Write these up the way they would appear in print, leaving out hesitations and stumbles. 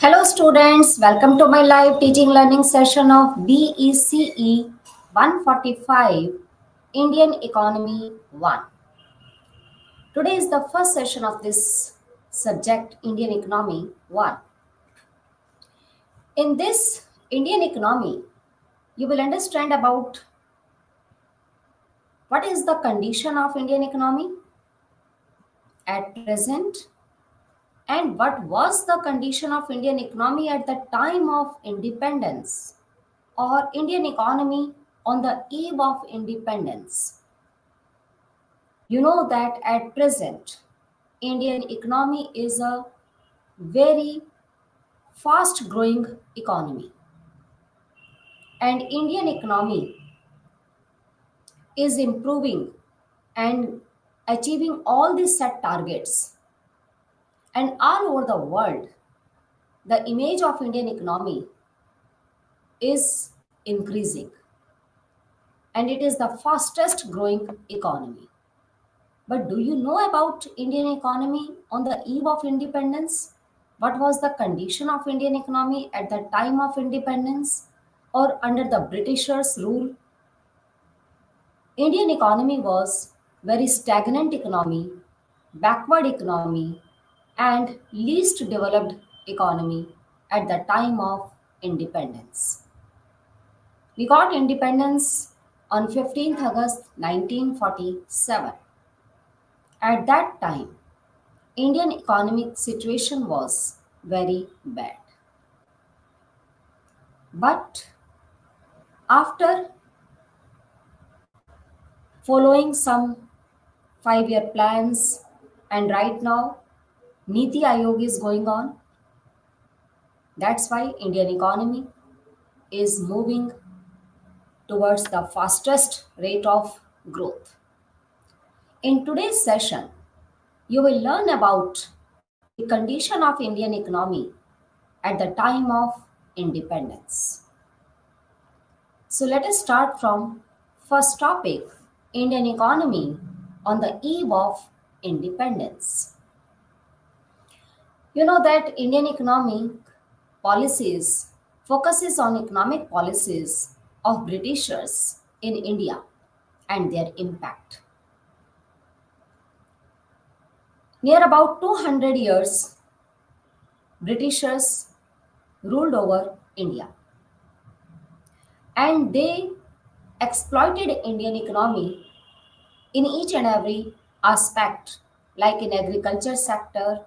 Hello students, welcome to my live teaching learning session of BECE 145 Indian Economy 1. Today is the first session of this subject Indian Economy 1. In this Indian economy, you will understand about what is the condition of Indian economy at present and what was the condition of Indian economy at the time of independence or Indian economy on the eve of independence. You know that at present, Indian economy is a very fast growing economy. And Indian economy is improving and achieving all these set targets. And all over the world, the image of Indian economy is increasing. And it is the fastest growing economy. But do you know about Indian economy on the eve of independence? What was the condition of Indian economy at the time of independence or under the Britishers' rule? Indian economy was very stagnant economy, backward economy, and least developed economy at the time of independence. We got independence on 15th August 1947. At that time, Indian economic situation was very bad. But after following some 5-year plans and right now Niti Aayog is going on, that's why Indian economy is moving towards the fastest rate of growth. In today's session, you will learn about the condition of Indian economy at the time of independence. So let us start from first topic, Indian economy on the eve of independence. You know that Indian economic policies focuses on economic policies of Britishers in India and their impact. Near about 200 years, Britishers ruled over India and they exploited Indian economy in each and every aspect, like in agriculture sector,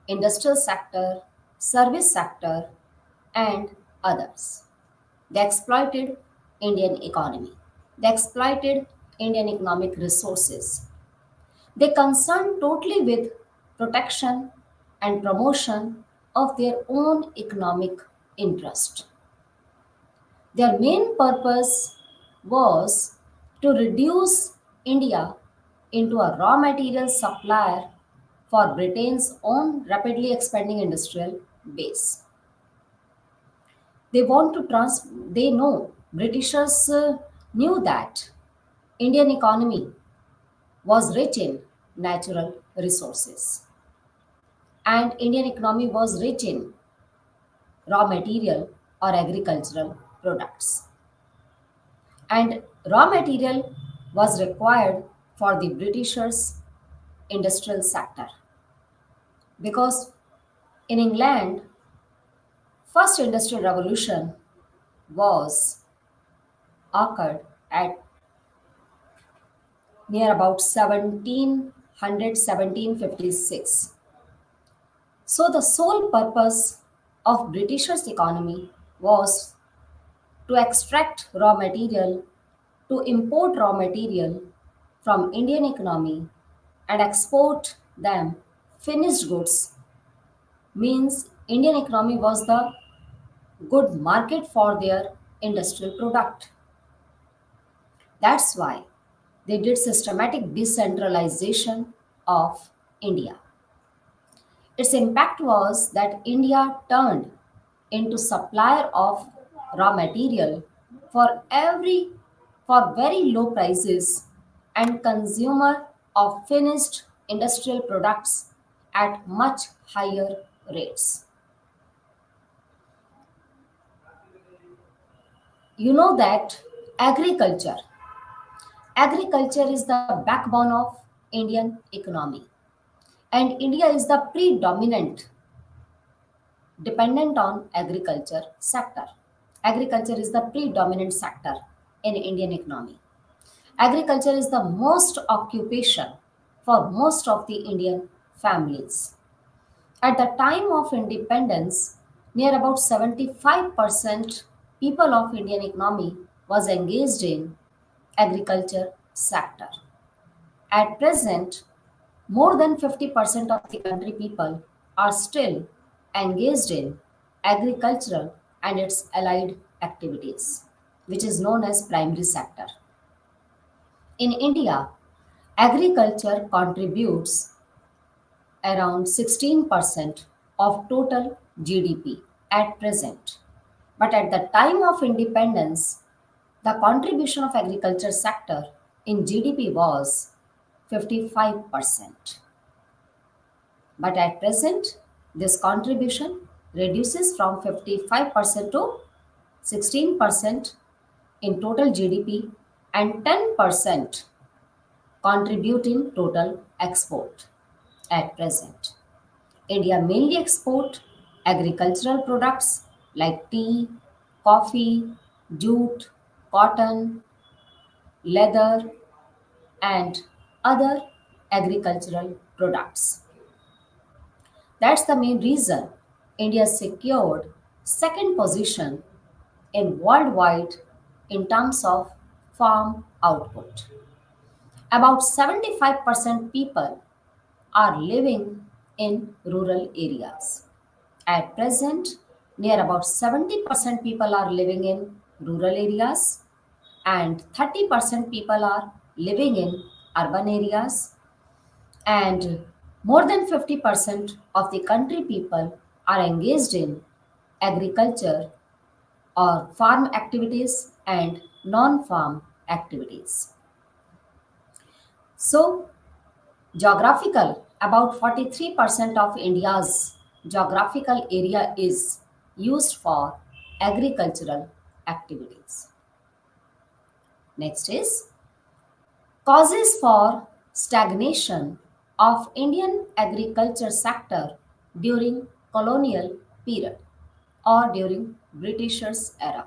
industrial sector, service sector, and others. They exploited Indian economy. They exploited Indian economic resources. They concerned totally with protection and promotion of their own economic interest. Their main purpose was to reduce India into a raw material supplier for Britain's own rapidly expanding industrial base. They know Britishers knew that Indian economy was rich in natural resources and Indian economy was rich in raw material or agricultural products. And raw material was required for the Britishers' industrial sector because in England, first industrial revolution was occurred at near about 1756. So the sole purpose of Britishers' economy was to extract raw material, to import raw material from Indian economy and export them finished goods means Indian economy was the good market for their industrial product. That's why they did systematic decentralization of India. Its impact was that India turned into supplier of raw material for every for very low prices and consumer of finished industrial products at much higher rates. You know that agriculture agriculture is the backbone of Indian economy, and India is the predominant dependent on agriculture sector. Agriculture is the predominant sector in Indian economy. Agriculture is the most occupation for most of the Indian families. At the time of independence, near about 75% people of Indian economy was engaged in agriculture sector. At present, more than 50% of the country people are still engaged in agricultural and its allied activities, which is known as primary sector. In India, agriculture contributes around 16% of total GDP at present. But at the time of independence, the contribution of agriculture sector in GDP was 55%. But at present, this contribution reduces from 55% to 16% in total GDP and 10% contribute in total export at present. India mainly export agricultural products like tea, coffee, jute, cotton, leather, and other agricultural products. That's the main reason India secured second position in worldwide in terms of farm output. About 75% people are living in rural areas. At present, near about 70% people are living in rural areas and 30% people are living in urban areas, and more than 50% of the country people are engaged in agriculture or farm activities and non-farm activities. So, geographical, about 43% of India's geographical area is used for agricultural activities. Next is causes for stagnation of Indian agriculture sector during colonial period or during Britishers era.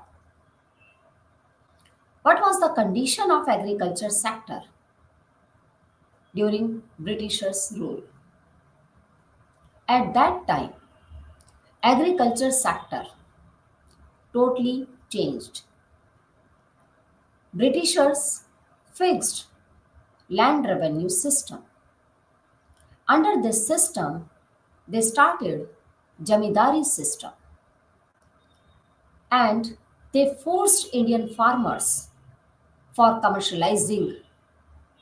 What was the condition of agriculture sector during Britishers rule? At that time, agriculture sector totally changed. Britishers fixed land revenue system. Under this system, they started Jamidari system and they forced Indian farmers for commercializing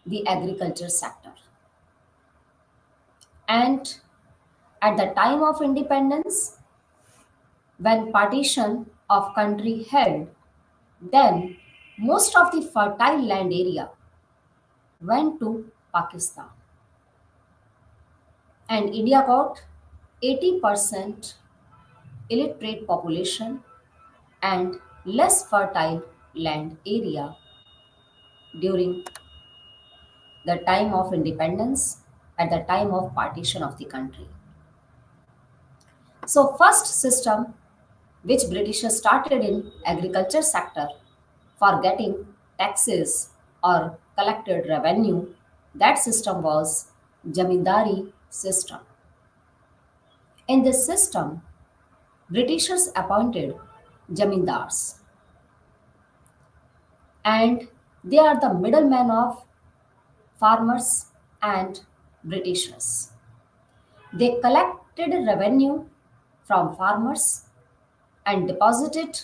the agriculture sector. And at the time of independence, when partition of country held, then most of the fertile land area went to Pakistan. And India got 80% illiterate population and less fertile land area during the time of independence at the time of partition of the country. So first system which Britishers started in agriculture sector for getting taxes or collected revenue, that system was Jamindari system. In this system, Britishers appointed Jamindars and they are the middlemen of farmers and Britishers. They collected revenue from farmers and deposited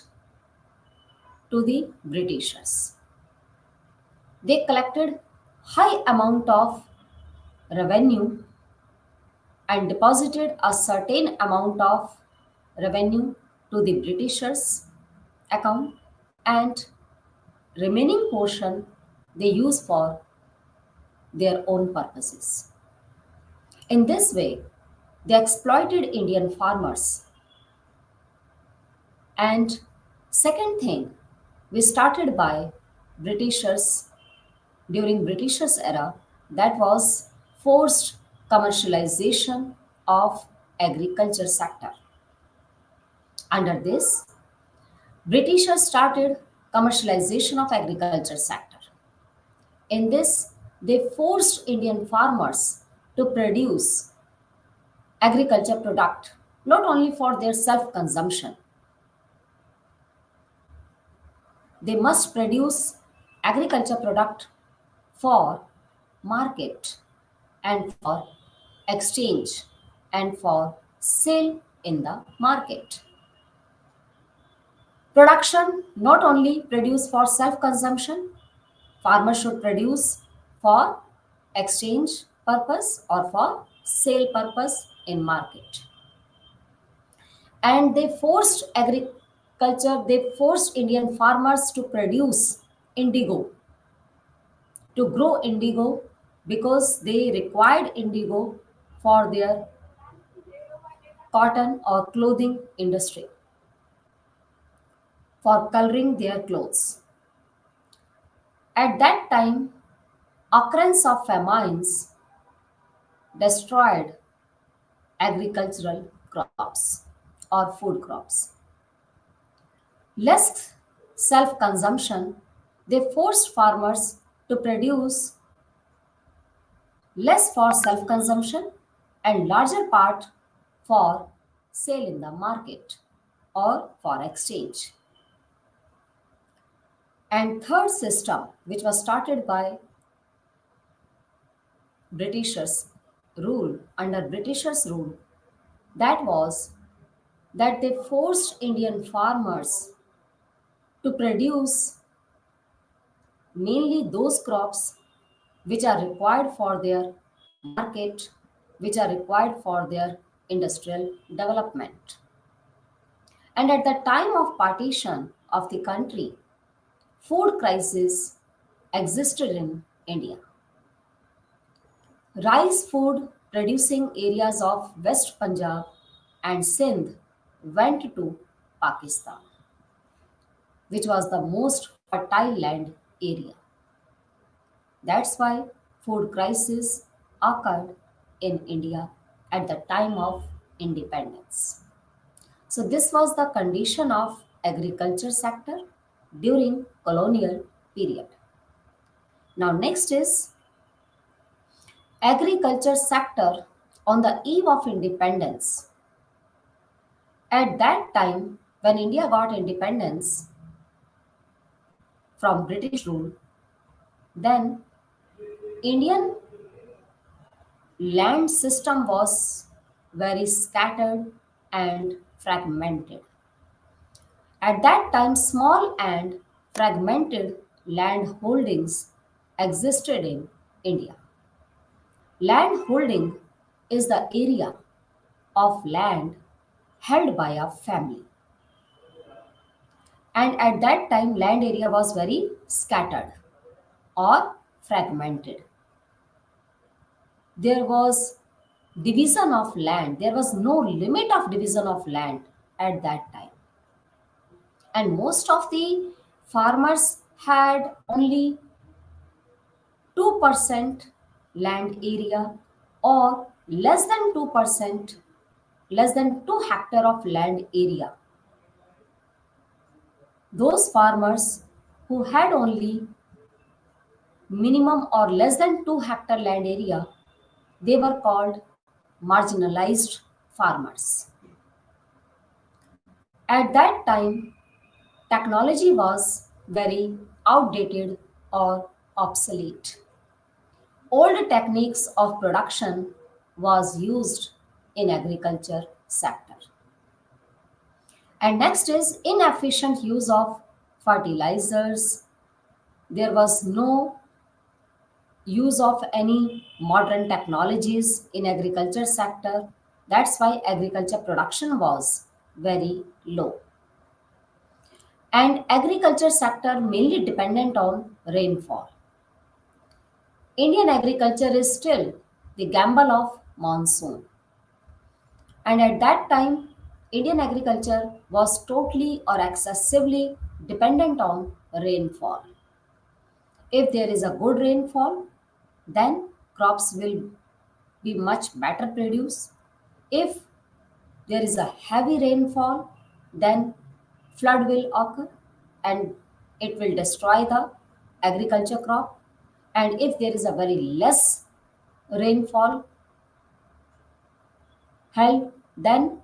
to the Britishers. They collected high amount of revenue and deposited a certain amount of revenue to the Britishers account and remaining portion they use for their own purposes. In this way, they exploited Indian farmers. And second thing, We started by Britishers during Britishers era, that was forced commercialization of agriculture sector. Under this, Britishers started commercialization of agriculture sector. In this, they forced Indian farmers to produce agriculture product not only for their self consumption. They must produce agriculture product for market and for exchange and for sale in the market. Production not only produce for self consumption, farmers should produce for exchange purpose or for sale purpose in market. And they forced Indian farmers to produce indigo, to grow indigo because they required indigo for their cotton or clothing industry, for coloring their clothes. At that time, occurrence of famines destroyed agricultural crops or food crops. Less self consumption, they forced farmers to produce less for self consumption and larger part for sale in the market or for exchange. And third system, which was started by Britishers under Britishers rule, that was that they forced Indian farmers to produce mainly those crops which are required for their market, which are required for their industrial development. And at the time of partition of the country, food crisis existed in India. Rice food producing areas of West Punjab and Sindh went to Pakistan, which was the most fertile land area. That's why food crisis occurred in India at the time of independence. So this was the condition of agriculture sector during colonial period. Now next is agriculture sector on the eve of independence. At that time, when India got independence from British rule, then Indian land system was very scattered and fragmented. At that time, small and fragmented land holdings existed in India. Land holding is the area of land held by a family. And at that time, land area was very scattered or fragmented. There was division of land. There was no limit of division of land at that time. And most of the farmers had only 2% land area or less than 2%, less than 2 hectare of land area. Those farmers who had only minimum or less than 2 hectare land area, they were called marginalized farmers. At that time, technology was very outdated or obsolete. Old techniques of production was used in agriculture sector. And next is inefficient use of fertilizers. There was no use of any modern technologies in agriculture sector. That's why agriculture production was very low. And agriculture sector mainly dependent on rainfall. Indian agriculture is still the gamble of monsoon. And at that time, Indian agriculture was totally or excessively dependent on rainfall. If there is a good rainfall, then crops will be much better produced. If there is a heavy rainfall, then flood will occur and it will destroy the agriculture crop. And if there is a very less rainfall held, then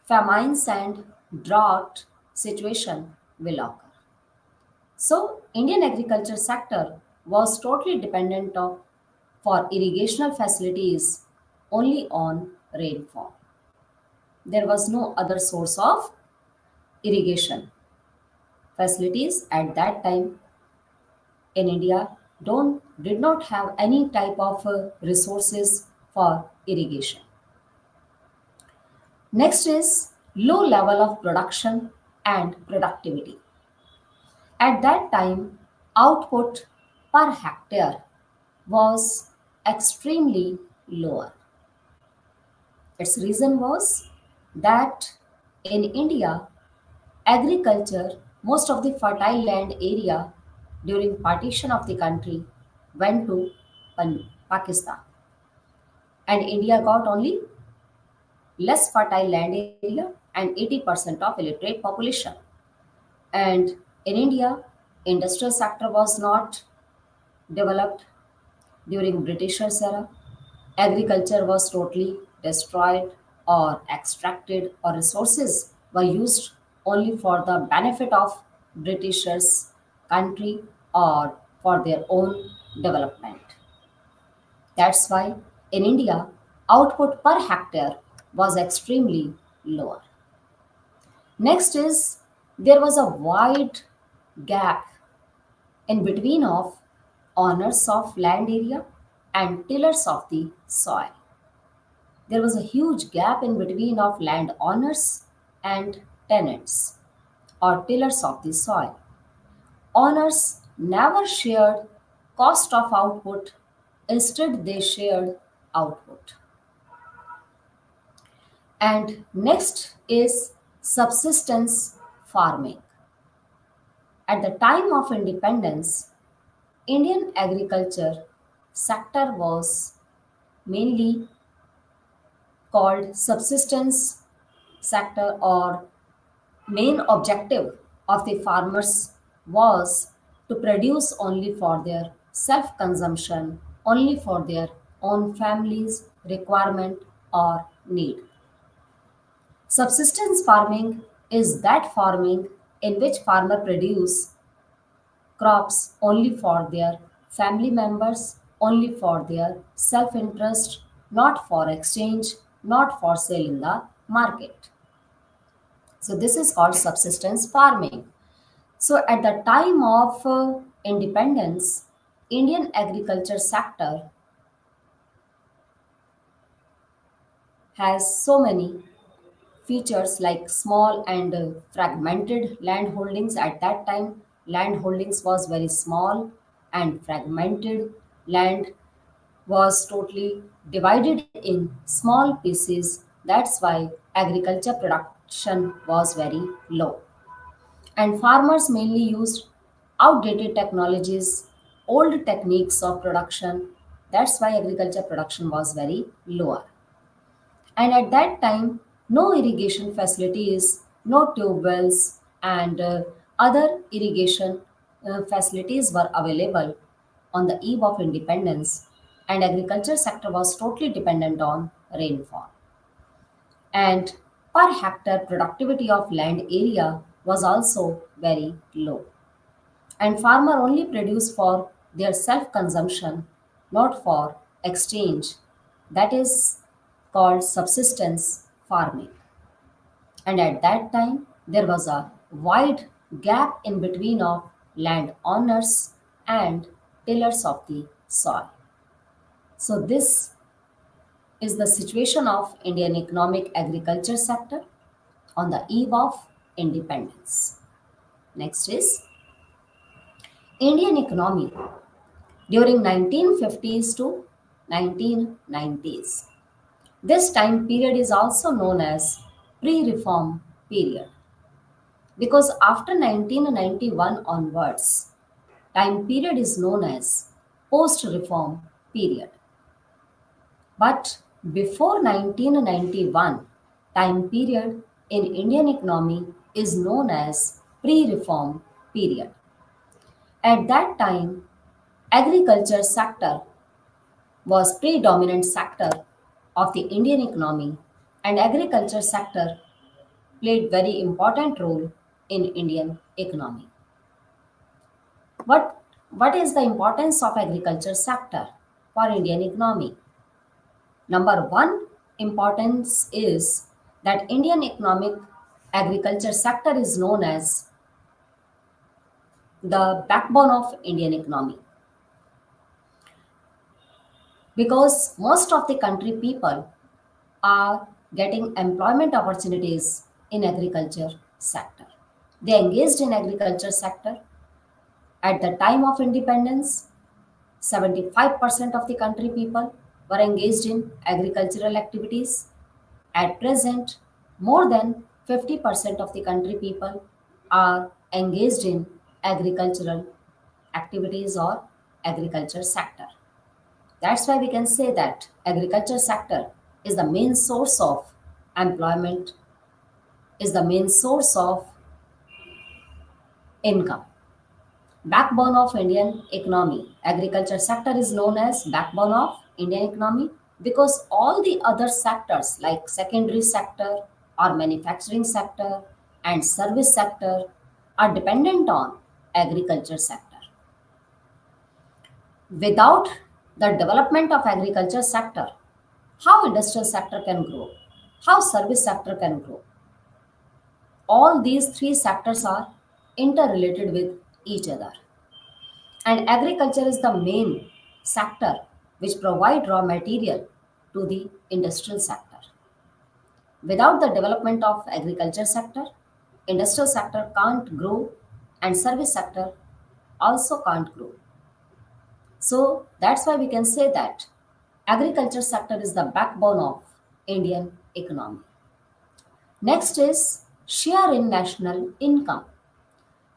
famines and drought situation will occur. So Indian agriculture sector was totally dependent for irrigational facilities only on rainfall. There was no other source of irrigation facilities at that time in India don't did not have any type of resources for irrigation. Next is low level of production and productivity. At that time, output per hectare was extremely lower. Its reason was that in India, agriculture, most of the fertile land area during partition of the country went to Pakistan, and India got only less fertile land area and 80% of illiterate population. And in India, industrial sector was not developed during Britishers era. Agriculture was totally destroyed or extracted, or resources were used only for the benefit of Britishers country or for their own development. That's why in India, output per hectare was extremely lower. Next is there was a wide gap in between of owners of land area and tillers of the soil. There was a huge gap in between of land owners and tenants or tillers of the soil. Owners never shared cost of output, instead they shared output. And next is subsistence farming. At the time of independence, Indian agriculture sector was mainly called subsistence sector, or main objective of the farmers was to produce only for their self consumption, only for their own families requirement or need. Subsistence farming is that farming in which farmer produce crops only for their family members, only for their self interest, not for exchange, not for sale in the market. So, this is called subsistence farming. So, at the time of independence, Indian agriculture sector has so many features like small and fragmented land holdings. At that time, land holdings was very small and fragmented. Land was totally divided in small pieces. That's why agriculture production was very low. And farmers mainly used outdated technologies, old techniques of production. That's why agriculture production was very lower. And at that time, no irrigation facilities, no tube wells, and other irrigation facilities were available on the eve of independence, and agriculture sector was totally dependent on rainfall. And per hectare productivity of land area was also very low. And farmer only produce for their self consumption, not for exchange. That is called subsistence farming. And at that time, there was a wide gap in between of land owners and tillers of the soil. So this is the situation of Indian economic agriculture sector on the eve of independence. Next is Indian economy during 1950s to 1990s. This time period is also known as pre-reform period. because after 1991 onwards, time period is known as post-reform period. But before 1991, time period in Indian economy is known as pre-reform period. At that time, agriculture sector was predominant sector of the Indian economy, and agriculture sector played very important role in Indian economy. What is the importance of agriculture sector for Indian economy? Number one importance is that Indian economic agriculture sector is known as the backbone of Indian economy because most of the country people are getting employment opportunities in agriculture sector. They engaged in agriculture sector at the time of independence. 75% of the country people were engaged in agricultural activities. At present, more than 50% of the country people are engaged in agricultural activities or agriculture sector. That's why we can say that agriculture sector is the main source of employment, is the main source of income. Backbone of Indian economy. Agriculture sector is known as backbone of Indian economy because all the other sectors like secondary sector or manufacturing sector and service sector are dependent on agriculture sector. Without the development of agriculture sector, how industrial sector can grow? How service sector can grow? All these three sectors are interrelated with each other. And agriculture is the main sector which provide raw material to the industrial sector. Without the development of agriculture sector, industrial sector can't grow and service sector also can't grow. So that's why we can say that agriculture sector is the backbone of Indian economy. Next is share in national income.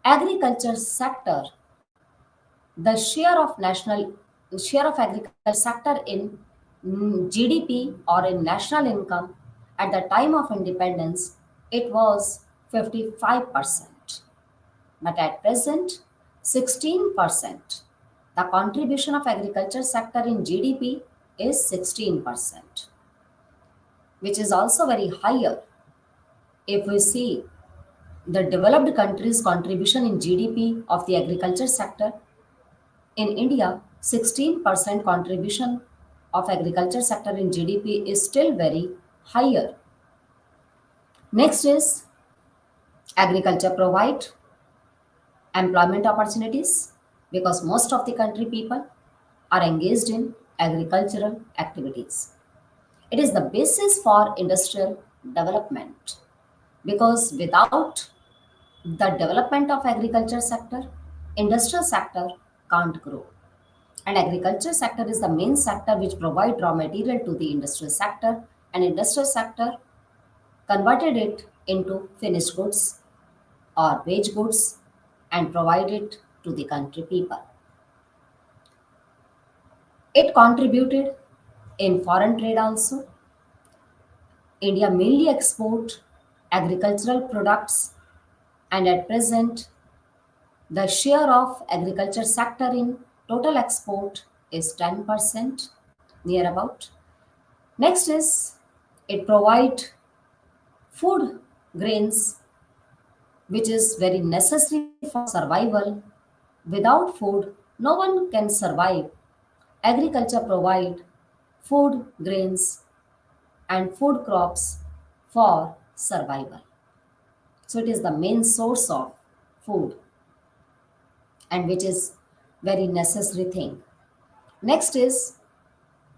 Agriculture sector, the share of agriculture sector in GDP or in national income at the time of independence, it was 55%. But at present, 16%. The contribution of agriculture sector in GDP is 16%, which is also very higher. If we see the developed countries' contribution in GDP of the agriculture sector, in India, 16% contribution of agriculture sector in GDP is still very higher. Next is agriculture provide employment opportunities because most of the country people are engaged in agricultural activities. It is the basis for industrial development because without the development of agriculture sector, industrial sector can't grow. And agriculture sector is the main sector which provide raw material to the industrial sector, and industrial sector converted it into finished goods or wage goods and provide it to the country people. It contributed in foreign trade also. India mainly export agricultural products, and at present the share of agriculture sector in total export is 10% near about. Next is it provide food grains which is very necessary for survival. Without food, no one can survive. Agriculture provide food grains and food crops for survival. So it is the main source of food and which is very necessary thing. Next is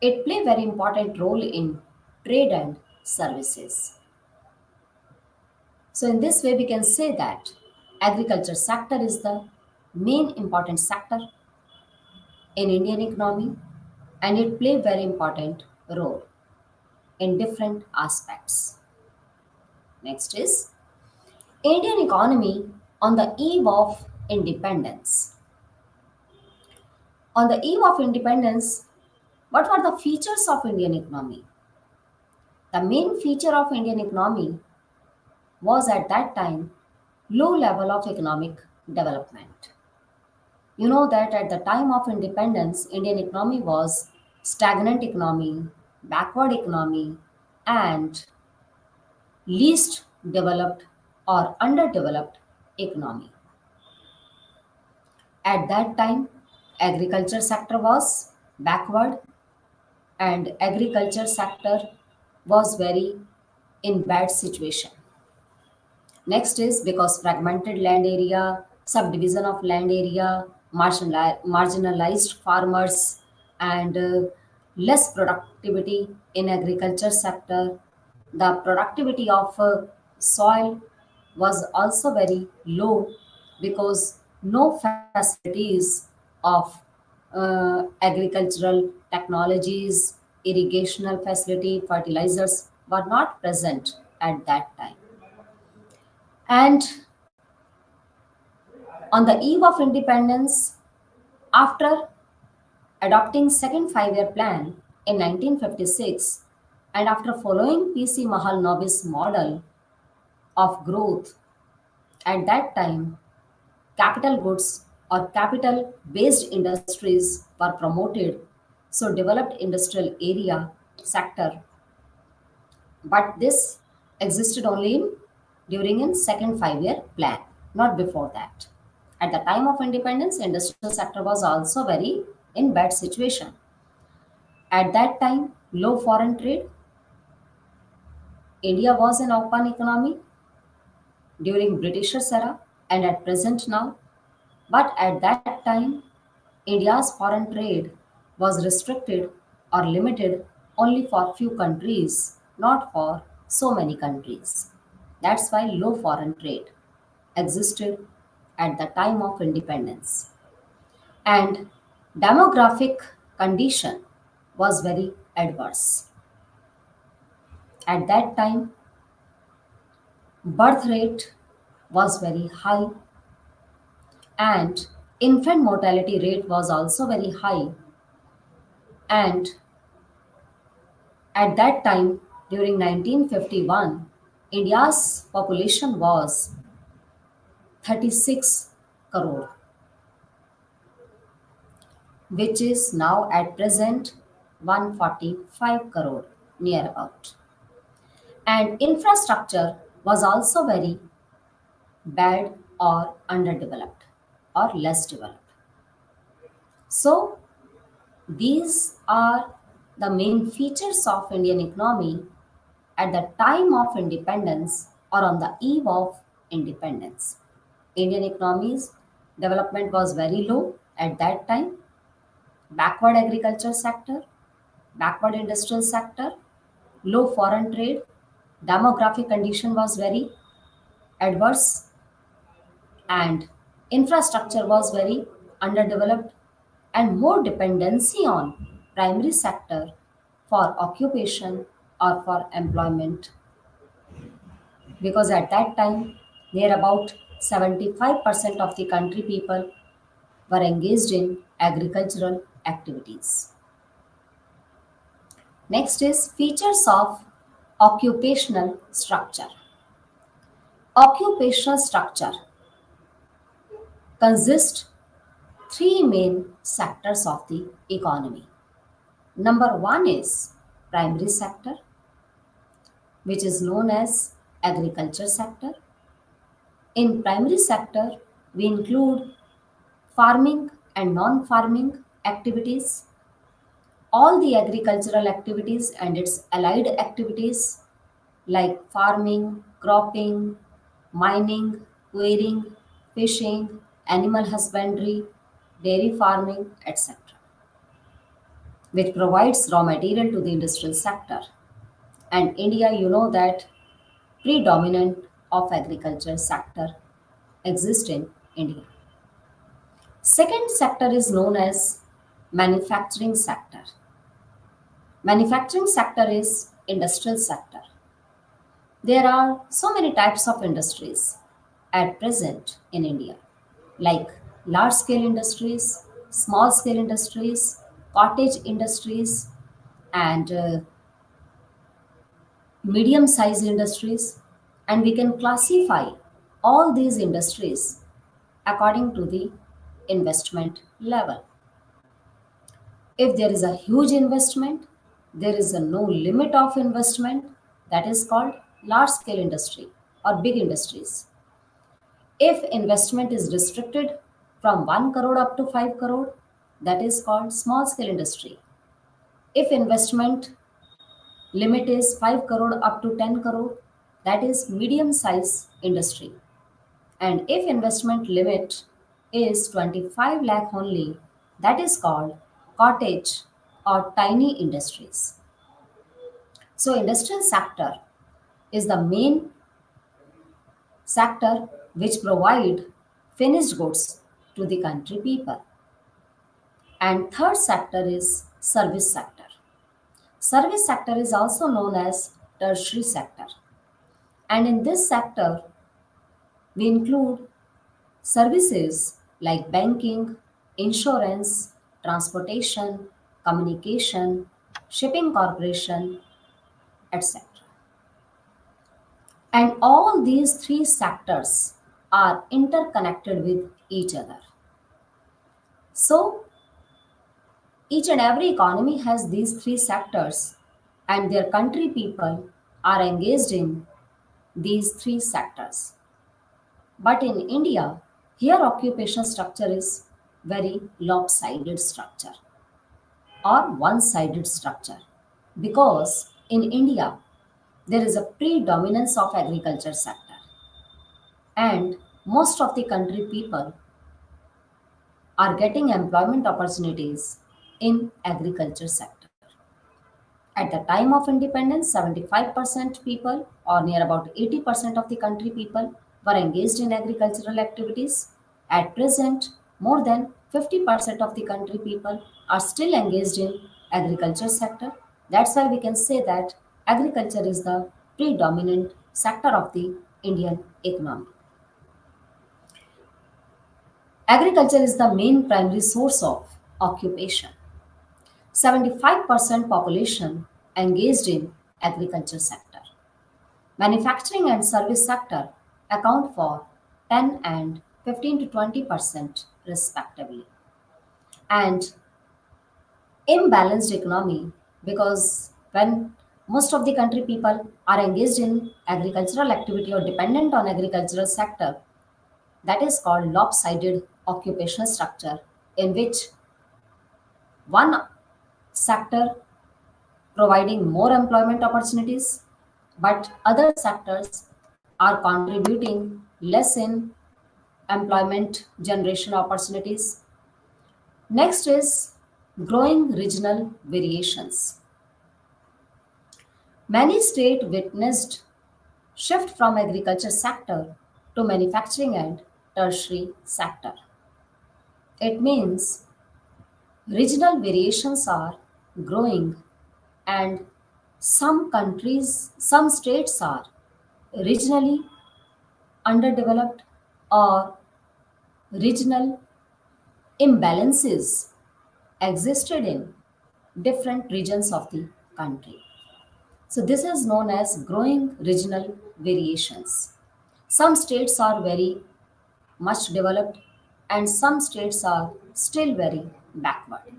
it play very important role in trade and services. So in this way we can say that agriculture sector is the main important sector in Indian economy and it play very important role in different aspects. Next is Indian economy on the eve of independence. On the eve of independence, what were the features of Indian economy? The main feature of Indian economy was at that time low level of economic development. You know that at the time of independence, Indian economy was stagnant economy, backward economy, and least developed or underdeveloped economy. At that time, agriculture sector was backward and agriculture sector was very in bad situation. Next is because fragmented land area, subdivision of land area, marginalized farmers, and less productivity in agriculture sector. The productivity of soil was also very low because no facilities of agricultural technologies, irrigational facility, fertilizers were not present at that time. And on the eve of independence, after adopting second five-year plan in 1956 and after following PC Mahalanobis model of growth, at that time capital goods or capital based industries were promoted, so developed industrial area sector, but this existed only during in second five-year plan, not before that. At the time of independence, industrial sector was also very in bad situation. At that time, low foreign trade, India was an open economy during Britishers era and at present now. But at that time, India's foreign trade was restricted or limited only for few countries, not for so many countries. That's why low foreign trade existed at the time of independence. And demographic condition was very adverse. At that time, birth rate was very high and infant mortality rate was also very high. And at that time, during 1951, India's population was 36 crore, which is now at present 145 crore, near about. And infrastructure was also very bad or underdeveloped or less developed. So these are the main features of Indian economy at the time of independence or on the eve of independence. Indian economy's development was very low at that time. Backward agriculture sector, backward industrial sector, low foreign trade, demographic condition was very adverse, and infrastructure was very underdeveloped and more dependency on primary sector for occupation or for employment, because at that time near about 75% of the country people were engaged in agricultural activities. Next is features of occupational structure. Occupational structure consists three main sectors of the economy. Number one is primary sector, which is known as agriculture sector. In primary sector, we include farming and non-farming activities, all the agricultural activities and its allied activities like farming, cropping, mining, quarrying, fishing, animal husbandry, dairy farming, etc., which provides raw material to the industrial sector. And India, you know that predominant of agriculture sector exists in India. Second sector is known as manufacturing sector. Manufacturing sector is industrial sector. There are so many types of industries at present in India, like large scale industries, small scale industries, cottage industries, and medium sized industries. And we can classify all these industries according to the investment level. If there is a huge investment, there is a no limit of investment, that is called large scale industry or big industries. If investment is restricted from 1 crore up to 5 crore, that is called small scale industry. If investment limit is 5 crore up to 10 crore, that is medium size industry. And if investment limit is 25 lakh only, that is called cottage or tiny industries. So industrial sector is the main sector which provide finished goods to the country people. And third sector is service sector. Service sector is also known as tertiary sector. And in this sector, we include services like banking, insurance, transportation, communication, shipping corporation, etc. And all these three sectors are interconnected with each other. So, each and every economy has these three sectors, and their country people are engaged in these three sectors. But in India, here occupational structure is very lopsided structure or one-sided structure, because in India there is a predominance of agriculture sector, and most of the country people are getting employment opportunities in agriculture sector. At the time of independence, 75% people, or near about 80% of the country people, were engaged in agricultural activities. At present, more than 50% of the country people are still engaged in agriculture sector. That's why we can say that agriculture is the predominant sector of the Indian economy. Agriculture is the main primary source of occupation. 75% population engaged in agriculture sector. Manufacturing and service sector account for 10 and 15 to 20% respectively. And imbalanced economy, because when most of the country people are engaged in agricultural activity or dependent on agricultural sector, that is called lopsided occupational structure, in which one sector providing more employment opportunities, but other sectors are contributing less in employment generation opportunities. Next is growing regional variations. Many states witnessed shift from agriculture sector to manufacturing and tertiary sector. It means regional variations are growing, and some states are regionally underdeveloped, or regional imbalances existed in different regions of the country. So, this is known as growing regional variations. Some states are very much developed, and some states are still very backward.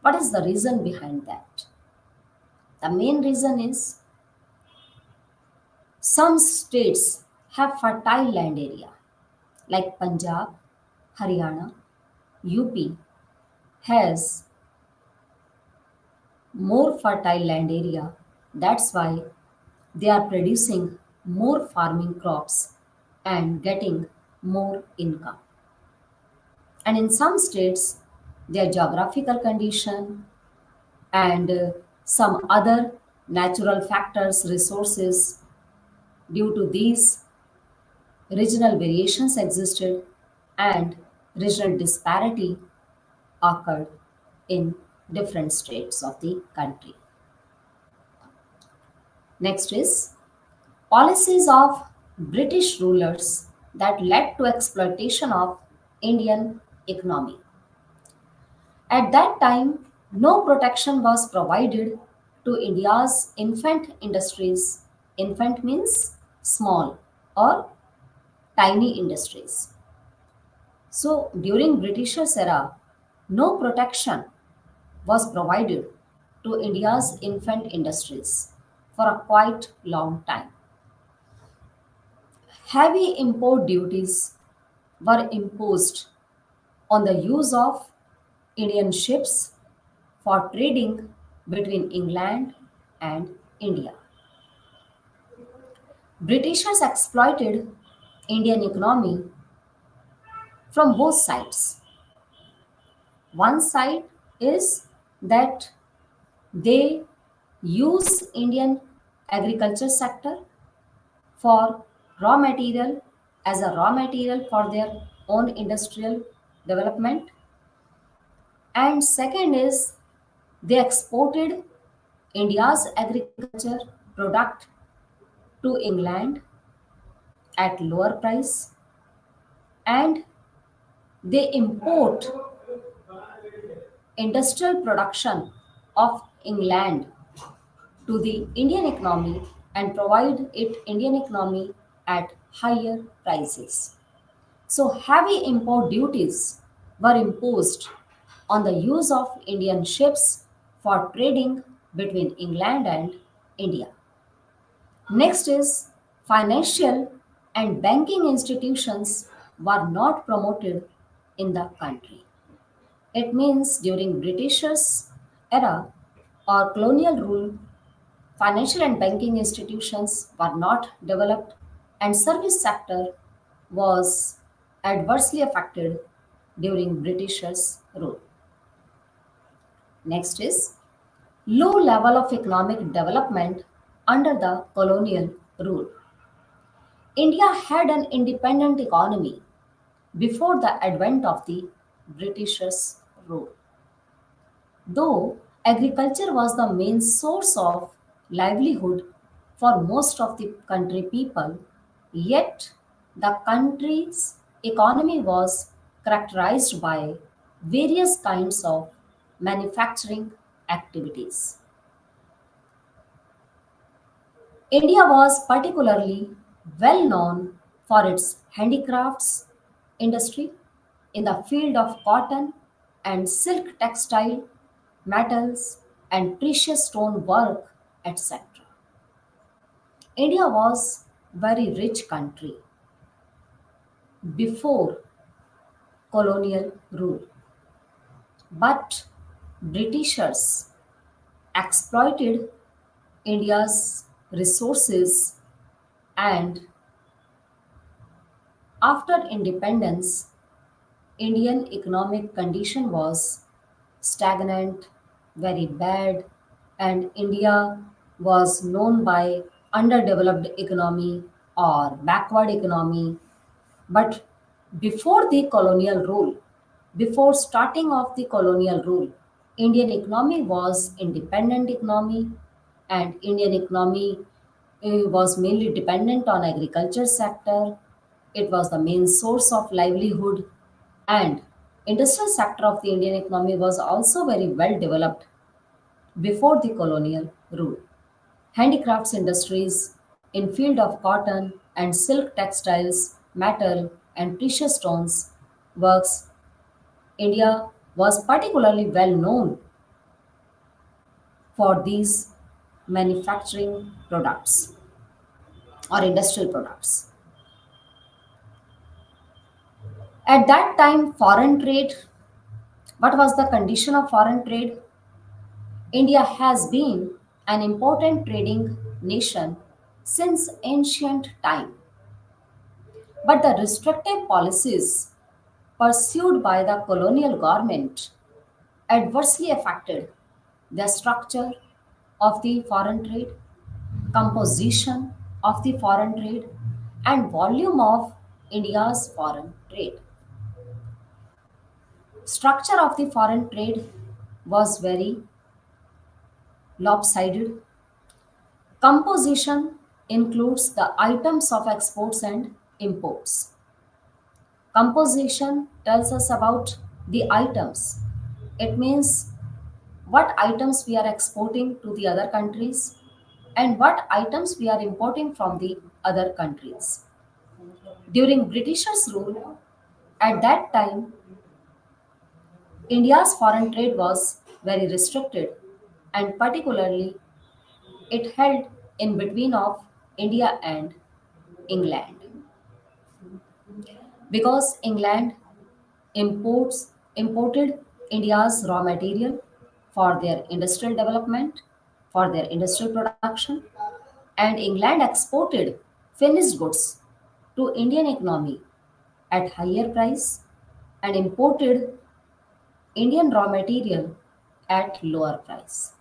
What is the reason behind that? The main reason is some states have fertile land area, like Punjab, Haryana, UP has more fertile land area. That's why they are producing more farming crops and getting more income. And in some states, their geographical condition and some other natural factors, resources, due to these regional variations existed, and regional disparity occurred in different states of the country. Next is policies of British rulers that led to exploitation of Indian economy. At that time, no protection was provided to India's infant industries. Infant means small or tiny industries. So during Britishers era, no protection was provided to India's infant industries for a quite long time. Heavy import duties were imposed on the use of Indian ships for trading between England and India. Britishers exploited Indian economy from both sides. One side is that they use Indian agriculture sector for raw material as a raw material for their own industrial development, and second is they exported India's agriculture product to England at lower price, and they import industrial production of England to the Indian economy and provide it Indian economy at higher prices. So heavy import duties were imposed on the use of Indian ships for trading between England and India. Next is financial and banking institutions were not promoted in the country. It means during Britishers era or colonial rule, financial and banking institutions were not developed and service sector was adversely affected during Britishers rule. Next is low level of economic development under the colonial rule. India had an independent economy before the advent of the Britishers rule. Though agriculture was the main source of livelihood for most of the country people, yet the country's economy was characterized by various kinds of manufacturing activities. India was particularly well known for its handicrafts industry in the field of cotton and silk textile, metals, and precious stone work, etc. India was very rich country before colonial rule, but Britishers exploited India's resources, and after independence, Indian economic condition was stagnant, very bad, and India was known by underdeveloped economy or backward economy. But before the colonial rule, before starting of the colonial rule, Indian economy was independent economy, and Indian economy was mainly dependent on agriculture sector. It was the main source of livelihood, and industrial sector of the Indian economy was also very well developed before the colonial rule. Handicrafts industries in field of cotton and silk textiles, metal and precious stones works, India was particularly well known for these manufacturing products or industrial products. At that time, foreign trade, what was the condition of foreign trade? India has been an important trading nation since ancient time, but the restrictive policies pursued by the colonial government adversely affected the structure of the foreign trade, composition of the foreign trade, and volume of India's foreign trade. Structure of the foreign trade was very lopsided. Composition includes the items of exports and imports. Composition tells us about the items. It means what items we are exporting to the other countries and what items we are importing from the other countries. During Britishers' rule, at that time, India's foreign trade was very restricted, and particularly it held in between of India and England, because England imported India's raw material for their industrial development, for their industrial production, and England exported finished goods to Indian economy at higher price and imported Indian raw material at lower price.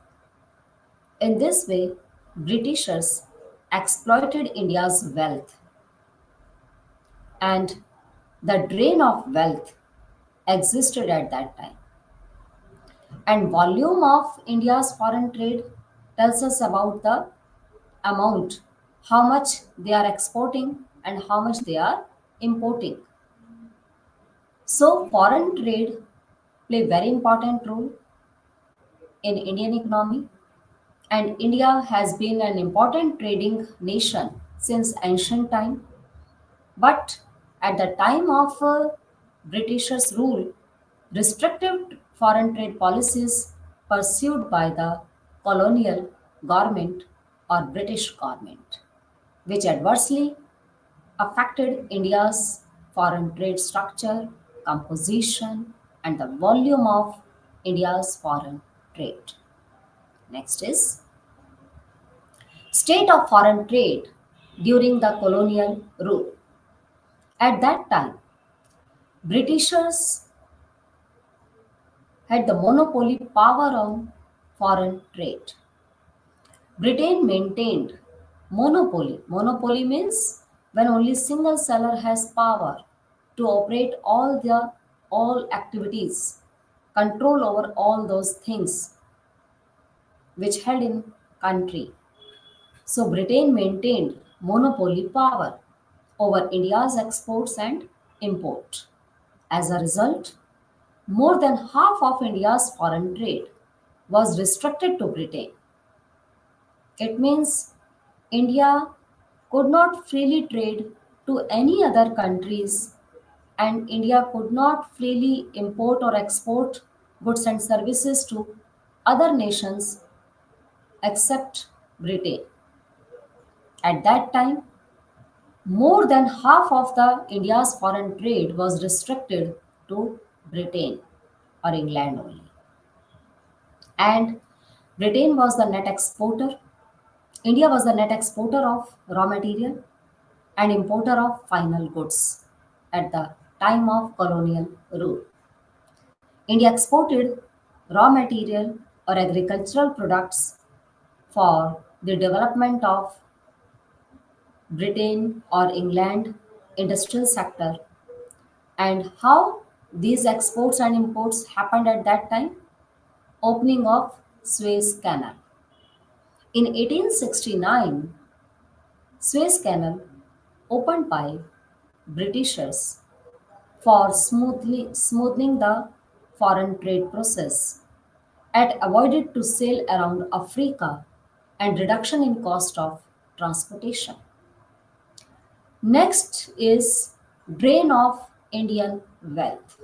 In this way, Britishers exploited India's wealth, and the drain of wealth existed at that time. And volume of India's foreign trade tells us about the amount, how much they are exporting and how much they are importing. So foreign trade play very important role in Indian economy, and India has been an important trading nation since ancient time. But at the time of Britishers' rule, restrictive foreign trade policies pursued by the colonial government or British government, which adversely affected India's foreign trade structure, composition, and the volume of India's foreign trade. Next is state of foreign trade during the colonial rule. At that time, Britishers had the monopoly power on foreign trade. Britain maintained monopoly. Monopoly means when only single seller has power to operate all activities, control over all those things which held in country. So Britain maintained monopoly power over India's exports and import. As a result, more than half of India's foreign trade was restricted to Britain. It means India could not freely trade to any other countries, and India could not freely import or export goods and services to other nations except Britain. At that time, more than half of the India's foreign trade was restricted to Britain or England only. And Britain was the net exporter. India was the net exporter of raw material and importer of final goods at the time of colonial rule. India exported raw material or agricultural products for the development of Britain or England industrial sector. And how these exports and imports happened at that time? Opening of Suez Canal. In 1869, Suez Canal opened by Britishers for smoothing the foreign trade process and avoided to sail around Africa and reduction in cost of transportation. Next is drain of Indian wealth.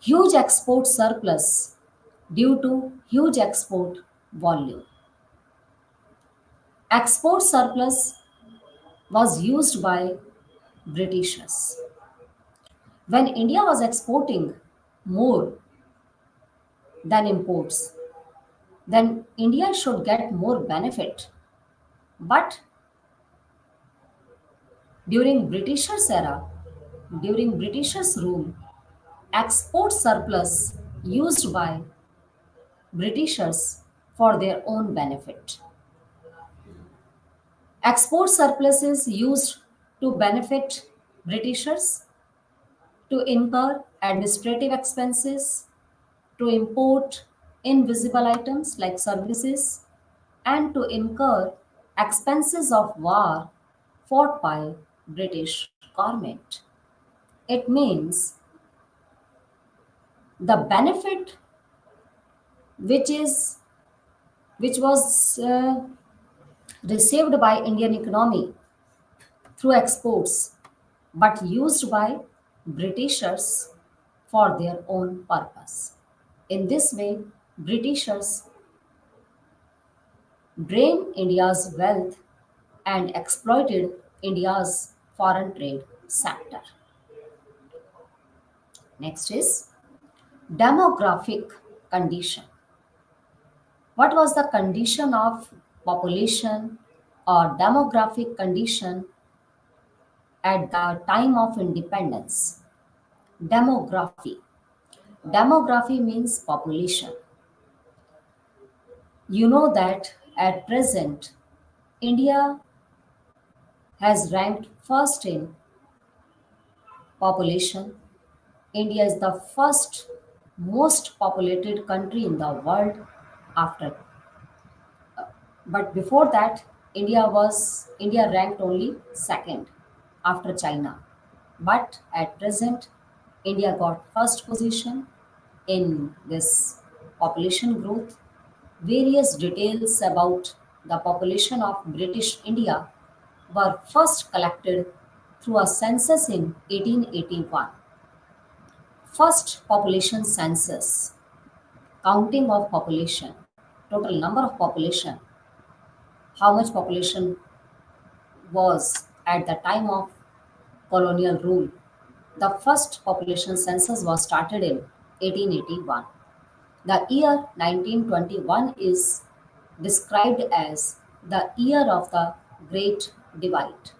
Huge export surplus due to huge export volume. Export surplus was used by Britishers. When India was exporting more than imports, then India should get more benefit. But during Britishers era, during Britishers rule, export surplus used by Britishers for their own benefit. Export surpluses used to benefit Britishers to incur administrative expenses, to import invisible items like services, and to incur expenses of war fought by British government. It means the benefit which is which was received by Indian economy through exports, but used by Britishers for their own purpose. In this way, Britishers drained India's wealth and exploited India's foreign trade sector. Next is demographic condition. What was the condition of population or demographic condition at the time of independence? Demography. Demography means population. You know that at present, India has ranked first in population. India is the first most populated country in the world after. But before that, India ranked only second after China. But at present, India got first position in this population growth. Various details about the population of British India were first collected through a census in 1881. First population census, counting of population, total number of population, how much population was at the time of colonial rule. The first population census was started in 1881. The year 1921 is described as the year of the Great Divide.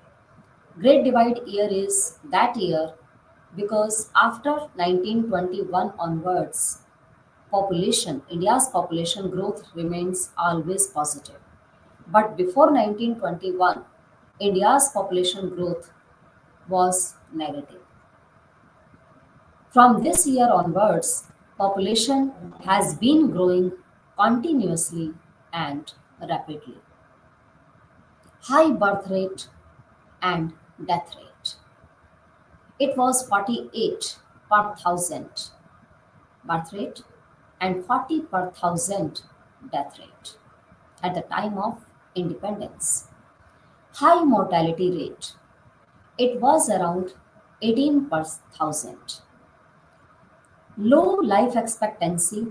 Great Divide year is that year because after 1921 onwards, India's population growth remains always positive. But before 1921, India's population growth was negative. From this year onwards, population has been growing continuously and rapidly. High birth rate and death rate. It was 48 per thousand birth rate and 40 per thousand death rate at the time of independence. High mortality rate. It was around 18 per thousand. Low life expectancy.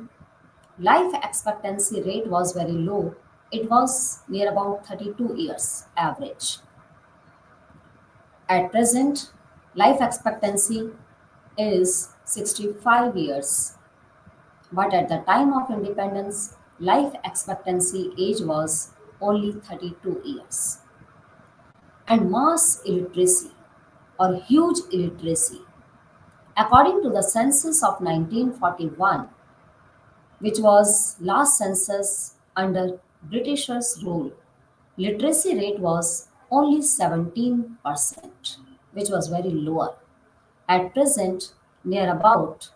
Life expectancy rate was very low. It was near about 32 years average. At present, life expectancy is 65 years. But at the time of independence, life expectancy age was only 32 years. And mass illiteracy or huge illiteracy. According to the census of 1941, which was last census under Britishers' rule, literacy rate was only 17%, which was very lower. At present, near about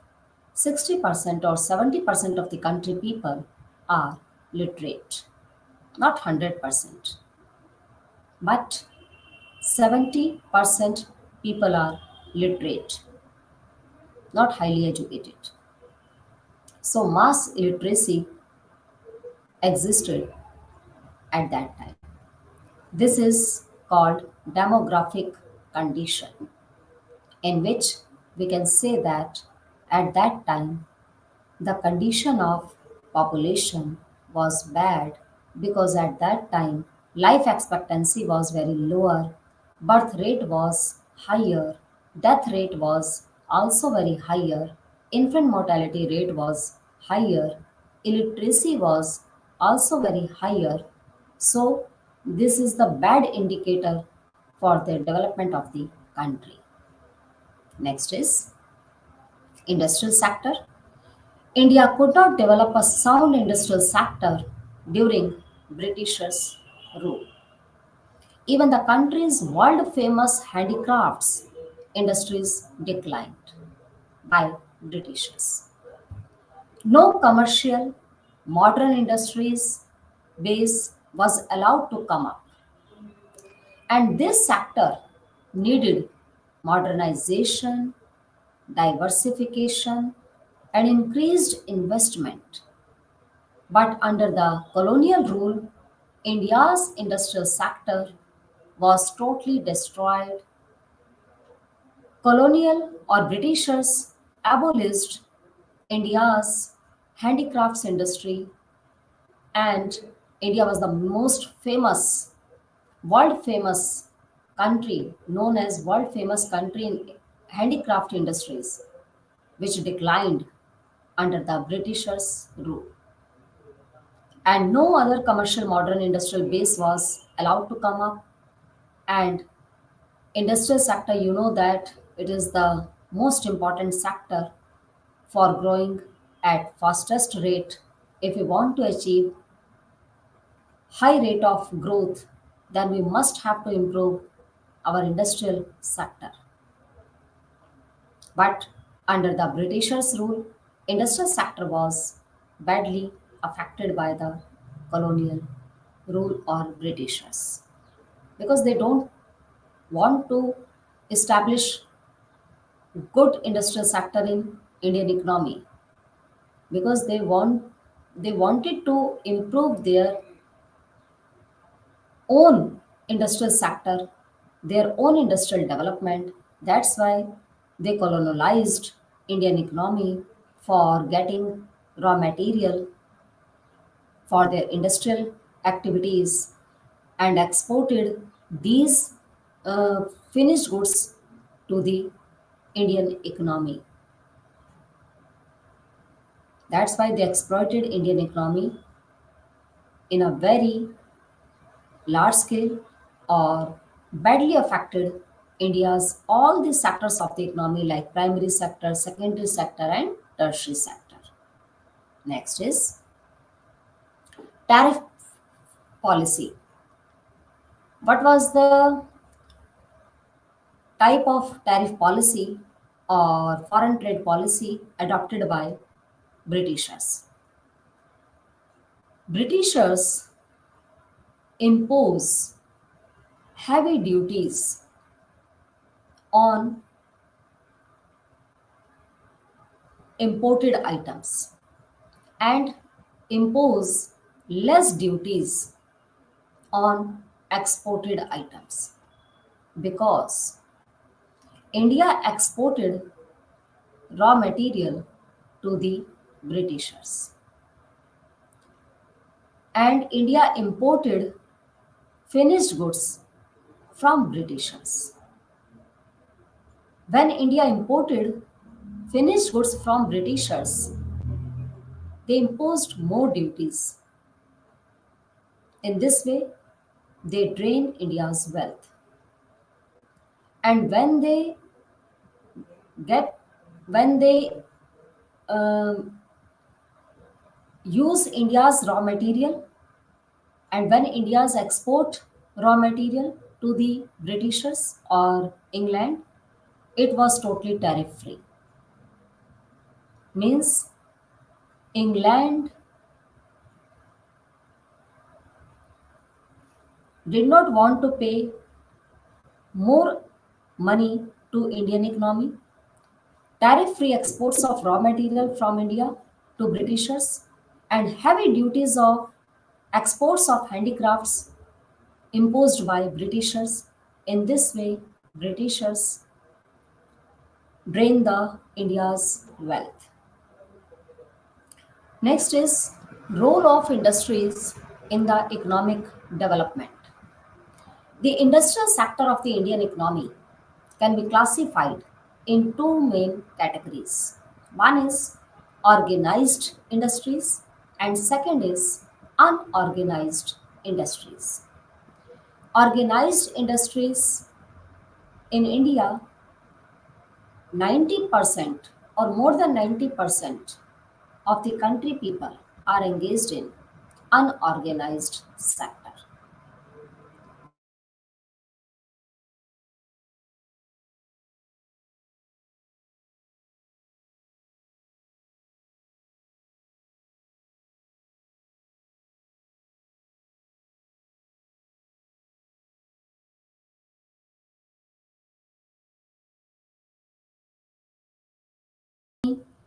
60% or 70% of the country people are literate. Not 100%, but 70% people are literate, not highly educated. So mass illiteracy existed at that time. This is called demographic condition, in which we can say that at that time the condition of population was bad because at that time life expectancy was very lower, birth rate was higher, death rate was also very higher, infant mortality rate was higher, illiteracy was also very higher. So this is the bad indicator for the development of the country. Next is industrial sector. India could not develop a sound industrial sector during Britishers' rule. Even the country's world famous handicrafts industries declined by Britishers. No commercial modern industries base was allowed to come up. And this sector needed modernization, diversification, and increased investment. But under the colonial rule, India's industrial sector was totally destroyed. Colonial or Britishers abolished India's handicrafts industry, and India was the most famous, world famous country, known as world famous country in handicraft industries, which declined under the Britishers' rule. And no other commercial modern industrial base was allowed to come up. And industrial sector, you know that it is the most important sector for growing at fastest rate. If we want to achieve high rate of growth, then we must have to improve our industrial sector. But under the Britishers' rule, industrial sector was badly affected by the colonial rule or Britishers, because they don't want to establish good industrial sector in Indian economy, because they wanted to improve their own industrial sector, their own industrial development. That's why they colonialized Indian economy for getting raw material for their industrial activities and exported these finished goods to the Indian economy. That's why they exploited Indian economy in a very large scale, or badly affected India's all the sectors of the economy like primary sector, secondary sector, and tertiary sector. Next is tariff policy. What was the type of tariff policy or foreign trade policy adopted by Britishers? Britishers impose heavy duties on imported items and impose less duties on exported items, because India exported raw material to the Britishers and India imported finished goods from Britishers. When India imported finished goods from Britishers, they imposed more duties. In this way, they drain India's wealth. And get when they um, use India's raw material, and when India's export raw material to the Britishers or England, it was totally tariff free. Means England did not want to pay more money to Indian economy. Tariff free exports of raw material from India to Britishers and heavy duties of exports of handicrafts imposed by Britishers. In this way, Britishers drain the India's wealth. Next is role of industries in the economic development. The industrial sector of the Indian economy can be classified in two main categories. One is organized industries and second is unorganized industries. Organized industries in India, 90% or more than 90% of the country people are engaged in unorganized sector.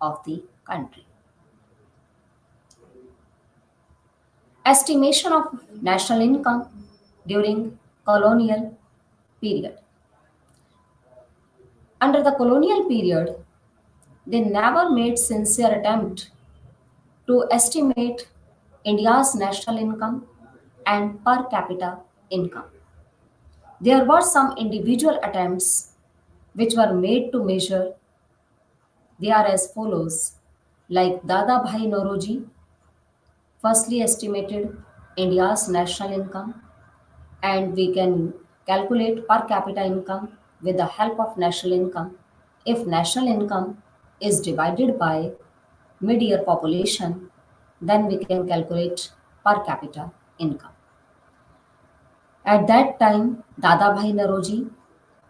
of the country. Estimation of national income during colonial period. Under the colonial period, they never made sincere attempt to estimate India's national income and per capita income. There were some individual attempts which were made to measure. They are as follows, like Dada Bhai Nauroji firstly estimated India's national income, and we can calculate per capita income with the help of national income. If national income is divided by mid-year population, then we can calculate per capita income. At that time, Dada Bhai Nauroji,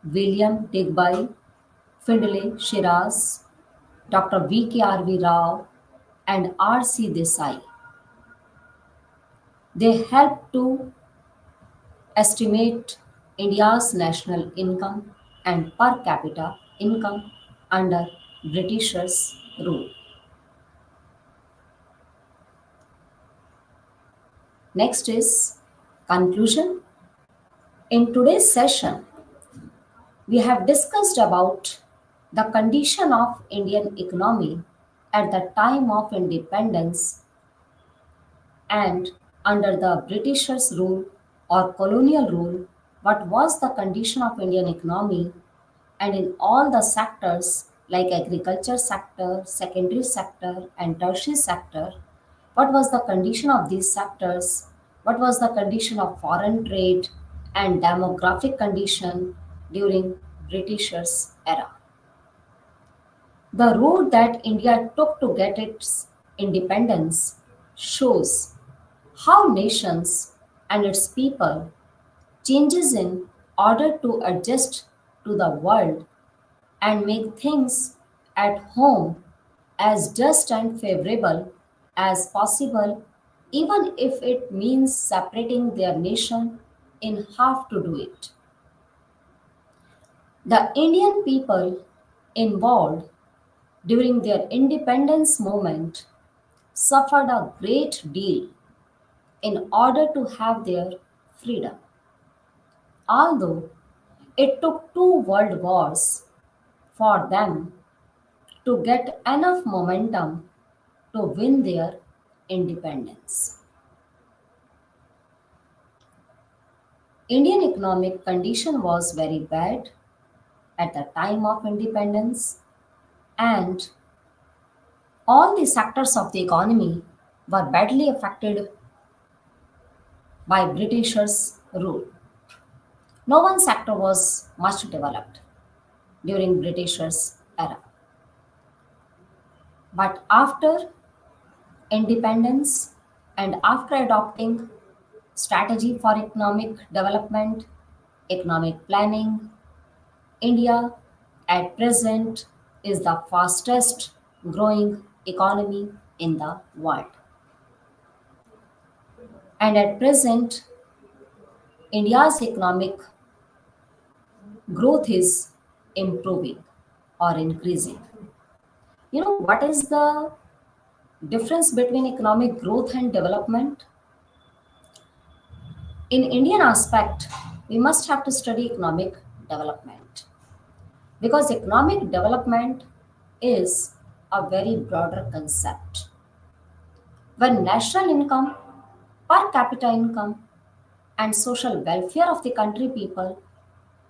William Digby, Findlay Shiraz, Dr. V.K.R.V. Rao, and R.C. Desai, they helped to estimate India's national income and per capita income under Britishers' rule. Next is conclusion. In today's session, we have discussed about the condition of Indian economy at the time of independence and under the Britishers' rule or colonial rule, what was the condition of Indian economy, and in all the sectors like agriculture sector, secondary sector, and tertiary sector, what was the condition of these sectors, what was the condition of foreign trade and demographic condition during Britishers' era. The road that India took to get its independence shows how nations and its people changes in order to adjust to the world and make things at home as just and favorable as possible, even if it means separating their nation in half to do it. The Indian people involved during their independence movement suffered a great deal in order to have their freedom. Although it took two world wars for them to get enough momentum to win their independence. Indian economic condition was very bad at the time of independence, and all the sectors of the economy were badly affected by Britishers' rule. No one sector was much developed during Britishers' era. But after independence and after adopting strategy for economic development, economic planning, India at present is the fastest growing economy in the world. And at present, India's economic growth is improving or increasing. You know what is the difference between economic growth and development? In Indian aspect, we must have to study economic development because economic development is a very broader concept. When national income, per capita income, and social welfare of the country people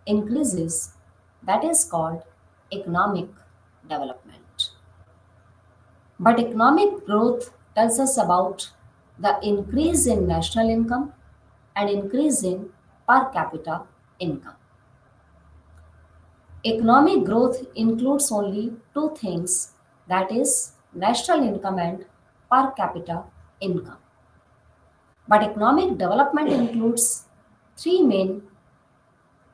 increases, that is called economic development. But economic growth tells us about the increase in national income and increase in per capita income. Economic growth includes only two things, that is national income and per capita income. But economic development includes three main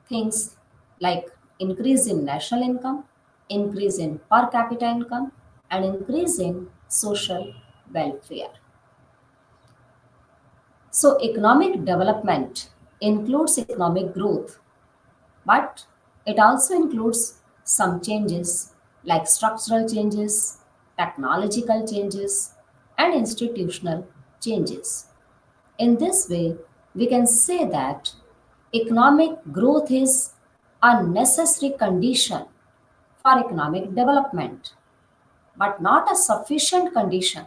things like increase in national income, increase in per capita income, and increase in social welfare. So, economic development includes economic growth, but it also includes some changes like structural changes, technological changes, and institutional changes. In this way, we can say that economic growth is a necessary condition for economic development, but not a sufficient condition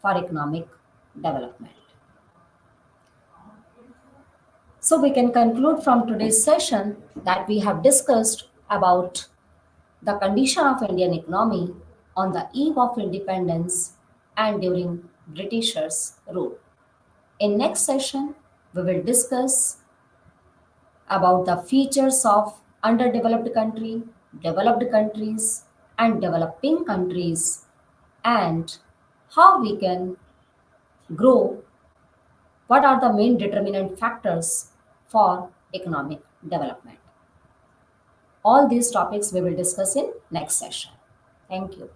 for economic development. So, we can conclude from today's session that we have discussed about the condition of Indian economy on the eve of independence and during Britishers' rule. In next session, we will discuss about the features of underdeveloped country, developed countries, and developing countries, and how we can grow, what are the main determinant factors for economic development. All these topics we will discuss in next session. Thank you.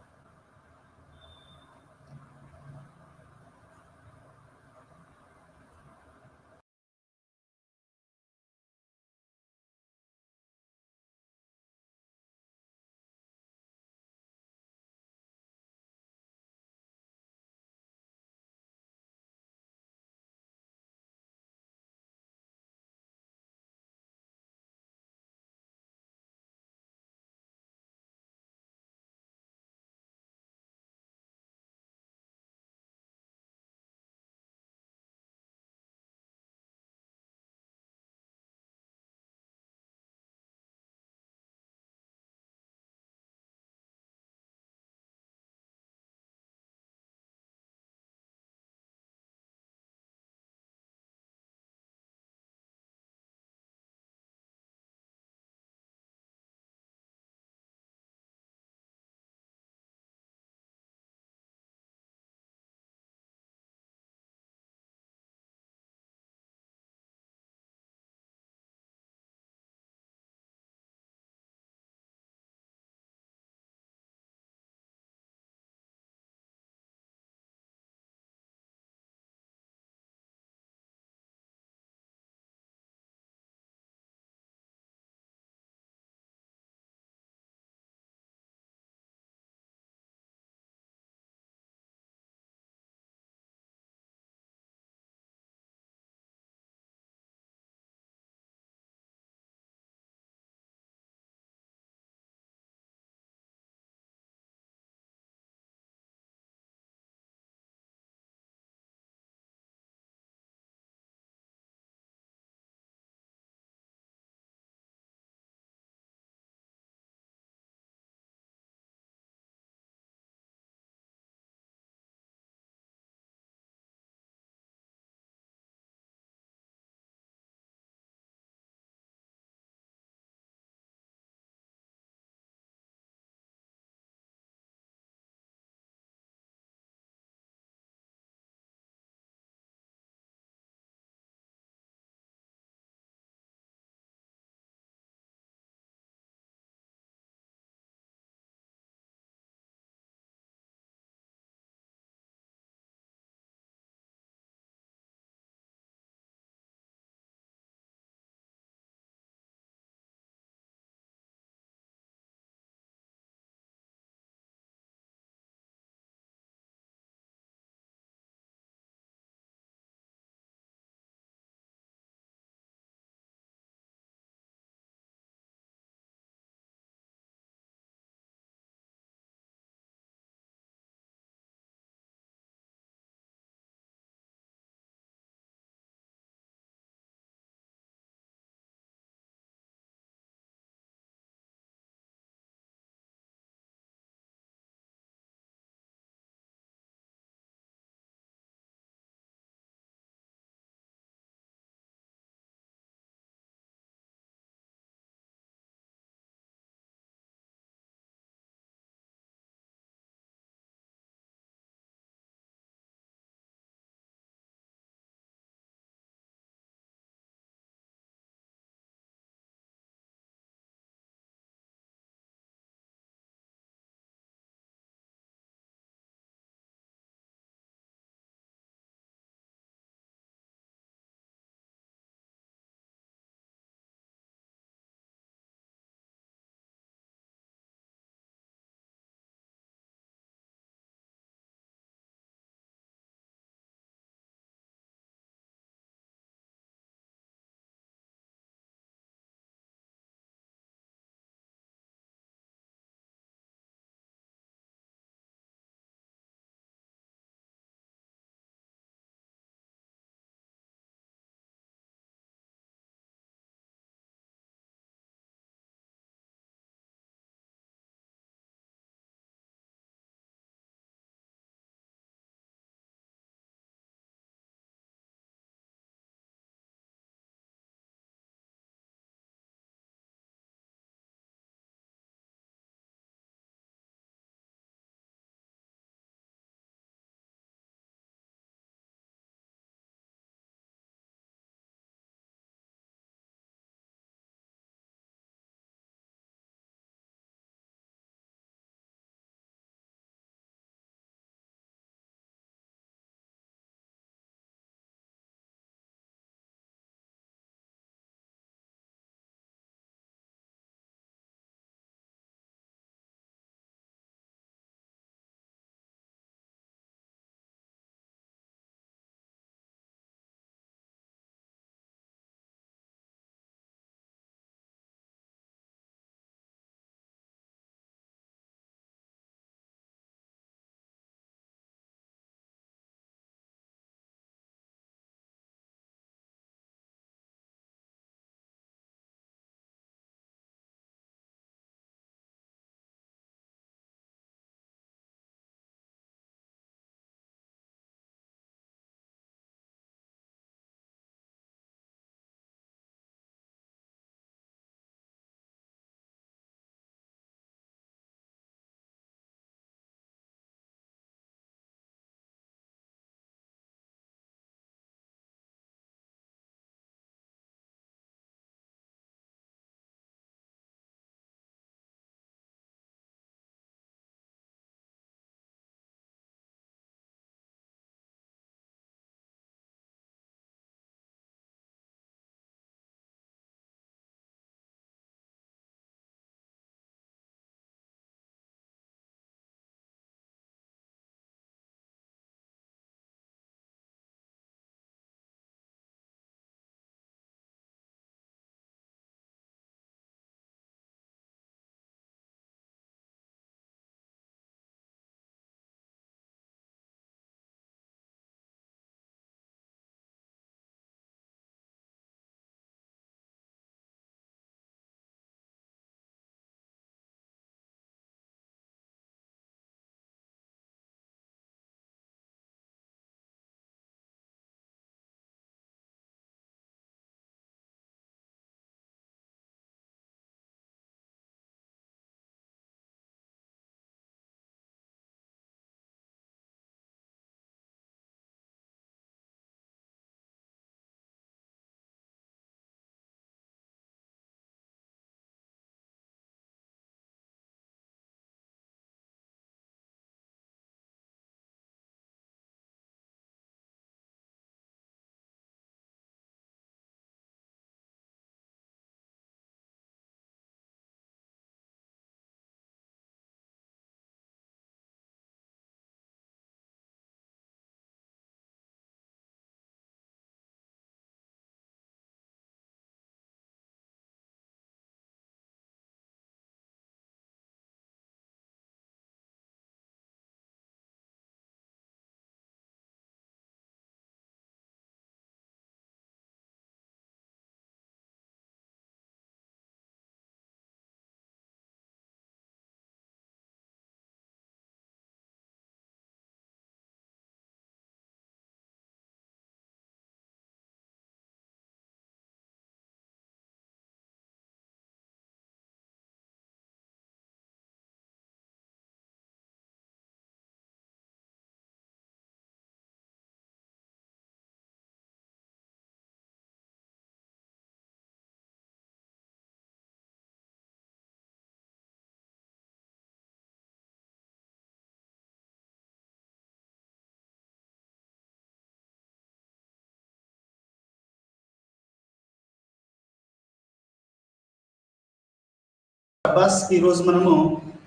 Prabhas, ఈరోజు మనము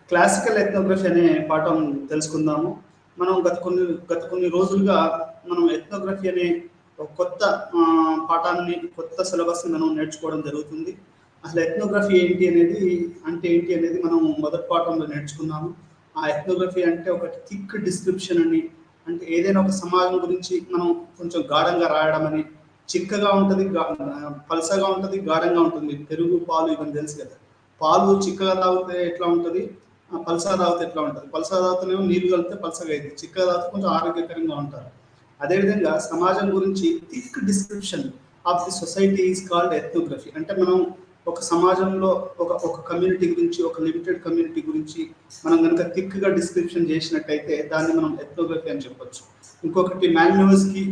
classical ethnography అనే పాఠం తెలుసుకుందాము. మనం గత కొన్ని రోజులుగా మనం ఎథ్నోగ్రఫీ అనే ఒక కొత్త పాఠాన్ని, కొత్త సిలబస్ని మనం నేర్చుకోవడం జరుగుతుంది. అసలు ఎథ్నోగ్రఫీ ఏంటి అనేది మనం మొదటి పాఠంలో నేర్చుకున్నాము. ఆ ఎథ్నోగ్రఫీ అంటే ఒక థిక్ డిస్క్రిప్షన్ అని, అంటే ఏదైనా ఒక సమాజం గురించి మనం కొంచెం గాఢంగా రాయడం అని. చిక్కగా ఉంటుంది, పలసగా ఉంటుంది, గాఢంగా ఉంటుంది. పెరుగు, పాలు ఇవన్నీ తెలుసు కదా. పాలు చిక్కగా తాగితే ఎట్లా ఉంటుంది, పలసగా తాగితే ఎట్లా ఉంటుంది. పలసగా తాగితేనేమో నీళ్ళు కలిపితే పలసగా అయింది, చిక్కగా తాగితే కొంచెం ఆరోగ్యకరంగా ఉంటారు. అదేవిధంగా సమాజం గురించి thick description of the society is called ethnography. అంటే మనం ఒక సమాజంలో ఒక కమ్యూనిటీ గురించి, ఒక లిమిటెడ్ కమ్యూనిటీ గురించి మనం కనుక థిక్గా డిస్క్రిప్షన్ చేసినట్టయితే దాన్ని మనం ఎథ్నోగ్రఫీ అని చెప్పొచ్చు. ఇంకొకటి మాలినోవ్స్కీ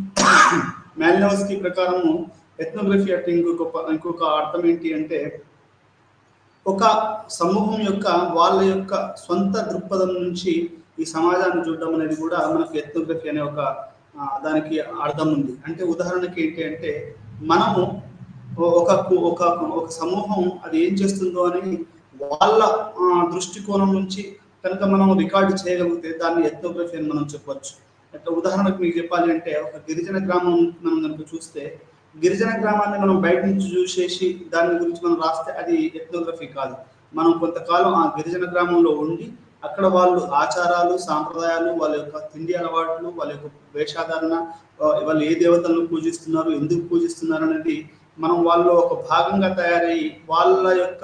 ప్రకారము ఎథ్నోగ్రఫీ అంటే ఇంకొక అర్థం ఏంటి అంటే, ఒక సమూహం యొక్క వాళ్ళ యొక్క సొంత దృక్పథం నుంచి ఈ సమాజాన్ని చూడడం అనేది కూడా మనకు ఎథ్నోగ్రఫీ అనే ఒక దానికి అర్థం ఉంది. అంటే ఉదాహరణకి ఏంటి అంటే, మనము ఒక సమూహం అది ఏం చేస్తుందో అని వాళ్ళ దృష్టికోణం నుంచి కనుక మనం రికార్డు చేయగలిగితే దాన్ని ఎథ్నోగ్రఫీ అని మనం చెప్పొచ్చు. అట్లా ఉదాహరణకు మీకు చెప్పాలి అంటే, ఒక గిరిజన గ్రామం మనం కనుక చూస్తే, గిరిజన గ్రామాన్ని మనం బయట నుంచి చూసేసి దాని గురించి మనం రాస్తే అది ఎథ్నోగ్రఫీ కాదు. మనం కొంతకాలం ఆ గిరిజన గ్రామంలో ఉండి అక్కడ వాళ్ళు ఆచారాలు, సాంప్రదాయాలు, వాళ్ళ యొక్క తిండి అలవాట్లు, వాళ్ళ యొక్క వేషాధారణ, వాళ్ళు ఏ దేవతలను పూజిస్తున్నారు, ఎందుకు పూజిస్తున్నారు అనేది మనం వాళ్ళు ఒక భాగంగా తయారయ్యి వాళ్ళ యొక్క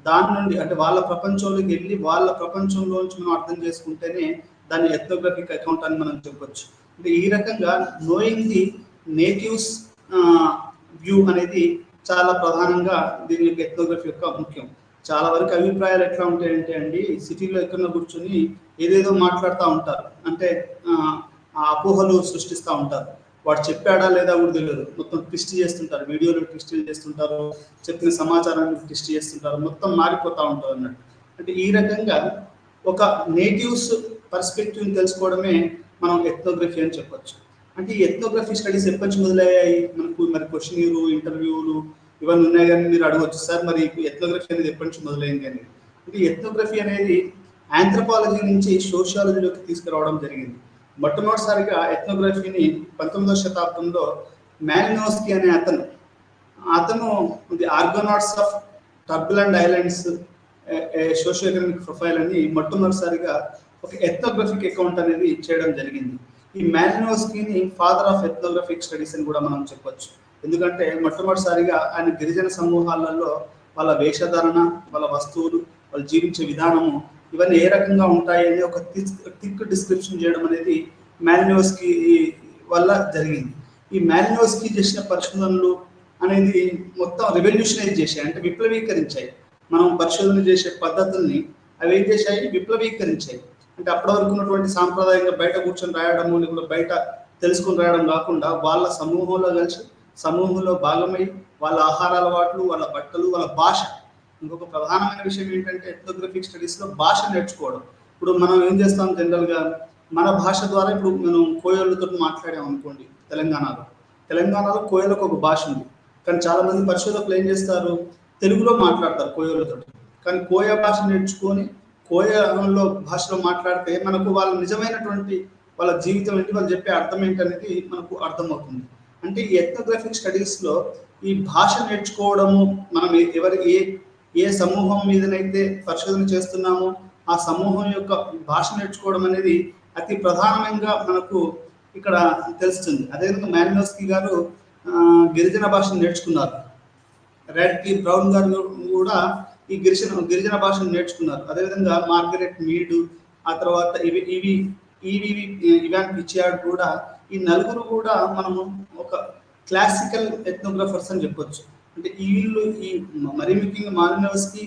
దాని నుండి, అంటే వాళ్ళ ప్రపంచంలోకి వెళ్ళి వాళ్ళ ప్రపంచంలోంచి మనం అర్థం చేసుకుంటేనే దాన్ని ఎథ్నోగ్రఫిక్ అకౌంట్ అని మనం చెప్పొచ్చు. అంటే ఈ రకంగా నోయింగ్ ది నేటివ్స్ వ్యూ అనేది చాలా ప్రధానంగా దీని యొక్క ఎథ్నోగ్రఫీ యొక్క ముఖ్యం. చాలా వరకు అభిప్రాయాలు ఎట్లా ఉంటాయంటే అండి, సిటీలో ఎక్కడో కూర్చొని ఏదేదో మాట్లాడుతూ ఉంటారు. అంటే అపోహలు సృష్టిస్తూ ఉంటారు. వాడు చెప్పాడా లేదా కూడా తెలియదు, మొత్తం ట్విస్ట్ చేస్తుంటారు, వీడియోలు ట్విస్ట్ చేస్తుంటారు, చెప్పిన సమాచారాన్ని ట్విస్ట్ చేస్తుంటారు, మొత్తం మారిపోతూ ఉంటారు అన్నట్టు. అంటే ఈ రకంగా ఒక నేటివ్స్ పర్స్పెక్టివ్ని తెలుసుకోవడమే మనం ఎథ్నోగ్రఫీ అని చెప్పొచ్చు. అంటే ఈ ఎథ్నోగ్రఫీ స్టడీస్ ఎప్పటి నుంచి మొదలయ్యాయి మనకు? మరి క్వశ్చనీరు, ఇంటర్వ్యూలు ఇవన్నీ ఉన్నాయి, కానీ మీరు అడగవచ్చు, సార్ మరి ఎథ్నోగ్రఫీ అనేది ఎప్పటి నుంచి మొదలైంది అని. అంటే ఎథ్నోగ్రఫీ అనేది ఆంథ్రోపాలజీ నుంచి సోషియాలజీలోకి తీసుకురావడం జరిగింది. మొట్టమొదటిసారిగా ఎథ్నోగ్రఫీని 19వ శతాబ్దంలో మాలినోవ్స్కీ అనే అతను the Argonauts of turbulent islands socio economic profile అని మొట్టమొదటిసారిగా ఒక ఎథ్నోగ్రఫిక్ అకౌంట్ అనేది చేయడం జరిగింది. ఈ మాలినోవ్స్కీని ఫాదర్ ఆఫ్ ఎథ్నోగ్రఫిక్ స్టడీస్ అని కూడా మనం చెప్పొచ్చు. ఎందుకంటే మొట్టమొదటిసారిగా ఆయన గిరిజన సమూహాలలో వాళ్ళ వేషధారణ, వాళ్ళ వస్తువులు, వాళ్ళు జీవించే విధానము, ఇవన్నీ ఏ రకంగా ఉంటాయి అని ఒక థిక్ డిస్క్రిప్షన్ చేయడం అనేది మాలినోవ్స్కీ వల్ల జరిగింది. ఈ మాలినోవ్స్కీ చేసిన పరిశోధనలు అనేది మొత్తం రెవల్యూషనైజ్ చేశాయి, అంటే విప్లవీకరించాయి. మనం పరిశోధన చేసే పద్ధతుల్ని అవి ఏం చేశాయి, విప్లవీకరించాయి. అంటే అప్పటి వరకు ఉన్నటువంటి సాంప్రదాయంగా బయట కూర్చొని రాయడము, లేకుండా బయట తెలుసుకొని రాయడం కాకుండా వాళ్ళ సమూహంలో కలిసి, సమూహంలో భాగమై, వాళ్ళ ఆహార అలవాట్లు, వాళ్ళ బట్టలు, వాళ్ళ భాష. ఇంకొక ప్రధానమైన విషయం ఏంటంటే ఎథ్నోగ్రఫిక్ స్టడీస్లో భాష నేర్చుకోవడం. ఇప్పుడు మనం ఏం చేస్తాం, జనరల్గా మన భాష ద్వారా ఇప్పుడు మనం కోయలతో మాట్లాడాం అనుకోండి, తెలంగాణలో కోయలకు ఒక భాష ఉంది. కానీ చాలామంది పరిశోధకులు ఏం చేస్తారు, తెలుగులో మాట్లాడతారు కోయలతో. కానీ కోయ భాష నేర్చుకొని కోయలో భాషలో మాట్లాడితే మనకు వాళ్ళ నిజమైనటువంటి వాళ్ళ జీవితం ఏంటి, వాళ్ళు చెప్పే అర్థం ఏంటి అనేది మనకు అర్థమవుతుంది. అంటే ఈ ఎథ్నోగ్రఫిక్ స్టడీస్లో ఈ భాష నేర్చుకోవడము, మనం ఏ సమూహం మీదనైతే పరిశోధన చేస్తున్నామో ఆ సమూహం యొక్క భాష నేర్చుకోవడం అనేది అతి ప్రధానంగా మనకు ఇక్కడ తెలుస్తుంది. అదేవిధంగా మాలినోవ్స్కీ గారు గిరిజన భాషను నేర్చుకున్నారు. రాడ్క్లిఫ్ బ్రౌన్ గారు కూడా ఈ గిరిజన భాషను నేర్చుకున్నారు. అదేవిధంగా మార్గరెట్ మీడ్, ఆ తర్వాత ఇవాన్ పిచియార్డ్ కూడా, ఈ నలుగురు కూడా మనము ఒక క్లాసికల్ ఎథ్నోగ్రాఫర్స్ అని చెప్పొచ్చు. అంటే వీళ్ళు మరీ ముఖ్యంగా మాలినోవ్స్కీ,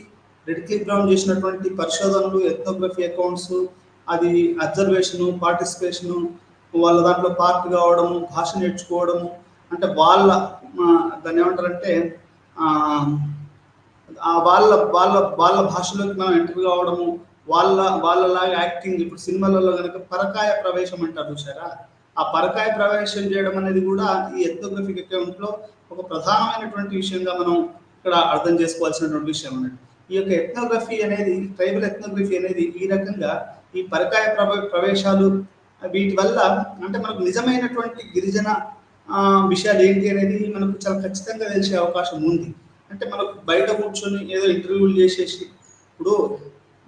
రాడ్క్లిఫ్ బ్రౌన్ చేసినటువంటి పరిశోధనలు, ఎథ్నోగ్రఫీ అకౌంట్స్, అది అబ్జర్వేషను, పార్టిసిపేషను, వాళ్ళ దాంట్లో పార్ట్ కావడము, భాష నేర్చుకోవడము, అంటే వాళ్ళ దాన్ని ఏమంటారంటే వాళ్ళ భాషలోకి మనం ఎంటర్ కావడము, వాళ్ళలాగా యాక్టింగ్. ఇప్పుడు సినిమాలలో కనుక పరకాయ ప్రవేశం అంటారు చూసారా, ఆ పరకాయ ప్రవేశం చేయడం అనేది కూడా ఈ ఎథ్నోగ్రఫిక్ అకౌంట్లో ఒక ప్రధానమైనటువంటి విషయంగా మనం ఇక్కడ అర్థం చేసుకోవాల్సినటువంటి విషయం అన్నట్టు. ఈ యొక్క ఎథ్నోగ్రఫీ అనేది, ట్రైబల్ ఎథ్నోగ్రఫీ అనేది ఈ రకంగా ఈ పరకాయ ప్రవేశాలు వీటి వల్ల అంటే మనకు నిజమైనటువంటి గిరిజన విషయాలు ఏంటి అనేది మనకు చాలా ఖచ్చితంగా తెలిసే అవకాశం ఉంది. అంటే మనకు బయట కూర్చొని ఏదో ఇంటర్వ్యూలు చేసేసి, ఇప్పుడు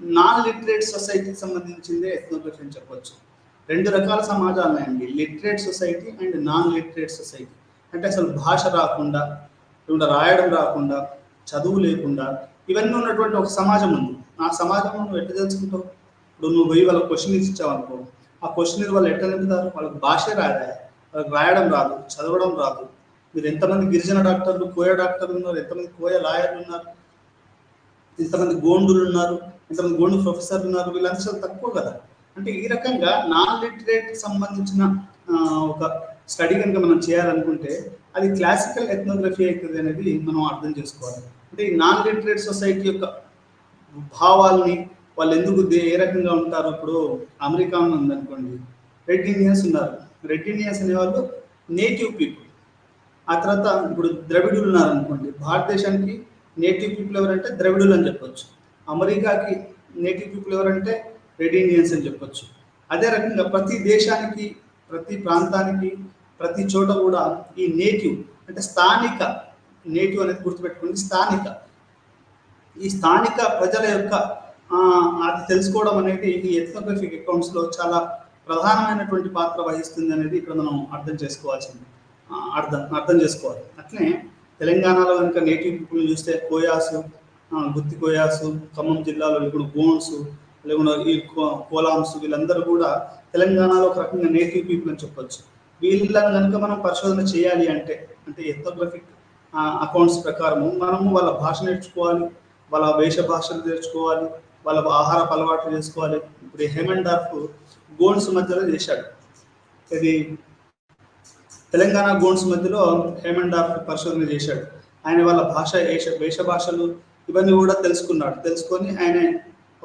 నాన్ లిటరేట్ సొసైటీకి సంబంధించిందే ఎథ్నోగ్రఫీ అని చెప్పొచ్చు. 2 రకాల సమాజాలు ఉన్నాయండి, literate society and non literate society. అంటే అసలు భాష రాకుండా, రాయడం రాకుండా, చదువు లేకుండా ఇవన్నీ ఉన్నటువంటి ఒక సమాజం ఉంది. ఆ సమాజం నువ్వు ఎట్లా తెలుసుకుంటావు? ఇప్పుడు నువ్వు పోయి వాళ్ళకి క్వశ్చన్ ఇచ్చావు అనుకో, ఆ క్వశ్చన్ వాళ్ళు ఎట్లా నింపుతారు? వాళ్ళకి భాష రాదా, వాళ్ళకి రాయడం రాదు, చదవడం రాదు. మీరు ఎంతమంది గిరిజన డాక్టర్లు, కోయ డాక్టర్లు ఉన్నారు, ఎంతమంది కోయ లాయర్లు ఉన్నారు, ఎంతమంది గోండులు ఉన్నారు, ఎంతమంది గోండు ప్రొఫెసర్లు ఉన్నారు, వీళ్ళంతా చాలా తక్కువ కదా. అంటే ఈ రకంగా నాన్ లిటరేట్ సంబంధించిన ఒక స్టడీ కనుక మనం చేయాలనుకుంటే అది క్లాసికల్ ఎథ్నోగ్రఫీ అవుతుంది అనేది మనం అర్థం చేసుకోవాలి. అంటే ఈ నాన్ లిటరేట్ సొసైటీ యొక్క భావాల్ని, వాళ్ళు ఎందుకు ఏ రకంగా ఉంటారు. ఇప్పుడు అమెరికా ఉందనుకోండి, రెడ్ ఇండియన్స్ ఉన్నారు. రెడ్ ఇండియన్స్ అనేవాళ్ళు నేటివ్ పీపుల్. ఆ తర్వాత ఇప్పుడు ద్రవిడులు ఉన్నారనుకోండి, భారతదేశానికి నేటివ్ పీపుల్ ఎవరంటే ద్రవిడులు అని చెప్పొచ్చు. అమెరికాకి నేటివ్ పీపుల్ ఎవరంటే రెడ్ ఇండియన్స్ అని చెప్పొచ్చు. అదే రకంగా ప్రతి దేశానికి, ప్రతి ప్రాంతానికి, ప్రతి చోట కూడా ఈ నేటివ్ అంటే స్థానిక, నేటివ్ అనేది గుర్తుపెట్టుకోండి, స్థానిక, ఈ స్థానిక ప్రజల యొక్క అది తెలుసుకోవడం అనేది ఈ ఎథ్నోగ్రఫిక్ అకౌంట్స్లో చాలా ప్రధానమైనటువంటి పాత్ర వహిస్తుంది అనేది ఇక్కడ మనం అర్థం చేసుకోవాల్సింది, అర్థం చేసుకోవాలి. అట్లనే తెలంగాణలో కనుక నేటివ్ పీపుల్ చూస్తే కోయాసు, గుత్తి కోయాసు, ఖమ్మం జిల్లాలో ఇప్పుడు గోన్స్, లేకుండా ఈ కోలాంస్, వీళ్ళందరూ కూడా తెలంగాణలో ఒక రకంగా నేటివ్ పీపుల్ అని చెప్పొచ్చు. వీళ్ళని కనుక మనం పరిశోధన చేయాలి అంటే ఎథ్నోగ్రఫిక్ అకౌంట్స్ ప్రకారము మనము వాళ్ళ భాష నేర్చుకోవాలి, వాళ్ళ వేష భాషలు నేర్చుకోవాలి, వాళ్ళ ఆహారపు అలవాట్లు చేసుకోవాలి. ఇప్పుడు హేమండార్ఫ్ గోన్స్ మధ్యలో చేశాడు, ఇది తెలంగాణ గోన్స్ మధ్యలో హేమండార్ఫ్ పరిశోధన చేశాడు. ఆయన వాళ్ళ భాష, వేష భాషలు ఇవన్నీ కూడా తెలుసుకొని ఆయన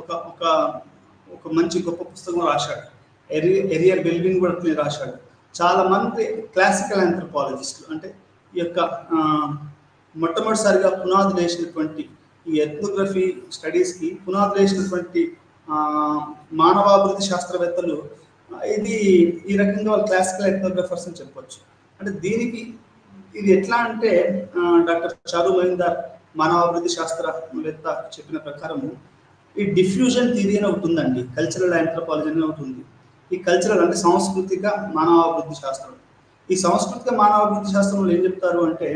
ఒక మంచి గొప్ప పుస్తకం రాశాడు. ఎరియర్ బెల్విన్ కూడా రాశాడు. చాలా మంది క్లాసికల్ ఆంథ్రోపాలజిస్టులు అంటే ఈ యొక్క మొట్టమొదటిసారిగా పునాదులు వేసినటువంటి ఈ ఎథ్నోగ్రఫీ స్టడీస్కి పునాదులు వేసినటువంటి మానవాభివృద్ధి శాస్త్రవేత్తలు ఈ రకంగా వాళ్ళు క్లాసికల్ ఎథ్నోగ్రఫర్స్ అని చెప్పొచ్చు. అంటే దీనికి ఇది ఎట్లా అంటే డాక్టర్ చారు మహీందర్ మానవాభివృద్ధి శాస్త్రవేత్త చెప్పిన ప్రకారము ఈ డిఫ్యూజన్ థియరీ అని ఒకటి ఉందండి, కల్చరల్ ఆంథ్రోపాలజీ అని ఒకటి ఉంది. ఈ కల్చరల్ అంటే సాంస్కృతిక మానవాభివృద్ధి శాస్త్రం. ఈ సాంస్కృతిక మానవాభివృద్ధి శాస్త్రంలో ఏం చెప్తారు అంటే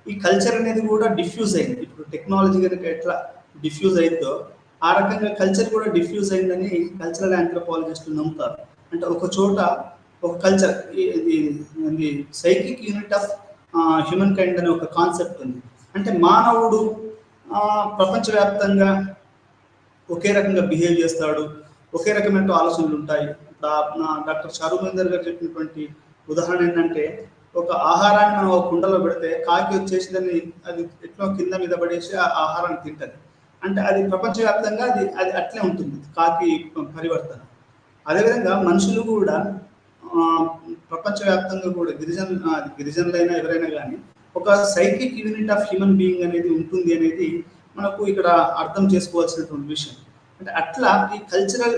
ఈ కల్చర్ అనేది కూడా డిఫ్యూజ్ అయింది. ఇప్పుడు టెక్నాలజీ కనుక ఎట్లా డిఫ్యూజ్ అయిందో ఆ రకంగా కల్చర్ కూడా డిఫ్యూజ్ అయిందని కల్చరల్ ఆంథ్రోపాలజిస్టులు నమ్ముతారు. అంటే ఒక చోట ఒక కల్చర్, ఇది psychic unit of human kind అనే ఒక కాన్సెప్ట్ ఉంది. అంటే మానవుడు ప్రపంచవ్యాప్తంగా ఒకే రకంగా బిహేవ్ చేస్తాడు, ఒకే రకమైన ఆలోచనలు ఉంటాయి. డాక్టర్ చారు మహీందర్ గారు చెప్పినటువంటి ఉదాహరణ ఏంటంటే ఒక ఆహారాన్ని మనం ఒక కుండలో పెడితే కాకి వచ్చేసి దాన్ని అది ఎట్లా కింద మీద పడేసి ఆ ఆహారాన్ని తింటది. అంటే అది ప్రపంచవ్యాప్తంగా అది అట్లే ఉంటుంది కాకి పరివర్తన. అదేవిధంగా మనుషులు కూడా ప్రపంచవ్యాప్తంగా కూడా గిరిజనులైనా ఎవరైనా కానీ ఒక psychic unit of human being అనేది ఉంటుంది అనేది మనకు ఇక్కడ అర్థం చేసుకోవాల్సినటువంటి విషయం. అంటే అట్లా ఈ కల్చరల్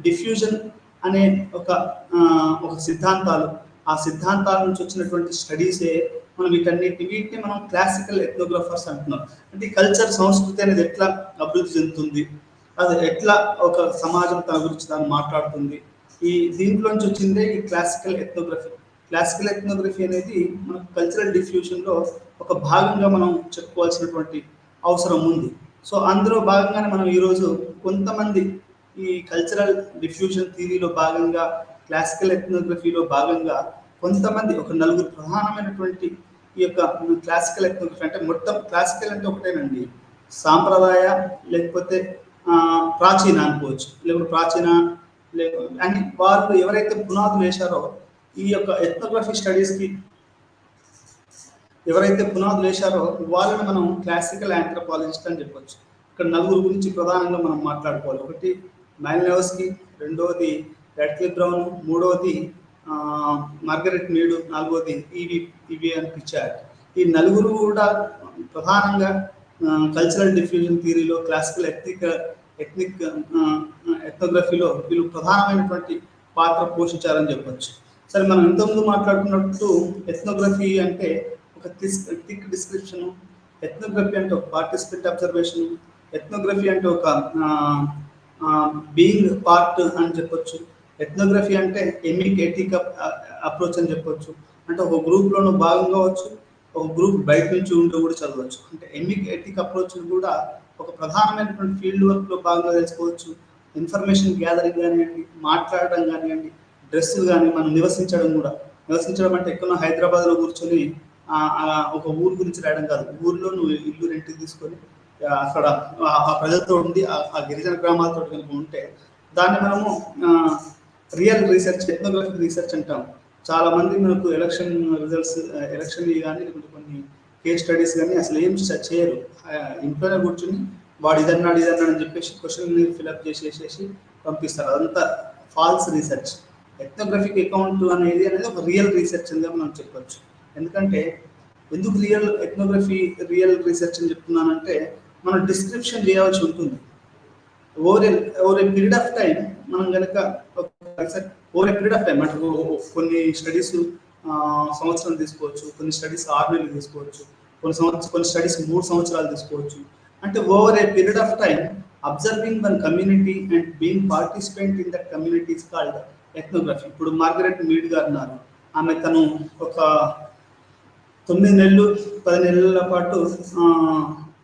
డిఫ్యూజన్ అనే ఒక సిద్ధాంతాలు, ఆ సిద్ధాంతాల నుంచి వచ్చినటువంటి స్టడీసే మనం వీటిని మనం క్లాసికల్ ఎథ్నోగ్రఫర్స్ అంటున్నాం. అంటే ఈ కల్చర్, సంస్కృతి అనేది ఎట్లా అభివృద్ధి చెందుతుంది, అది ఎట్లా ఒక సమాజం తన గురించి తాను మాట్లాడుతుంది, దీంట్లోంచి వచ్చిందే ఈ క్లాసికల్ ఎథ్నోగ్రఫీ. క్లాసికల్ ఎథ్నోగ్రఫీ అనేది మన కల్చరల్ డిఫ్యూజన్లో ఒక భాగంగా మనం చెప్పుకోవాల్సినటువంటి అవసరం ఉంది. సో అందులో భాగంగానే మనం ఈరోజు కొంతమంది ఈ కల్చరల్ డిఫ్యూజన్ థియరీలో భాగంగా, క్లాసికల్ ఎథ్నోగ్రఫీలో భాగంగా కొంతమంది ఒక 4 ప్రధానమైనటువంటి ఈ యొక్క క్లాసికల్ ఎథ్నోగ్రఫీ అంటే మొత్తం క్లాసికల్ అంటే ఒకటేనండి, సాంప్రదాయ లేకపోతే ప్రాచీన అనుకోవచ్చు, లేకపోతే ప్రాచీన అని వారు ఎవరైతే పునాదులు వేశారో ఈ యొక్క ఎథ్నోగ్రఫీ స్టడీస్కి ఎవరైతే పునాదులు వేశారో వాళ్ళని మనం క్లాసికల్ ఆంథ్రోపాలజిస్ట్ అని చెప్పొచ్చు. ఇక్కడ 4 గురించి ప్రధానంగా మనం మాట్లాడుకోవాలి. ఒకటి మాలినోవ్స్కీ, రెండవది రాడ్క్లిఫ్ బ్రౌన్, మూడవది మార్గరెట్ మీడ్, నాలుగవది ఈవి అని పిచ్చార్డ్. ఈ 4 కూడా ప్రధానంగా కల్చరల్ డిఫ్యూజన్ థియరీలో, క్లాసికల్ ఎథ్నిక్ ఎథ్నోగ్రఫీలో వీళ్ళు ప్రధానమైనటువంటి పాత్ర పోషించారని చెప్పొచ్చు. సరే, మనం ఇంతకుముందు మాట్లాడుకున్నట్టు ఎథ్నోగ్రఫీ అంటే ఒక థిక్ డిస్క్రిప్షను, ఎథ్నోగ్రఫీ అంటే ఒక పార్టిసిపెంట్ అబ్జర్వేషన్, ఎథ్నోగ్రఫీ అంటే ఒక బీయింగ్ పార్ట్ అని చెప్పొచ్చు. ఎథ్నోగ్రఫీ అంటే ఎమిక్ ఎథిక్ అప్రోచ్ అని చెప్పొచ్చు. అంటే ఒక గ్రూప్లోనూ భాగం కావచ్చు, ఒక గ్రూప్ బయట నుంచి ఉంటూ కూడా చదవచ్చు. అంటే ఎమిక్ ఎథిక్ అప్రోచ్ కూడా ఒక ప్రధానమైనటువంటి ఫీల్డ్ వర్క్లో భాగంగా తెలుసుకోవచ్చు. ఇన్ఫర్మేషన్ గ్యాదరింగ్ కానివ్వండి, మాట్లాడడం కానివ్వండి, డ్రెస్సులు కానీ, మనం నివసించడం అంటే ఎక్కడో హైదరాబాద్లో కూర్చొని ఒక ఊరు గురించి రాయడం కాదు. ఊర్లో నువ్వు ఇల్లు రెంట్కి తీసుకొని అక్కడ ఆ ప్రజలతో ఉండి ఆ గిరిజన గ్రామాలతో కనుక ఉంటే దాన్ని మనము రియల్ రీసెర్చ్, ఎథ్నోగ్రఫిక్ రీసెర్చ్ అంటాం. చాలా మంది మనకు ఎలక్షన్ రిజల్ట్స్, ఎలక్షన్ కానీ లేకుంటే కొన్ని కేస్ స్టడీస్ కానీ అసలు ఏం చేయరు. ఇంట్లోనే కూర్చుని వాడు ఇదన్నాడు అని చెప్పేసి క్వశ్చన్ ఫిల్అప్ చేసేసి పంపిస్తారు. అదంతా ఫాల్స్ రీసెర్చ్. ఎథ్నోగ్రఫిక్ అకౌంట్ అనేది ఒక రియల్ రీసెర్చ్ అని మనం చెప్పొచ్చు. ఎందుకంటే ఎందుకు రియల్ రీసెర్చ్ అని చెప్తున్నానంటే, మనం డిస్క్రిప్షన్ చేయవలసి ఉంటుంది. Over a period of time మనం కనుక over a period of time అంటే కొన్ని స్టడీస్ సంవత్సరం తీసుకోవచ్చు, కొన్ని స్టడీస్ 6 నెలలు తీసుకోవచ్చు, కొన్ని స్టడీస్ 3 సంవత్సరాలు తీసుకోవచ్చు. అంటే over a period of time observing one community and being participant in that community is called ethnography. ఇప్పుడు మార్గరెట్ మీడ్ గారు ఉన్నారు. ఆమె తను ఒక 9 నెలలు 10 నెలల పాటు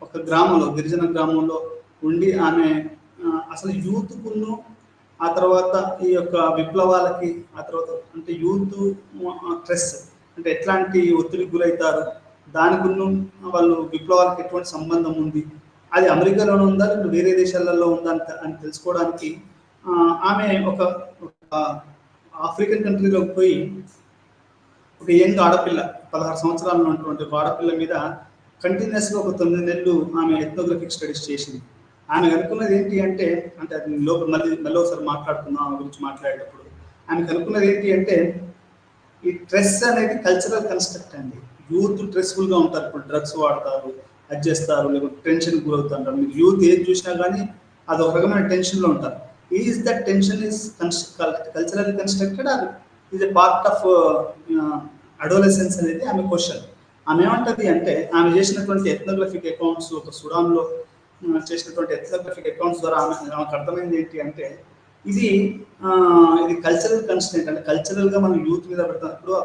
ఒక గ్రామంలో, గిరిజన గ్రామంలో ఉండి ఆమె అసలు యూత్కును, ఆ తర్వాత ఈ యొక్క విప్లవాలకి, ఆ తర్వాత అంటే యూత్ స్ట్రెస్ అంటే ఎట్లాంటి ఒత్తిడికి గురవుతారు, దానికును వాళ్ళు విప్లవాలకు ఎటువంటి సంబంధం ఉంది, అది అమెరికాలోనే ఉందా లేదా వేరే దేశాలలో ఉందా అని తెలుసుకోవడానికి ఆమె ఒక ఆఫ్రికన్ కంట్రీలోకి పోయి ఒక యంగ్ ఆడపిల్ల, 16 సంవత్సరాలు ఉన్నటువంటి ఒక ఆడపిల్ల మీద కంటిన్యూస్గా ఒక 9 నెలలు ఆమె ఎథ్నోగ్రఫిక్ స్టడీస్ చేసింది. ఆమె అనుకున్నది ఏంటి అంటే అది లోపల మళ్ళీ ఒకసారి మాట్లాడుకుందాం ఆమె గురించి మాట్లాడేటప్పుడు. ఆమెకు అనుకున్నది ఏంటి అంటే, ఈ స్ట్రెస్ అనేది కల్చరల్ కన్స్ట్రక్ట్ అండి. యూత్ స్ట్రెస్ఫుల్గా ఉంటారు, ఇప్పుడు డ్రగ్స్ వాడతారు, అది చేస్తారు, లేకపోతే టెన్షన్ గురవుతుంటారు. మీకు యూత్ ఏది చూసినా కానీ అది ఒక రకమైన టెన్షన్లో ఉంటారు. Is that tension is cultural constructed or is a part of adolescence అనేది ఆమె క్వశ్చన్. ఆమె ఏమంటది అంటే, ఆమె చేసినటువంటి ఎథ్నోగ్రఫిక్ అకౌంట్స్, ఒక సుడాన్లో చేసినటువంటి ఎథ్నోగ్రఫిక్ అకౌంట్స్ ద్వారా ఆమెకు అర్థమైంది ఏంటి అంటే, ఇది కల్చరల్ కన్స్టెంట్. అంటే కల్చరల్గా మనం యూత్ మీద పెడతాం. ఇప్పుడు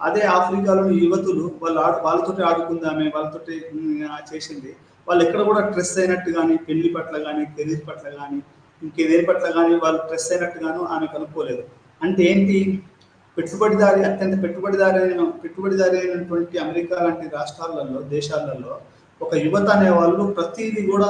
అదే ఆఫ్రికాలోని యువతులు వాళ్ళతో ఆడుకుందామే, వాళ్ళతో చేసింది, వాళ్ళు ఎక్కడ కూడా స్ట్రెస్ అయినట్టు కానీ, పెళ్లి పట్ల కానీ, కెరీర్ పట్ల కానీ, ఇంకేదేని పట్ల కానీ వాళ్ళు స్ట్రెస్ అయినట్టుగాను ఆమె కనుక్కోలేదు. అంటే ఏంటి, అత్యంత పెట్టుబడిదారి అయినటువంటి అమెరికా లాంటి రాష్ట్రాలలో, దేశాలలో ఒక యువత అనేవాళ్ళు ప్రతిదీ కూడా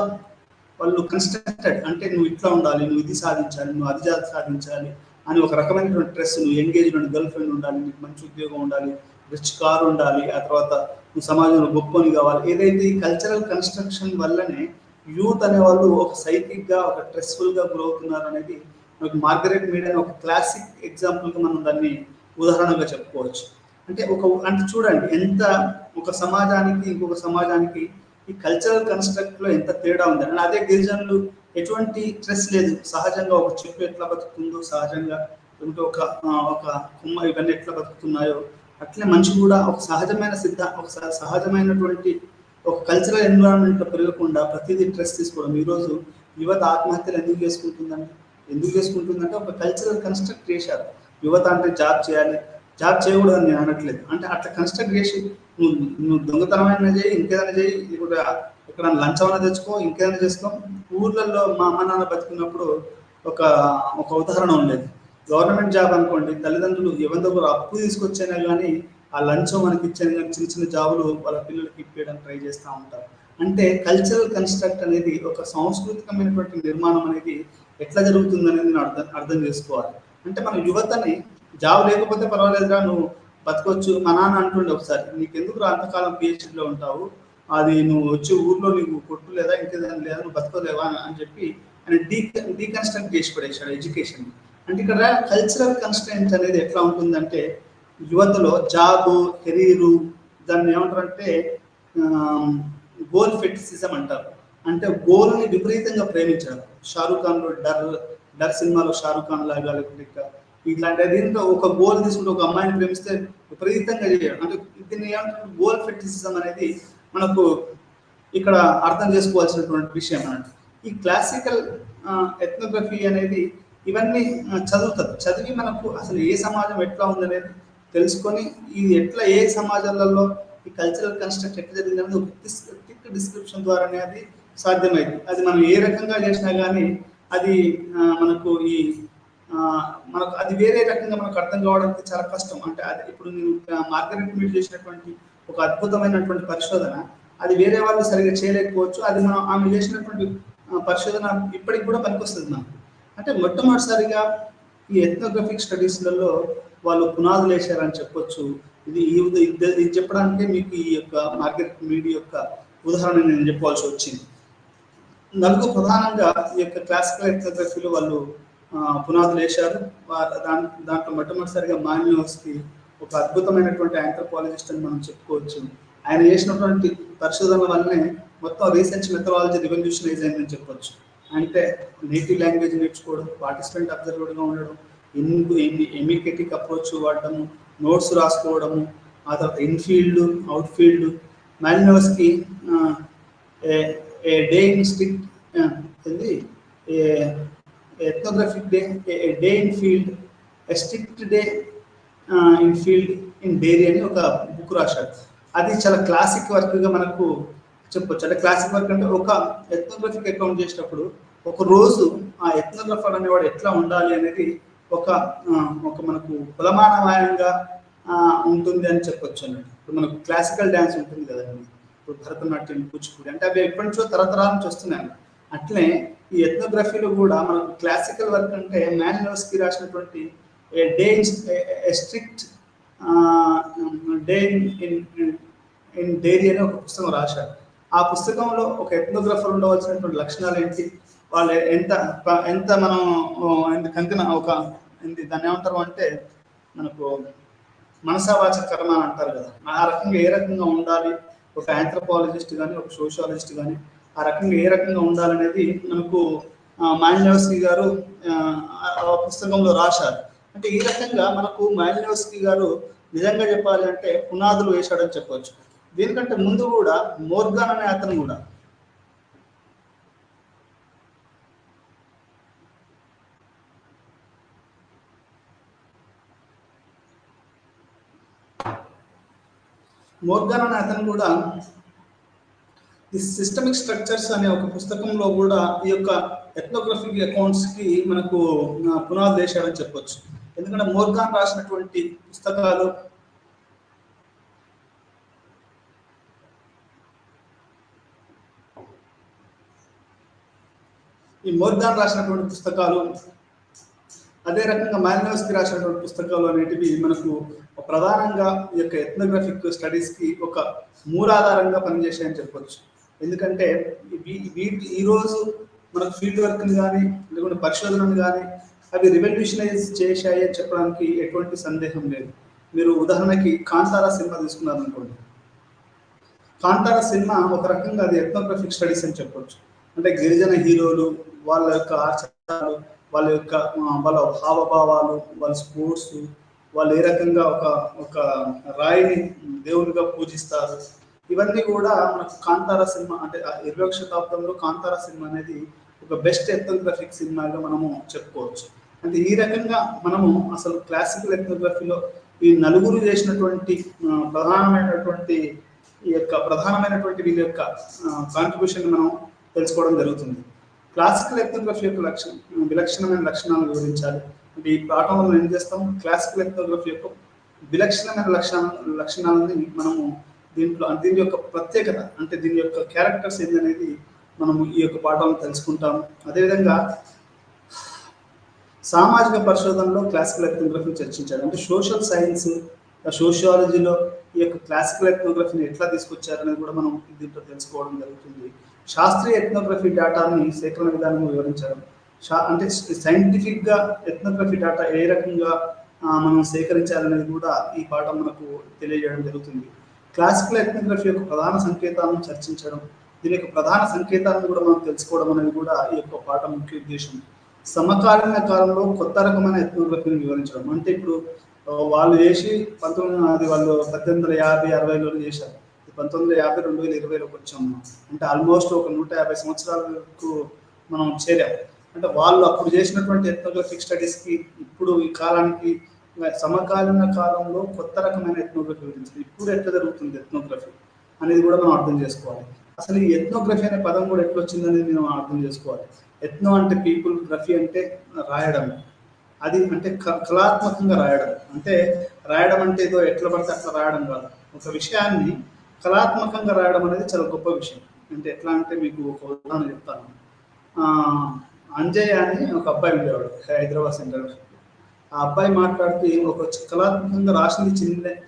వాళ్ళు కన్స్ట్రక్టెడ్. అంటే నువ్వు ఇట్లా ఉండాలి, నువ్వు ఇది సాధించాలి, నువ్వు అది సాధించాలి అని ఒక రకమైనటువంటి స్ట్రెస్. నువ్వు ఎంగేజ్మెంట్, గర్ల్ ఫ్రెండ్ ఉండాలి, నీకు మంచి ఉద్యోగం ఉండాలి, రిచ్ కార్ ఉండాలి, ఆ తర్వాత నువ్వు సమాజంలో గొప్పని కావాలి. ఏదైతే ఈ కల్చరల్ కన్స్ట్రక్షన్ వల్లనే యూత్ అనేవాళ్ళు ఒక సైకిక్గా, ఒక స్ట్రెస్ఫుల్గా గురవుతున్నారు అనేది మనకు మార్గరెట్ మీడ్ అనే ఒక క్లాసిక్ ఎగ్జాంపుల్గా మనం దాన్ని ఉదాహరణగా చెప్పుకోవచ్చు. అంటే చూడండి ఎంత ఒక సమాజానికి ఇంకొక సమాజానికి ఈ కల్చరల్ కన్స్ట్రక్ట్లో ఎంత తేడా ఉంది. అండ్ అదే గిరిజనులు ఎటువంటి స్ట్రెస్ లేదు, సహజంగా ఒక చెట్టు ఎట్లా బతుకుతుందో, సహజంగా ఒక కొమ్మ ఇవన్నీ ఎట్లా బతుకుతున్నాయో అట్లే మనిషి కూడా ఒక సహజమైనటువంటి ఒక కల్చరల్ ఎన్విరాన్మెంట్లో పెరగకుండా ప్రతిదీ స్ట్రెస్ తీసుకోవడం. ఈరోజు యువత ఆత్మహత్యలు ఎందుకు చేసుకుంటుందంటే ఒక కల్చరల్ కన్స్ట్రక్ట్ చేశారు. యువత అంటే జాబ్ చేయాలి, జాబ్ చేయకూడదని నేను అనట్లేదు. అంటే అట్లా కన్స్ట్రక్ట్ చేసి నువ్వు దొంగతనమైన చేయి, ఇంకేదైనా చేయి, లేకపోతే ఇక్కడ లంచమైనా తెచ్చుకో, ఇంకేదైనా చేసుకో. ఊర్లలో మా అమ్మ నాన్న బతుకున్నప్పుడు ఒక ఉదాహరణ ఉండేది. గవర్నమెంట్ జాబ్ అనుకోండి, తల్లిదండ్రులు ఎవరి దగ్గర అప్పు తీసుకొచ్చైనా కానీ ఆ లంచం మనకి ఇచ్చాను కానీ చిన్న చిన్న జాబులు వాళ్ళ పిల్లలకి ఇప్పించడానికి ట్రై చేస్తూ ఉంటారు. అంటే కల్చరల్ కన్స్ట్రక్ట్ అనేది, ఒక సాంస్కృతికమైనటువంటి నిర్మాణం అనేది ఎట్లా జరుగుతుంది అనేది నేను అర్థం చేసుకోవాలి. అంటే మన యువతని జాబ్ లేకపోతే పర్వాలేదురా, నువ్వు బతకొచ్చు. మా నాన్న అంటుండే ఒకసారి, నీకెందుకు అంతకాలం పిహెచ్డీలో ఉంటావు, అది నువ్వు వచ్చి ఊర్లో నీకు కొట్టు లేదా ఇంకేదైనా లేదా, నువ్వు బతకోలేవా అని చెప్పి ఆయన డీకన్స్ట్రక్ట్ చేసి పడేశాడు ఎడ్యుకేషన్. అంటే ఇక్కడ కల్చరల్ కన్స్ట్రెంట్ అనేది ఎట్లా ఉంటుందంటే, యువతలో జాబు, కెరీరు, దాన్ని ఏమంటారంటే గోల్ ఫెటిసిజం అంటారు. అంటే గోల్ని విపరీతంగా ప్రేమించడం. షారూఖ్ ఖాన్లో డర్ సినిమాలో షారూఖ్ ఖాన్ లాగా, లేకపోతే ఇట్లాంటి దీంట్లో ఒక గోల్ తీసుకుంటే ఒక అమ్మాయిని ప్రేమిస్తే విపరీతంగా చేయడం. అంటే దీన్ని ఏమంటారు, గోల్ ఫెటిసిజం అనేది మనకు ఇక్కడ అర్థం చేసుకోవాల్సినటువంటి విషయం అన్నట్టు. ఈ క్లాసికల్ ఎథ్నోగ్రఫీ అనేది ఇవన్నీ చదివి మనకు అసలు ఏ సమాజం ఎట్లా ఉందనేది తెలుసుకొని ఇది ఎట్లా ఏ సమాజాలలో ఈ కల్చరల్ కన్స్ట్రక్ట్ ఎట్లా జరిగింది అనేది ఒక థిక్ డిస్క్రిప్షన్ ద్వారానే అది సాధ్యమైంది. అది మనం ఏ రకంగా చేసినా కానీ అది మనకు మనకు అది వేరే రకంగా మనకు అర్థం కావడానికి చాలా కష్టం. అంటే అది ఇప్పుడు నేను మార్గరెట్ మీడ్ చేసినటువంటి ఒక అద్భుతమైనటువంటి పరిశోధన అది వేరే వాళ్ళు సరిగ్గా చేయలేకపోవచ్చు. అది మనం ఆమె చేసినటువంటి పరిశోధన ఇప్పటికి కూడా పనికొస్తుంది మనకు. అంటే మొట్టమొదటిసారిగా ఈ ఎథ్నోగ్రఫిక్ స్టడీస్లలో వాళ్ళు పునాదులు వేశారని చెప్పొచ్చు. ఇది చెప్పడానికి మీకు ఈ యొక్క మార్గరెట్ మీడ్ యొక్క ఉదాహరణ నేను చెప్పవలసి వచ్చింది. నలుగురు ప్రధానంగా ఈ యొక్క క్లాసికల్ ఎథ్నోగ్రఫీలో వాళ్ళు పునాదులు వేశారు. దాంట్లో మొట్టమొదటిసారిగా మాలినోవ్స్కీ ఒక అద్భుతమైనటువంటి ఆంథ్రోపాలజిస్ట్ అని మనం చెప్పుకోవచ్చు. ఆయన చేసినటువంటి పరిశోధనల వల్లనే మొత్తం రీసెర్చ్ మెథడాలజీ రివల్యూషనైజ్ అయిందని చెప్పొచ్చు. అంటే నేటివ్ లాంగ్వేజ్ నేర్చుకోవడం, పార్టిసిపెంట్ అబ్జర్వర్గా ఉండడం, ఎమికెటిక్ అప్రోచ్ వాడటము, నోట్స్ రాసుకోవడము, ఆ తర్వాత infield outfield. Malinowski day in strict ethnographic day in field, strict day in field in diary అని ఒక బుక్ రాశారు. అది చాలా క్లాసిక్ వర్క్గా మనకు చెప్పొచ్చు. అంటే క్లాసిక్ వర్క్ అంటే ఒక ఎథ్నోగ్రఫిక్ అకౌంట్ చేసేటప్పుడు ఒక రోజు ఆ ఎథ్నోగ్రఫర్ అనేవాడు ఎట్లా ఉండాలి అనేది ఒక మనకు కులమానమయంగా ఉంటుంది అని చెప్పొచ్చు అన్నట్టు. ఇప్పుడు మనకు క్లాసికల్ డ్యాన్స్ ఉంటుంది కదండి, ఇప్పుడు భరతనాట్యం, కూచిపూడి, అంటే అవి ఎప్పటి నుంచో తరతరాల నుంచి వస్తున్నాయి. అట్లనే ఈ ఎథ్నోగ్రఫీలో కూడా మనకు క్లాసికల్ వర్క్ అంటే మాలినోవ్స్కీ రాసినటువంటి స్ట్రిక్ట్ డే ఇన్ డైరీ అనే ఒక పుస్తకం రాశారు. ఆ పుస్తకంలో ఒక ఎథ్నోగ్రఫర్ ఉండవలసినటువంటి లక్షణాలు ఏంటి, వాళ్ళు ఎంత మనం కంతిన దాన్ని ఏమంటారు అంటే మనకు మనసావాచ కర్మ అని అంటారు కదా, ఆ రకంగా ఏ రకంగా ఉండాలి, ఒక ఆంథ్రోపాలజిస్ట్ కానీ ఒక సోషియాలజిస్ట్ కానీ ఆ రకంగా ఏ రకంగా ఉండాలనేది మనకు మాలినోవ్స్కీ గారు ఆ పుస్తకంలో రాశారు. అంటే ఈ రకంగా మనకు మాలినోవ్స్కీ గారు నిజంగా చెప్పాలి అంటే పునాదులు వేశాడని చెప్పవచ్చు. దీనికంటే ముందు కూడా మోర్గాన్ అనే అతను కూడా ది సిస్టమిక్ స్ట్రక్చర్స్ అనే ఒక పుస్తకంలో కూడా ఈ యొక్క ఎథ్నోగ్రఫిక్ అకౌంట్స్ కి మనకు పునాదులు వేశాడని చెప్పొచ్చు. ఎందుకంటే మోర్గాన్ రాసినటువంటి పుస్తకాలు అదే రకంగా మాలినోవ్స్కీ రాసినటువంటి పుస్తకాలు అనేటివి మనకు ప్రధానంగా ఈ యొక్క ఎథ్నోగ్రఫిక్ స్టడీస్ కి ఒక మూలాధారంగా పనిచేసాయని చెప్పొచ్చు. ఎందుకంటే ఈరోజు మనకు ఫీల్డ్ వర్క్ని కానీ లేకుంటే పరిశోధనను కానీ అవి రివల్యూషనైజ్ చేశాయి అని చెప్పడానికి ఎటువంటి సందేహం లేదు. మీరు ఉదాహరణకి కాంతారా సినిమా తీసుకున్నారనుకోండి, కాంతారా సినిమా ఒక రకంగా అది ఎథ్నోగ్రఫిక్ స్టడీస్ అని చెప్పొచ్చు. అంటే గిరిజన హీరోలు, వాళ్ళ యొక్క ఆచారాలు, వాళ్ళ హావభావాలు, వాళ్ళ స్పోర్ట్స్, వాళ్ళు ఏ రకంగా ఒక రాయిని దేవునిగా పూజిస్తారు, ఇవన్నీ కూడా మనకు కాంతారా సినిమా అంటే 20వ శతాబ్దంలో కాంతారా సినిమా అనేది ఒక బెస్ట్ ఎథ్నోగ్రఫిక్ సినిమాగా మనము చెప్పుకోవచ్చు. అంటే ఈ రకంగా మనము అసలు క్లాసికల్ ఎథ్నోగ్రఫీలో ఈ నలుగురు చేసినటువంటి ప్రధానమైనటువంటి వీళ్ళ యొక్క కాంట్రిబ్యూషన్ మనం తెలుసుకోవడం జరుగుతుంది. క్లాసికల్ ఎథ్నోగ్రఫీ యొక్క విలక్షణమైన లక్షణాలను వివరించాలి. అంటే ఈ పాఠంలో మనం ఏం చేస్తాం, క్లాసికల్ ఎథ్నోగ్రఫీ యొక్క విలక్షణమైన లక్షణాలని మనము దీని యొక్క ప్రత్యేకత అంటే దీని యొక్క క్యారెక్టర్స్ ఏంటనేది మనము ఈ యొక్క పాఠంలో తెలుసుకుంటాము. అదేవిధంగా సామాజిక పరిశోధనలో క్లాసికల్ ఎథ్నోగ్రఫీని చర్చించారు. అంటే సోషల్ సైన్స్, సోషియాలజీలో ఈ యొక్క క్లాసికల్ ఎథ్నోగ్రఫీని ఎట్లా తీసుకొచ్చారనేది కూడా మనం దీంట్లో తెలుసుకోవడం జరుగుతుంది. శాస్త్రీయ ఎథ్నోగ్రఫీ డేటాని సేకరణ విధానం వివరించడం, అంటే సైంటిఫిక్గా ఎథ్నోగ్రఫీ డేటా ఏ రకంగా మనం సేకరించాలనేది కూడా ఈ పాఠం మనకు తెలియజేయడం జరుగుతుంది. క్లాసికల్ ఎథ్నోగ్రఫీ యొక్క ప్రధాన సంకేతాలను చర్చించడం, దీని యొక్క ప్రధాన సంకేతాలను కూడా మనం తెలుసుకోవడం అనేది కూడా ఈ యొక్క పాఠం ముఖ్య ఉద్దేశం. సమకాలీన కాలంలో కొత్త రకమైన ఎథ్నోగ్రఫీని వివరించడం. అంటే ఇప్పుడు వాళ్ళు చేసి వాళ్ళు 1850-60లో చేశారు. 1950 2020లోకి వచ్చాము. అంటే ఆల్మోస్ట్ ఒక 150 సంవత్సరాలకు మనం చేరాం. అంటే వాళ్ళు అప్పుడు చేసినటువంటి ఎథ్నోగ్రఫిక్ స్టడీస్కి ఇప్పుడు ఈ కాలానికి సమకాలీన కాలంలో కొత్త రకమైన ఎథ్నోగ్రఫీ గురించి ఇప్పుడు ఎట్లా జరుగుతుంది ఎథ్నోగ్రఫీ అనేది కూడా మనం అర్థం చేసుకోవాలి. అసలు ఈ ఎథ్నోగ్రఫీ అనే పదం కూడా ఎట్లా వచ్చిందనేది మనం అర్థం చేసుకోవాలి. ఎథ్నో అంటే పీపుల్, గ్రఫీ అంటే రాయడం. అది అంటే కళాత్మకంగా రాయడం. అంటే రాయడం అంటే ఏదో ఎట్లా పడితే అట్లా రాయడం కాదు. ఒక విషయాన్ని కళాత్మకంగా రాయడం అనేది చాలా గొప్ప విషయం. అంటే ఎట్లా అంటే మీకు ఒక ఉదాహరణ చెప్తాను. అంజయ్య అని ఒక అబ్బాయి ఉండేవాడు హైదరాబాద్ సెంట్రల్. ఆ అబ్బాయి మాట్లాడుతూ ఒక కళాత్మకంగా రాసింది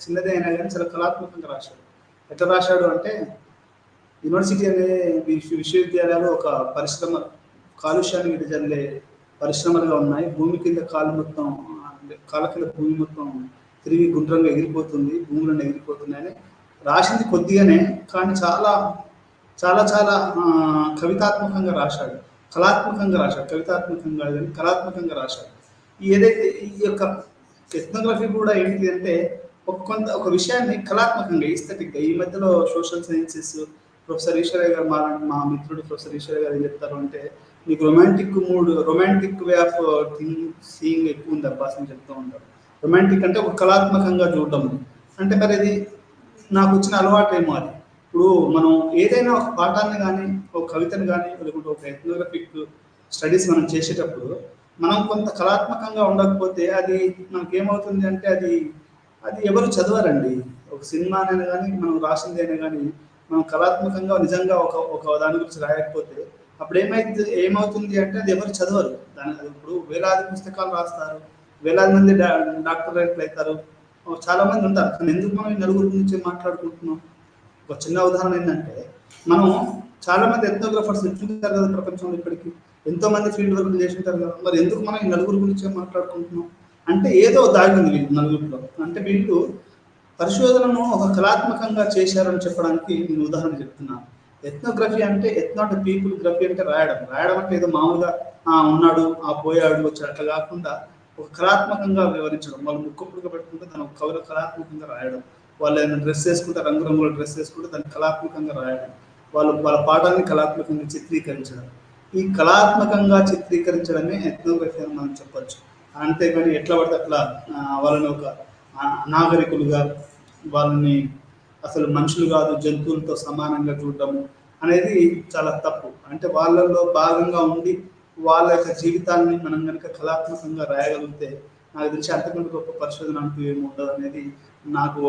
చిన్నదే అయినా కానీ చాలా కళాత్మకంగా రాశాడు. ఎట్లా రాశాడు అంటే, యూనివర్సిటీ అనే విశ్వవిద్యాలయాలు ఒక పరిశ్రమ, కాలుష్యాన్ని విడజల్లే పరిశ్రమలుగా ఉన్నాయి. భూమి కింద కాళ్ళ కింద భూమి మొత్తం తిరిగి గుండ్రంగా ఎగిరిపోతుంది, భూములను ఎగిరిపోతున్నాయని రాసింది కొద్దిగానే, కానీ చాలా చాలా చాలా కవితాత్మకంగా రాశాడు, కళాత్మకంగా రాశాడు. కవితాత్మకంగా కానీ కళాత్మకంగా రాశాడు. ఏదైతే ఈ యొక్క ఎథ్నోగ్రఫీ కూడా ఏంటి అంటే ఒక విషయాన్ని కళాత్మకంగా, ఈస్థెటిక్గా. ఈ మధ్యలో సోషల్ సైన్సెస్ ప్రొఫెసర్ ఈశ్వరయ్య గారు, మా మిత్రుడు ప్రొఫెసర్ ఈశ్వరయ్య గారు ఏం చెప్తారు అంటే, మీకు రొమాంటిక్ వే ఆఫ్ సీయింగ్ ఎక్కువ ఉంది అబ్బాస్ అని చెప్తూ ఉంటారు. రొమాంటిక్ అంటే ఒక కళాత్మకంగా చూడటం. అంటే మరి అది నాకు వచ్చిన అలవాటు ఏమో అది. ఇప్పుడు మనం ఏదైనా ఒక పాఠాన్ని కానీ, ఒక కవితను కానీ, లేకుంటే ఒక ఎథ్నోగ్రఫిక్ స్టడీస్ మనం చేసేటప్పుడు మనం కొంత కళాత్మకంగా ఉండకపోతే అది మనకేమవుతుంది అంటే అది ఎవరు చదవరండి. ఒక సినిమానైనా కానీ, మనం రాసిందైనా కానీ, మనం కళాత్మకంగా నిజంగా ఒక దాని గురించి రాయకపోతే అప్పుడు ఏమవుతుంది అంటే అది ఎవరు చదవరు. ఇప్పుడు వేలాది పుస్తకాలు రాస్తారు, వేలాది మంది డాక్టరేట్లు అవుతారు, చాలా మంది ఉంటారు. కానీ ఎందుకు మనం ఈ నలుగురు గురించి మాట్లాడుకుంటున్నాం? ఒక చిన్న ఉదాహరణ ఏంటంటే, మనం చాలా మంది ఎథ్నోగ్రాఫర్స్ ఇచ్చుంటారు కదా ప్రపంచంలో, ఇప్పటికి ఎంతో మంది ఫీల్డ్ వర్క్ చేసి ఉంటారు కదా. మరి ఎందుకు మనం ఈ నలుగురు గురించి మాట్లాడుకుంటున్నాం అంటే ఏదో దాగి ఉంది వీళ్ళు నలుగురిలో. అంటే వీళ్ళు పరిశోధనను ఒక కళాత్మకంగా చేశారని చెప్పడానికి నేను ఉదాహరణ చెప్తున్నాను. ఎథ్నోగ్రఫీ అంటే ఎథ్నో పీపుల్, గ్రఫీ అంటే రాయడం అంటే ఏదో మామూలుగా ఉన్నాడు, పోయాడు, వచ్చాడు అట్లా కాకుండా ఒక కళాత్మకంగా వివరించడం. వాళ్ళు ముక్కుపుడుగా పెట్టుకుంటే దాని ఒక కవిలో కళాత్మకంగా రాయడం. వాళ్ళు ఏదైనా డ్రెస్ వేసుకుంటే, రంగురంగుల డ్రెస్ వేసుకుంటే దాన్ని కళాత్మకంగా రాయడం. వాళ్ళ పాఠాన్ని కళాత్మకంగా చిత్రీకరించడం. ఈ కళాత్మకంగా చిత్రీకరించడమే ఎథ్నోగ్రఫీ అని మనం చెప్పచ్చు. అంతేగాని ఎట్లా పడితే అట్లా వాళ్ళని ఒక నాగరికులుగా, వాళ్ళని అసలు మనుషులు కాదు జంతువులతో సమానంగా చూడటము అనేది చాలా తప్పు. అంటే వాళ్ళల్లో భాగంగా ఉండి వాళ్ళ యొక్క జీవితాన్ని మనం కనుక కళాత్మకంగా రాయగలిగితే నాకు తెలిసి అంతకంటే గొప్ప పరిశోధన అంటూ ఏమి ఉండదు అనేది నాకు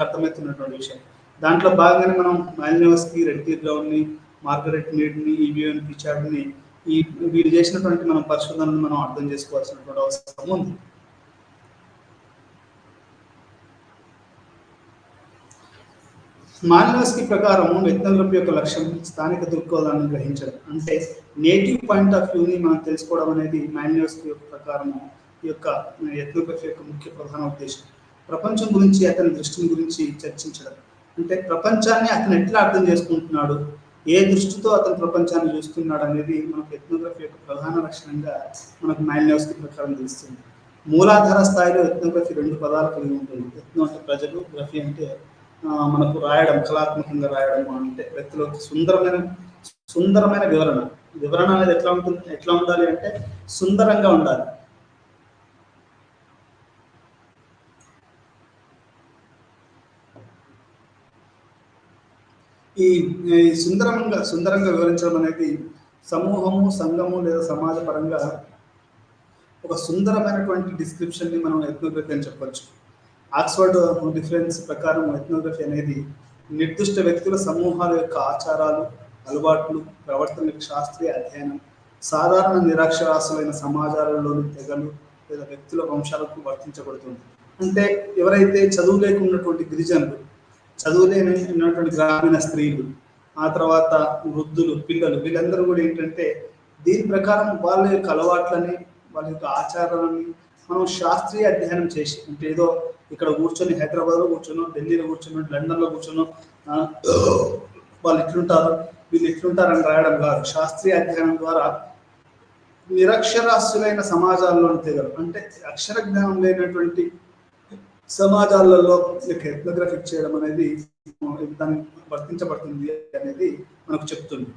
అర్థమవుతున్నటువంటి విషయం. దాంట్లో భాగంగానే మనం మాలినోవ్స్కీ, రెడ్డి బ్రౌన్ని, మార్గరెట్ మీడ్ని, ఈవిఎన్ పిచార్డ్ని వీరు చేసినటువంటి మనం పరిశోధనను మనం అర్థం చేసుకోవాల్సినటువంటి అవసరం ఉంది. మాలినోవ్స్కీ ప్రకారం ఎథ్నోగ్రఫీ యొక్క లక్ష్యం స్థానిక దృక్కోణాన్ని గ్రహించడం. అంటే నేటివ్ పాయింట్ ఆఫ్ వ్యూని మనం తెలుసుకోవడం అనేది మాలినోవ్స్కీ యొక్క ప్రకారం ఈ యొక్క ఎథ్నోగ్రఫీ యొక్క ముఖ్య ప్రధాన ఉద్దేశం. ప్రపంచం గురించి, అతని దృష్టిని గురించి చర్చించడం. అంటే ప్రపంచాన్ని అతను ఎట్లా అర్థం చేసుకుంటున్నాడు, ఏ దృష్టితో అతను ప్రపంచాన్ని చూస్తున్నాడు అనేది మనకు ఎథ్నోగ్రఫీ యొక్క ప్రధాన లక్షణంగా మనకు మాలినోవ్స్కీ ప్రకారం తెలుస్తుంది. మూలాధార స్థాయిలో ఎథ్నోగ్రఫీ 2 పదాలు కలిగి ఉంటుంది. ఎథ్నో అంటే ప్రజలు, గ్రఫీ అంటే మనకు రాయడం, కళాత్మకంగా రాయడం. అంటే వ్యక్తులకు సుందరమైన వివరణ అనేది ఎట్లా ఉండాలి అంటే సుందరంగా ఉండాలి. ఈ సుందరంగా వివరించడం అనేది సమూహము, సంఘము లేదా సమాజ పరంగా ఒక సుందరమైనటువంటి డిస్క్రిప్షన్ని మనం ఎథ్నోగ్రఫీ అని చెప్పొచ్చు. ఆక్స్ఫర్డ్ డిఫరెన్స్ ప్రకారం ఎథ్నోగ్రఫీ అనేది నిర్దిష్ట వ్యక్తుల సమూహాల యొక్క ఆచారాలు, అలవాట్లు, ప్రవర్తన యొక్క శాస్త్రీయ అధ్యయనం, సాధారణ నిరక్షరాస్యులైన సమాజాలలోని తెగలు లేదా వ్యక్తుల వంశాలకు వర్తించబడుతుంది. అంటే ఎవరైతే చదువు లేకున్నటువంటి గిరిజనులు, చదువులేనటువంటి గ్రామీణ స్త్రీలు, ఆ తర్వాత వృద్ధులు, పిల్లలు, వీళ్ళందరూ కూడా ఏంటంటే దీని ప్రకారం వాళ్ళ యొక్క అలవాట్లని, వాళ్ళ యొక్క ఆచారాలని మనం శాస్త్రీయ అధ్యయనం చేసి, అంటే ఏదో ఇక్కడ కూర్చొని హైదరాబాద్లో కూర్చొనో, ఢిల్లీలో కూర్చొనో, లండన్లో కూర్చొనో వాళ్ళు ఇట్లుంటారు, వీళ్ళు ఎట్లుంటారని రాయడం కాదు. శాస్త్రీయ అధ్యయనం ద్వారా నిరక్షరాస్యులైన సమాజాల్లో తెగలు, అంటే అక్షర జ్ఞానం లేనటువంటి సమాజాలలో ఎథ్నోగ్రఫిక్ చేయడం అనేది దాన్ని వర్తించబడుతుంది అనేది మనకు చెప్తుంది.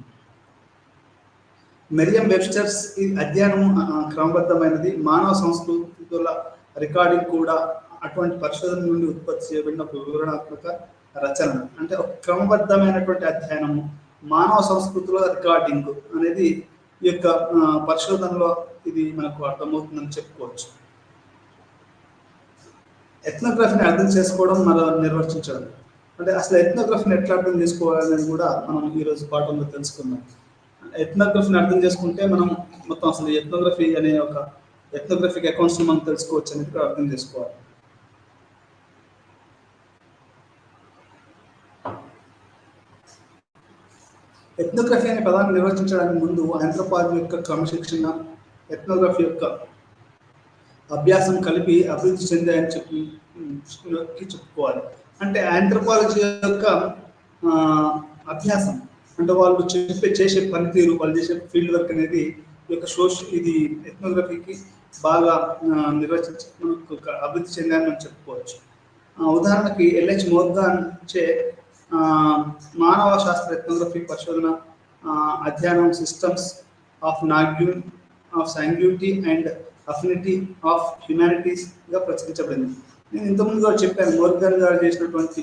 మెరియం వెబ్స్టర్స్ ఈ అధ్యయనం క్రమబద్ధమైనది. మానవ సంస్కృతుల రికార్డింగ్ కూడా అటువంటి పరిశోధన నుండి ఉత్పత్తి చేయబడిన ఒక వివరణాత్మక రచన. అంటే ఒక క్రమబద్ధమైనటువంటి అధ్యయనము, మానవ సంస్కృతుల రికార్డింగ్ అనేది ఈ యొక్క పరిశోధనలో ఇది మనకు అర్థమవుతుందని చెప్పుకోవచ్చు. ఎథ్నోగ్రఫీని అర్థం చేసుకోవడం మనం నిర్వచించడం, అంటే అసలు ఎథ్నోగ్రఫీని ఎట్లా అర్థం చేసుకోవాలనేది కూడా మనం ఈరోజు పాఠంలో తెలుసుకుందాం. ఎథ్నోగ్రఫీని అర్థం చేసుకుంటే మనం మొత్తం అసలు ఎథ్నోగ్రఫీ అనే ఒక ఎథ్నోగ్రఫిక్ అకౌంట్స్ మనం తెలుసుకోవచ్చు అనేది కూడా అర్థం చేసుకోవాలి. ఎథ్నోగ్రఫీ అనే పదాన్ని నిర్వచించడానికి ముందు ఆంథ్రోపాలజీ యొక్క క్రమశిక్షణ, ఎథ్నోగ్రఫీ యొక్క అభ్యాసం కలిపి అభివృద్ధి చెందాయని చెప్పుకోవాలి. అంటే ఆంథ్రోపాలజీ యొక్క అభ్యాసం అంటే వాళ్ళు చేసే పనితీరు, వాళ్ళు చేసే ఫీల్డ్ వర్క్ అనేది ఈ యొక్క ఇది ఎథ్నోగ్రఫీకి బాగా నిర్వచించి మనకు అభివృద్ధి చెందాయని మనం చెప్పుకోవచ్చు. ఉదాహరణకి ఎల్హెచ్ మోర్గాన్ చే మానవ శాస్త్ర ఎథ్నోగ్రఫీ పరిశోధన అధ్యయనం సిస్టమ్స్ ఆఫ్ నాగ్యూన్ ఆఫ్ సాంగ్యూటీ అండ్ అఫినిటీ ఆఫ్ హ్యుమానిటీస్గా ప్రచురించబడింది. నేను ఇంతకుముందు కూడా చెప్పాను, మోర్గాన్ గారు చేసినటువంటి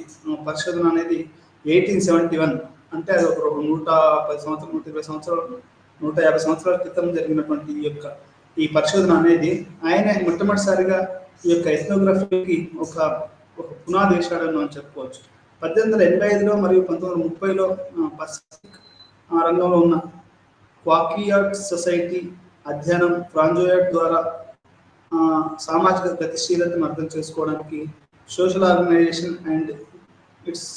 పరిశోధన అనేది 1871, అంటే అది ఒక 110 సంవత్సరాలు 120 సంవత్సరాలు 150 సంవత్సరాల క్రితం జరిగినటువంటి ఈ పరిశోధన అనేది ఆయన మొట్టమొదటిసారిగా ఈ యొక్క ఎథ్నోగ్రఫీకి ఒక పునాది వేశాడని మనం చెప్పుకోవచ్చు. 1885లో మరియు 1930లో పసిఫిక్ రంగంలో ఉన్న క్వాకియార్డ్ సొసైటీ అధ్యయనం ఫ్రాంజోయార్డ్ ద్వారా సామాజిక గతిశీలతను అర్థం చేసుకోవడానికి social organisation and its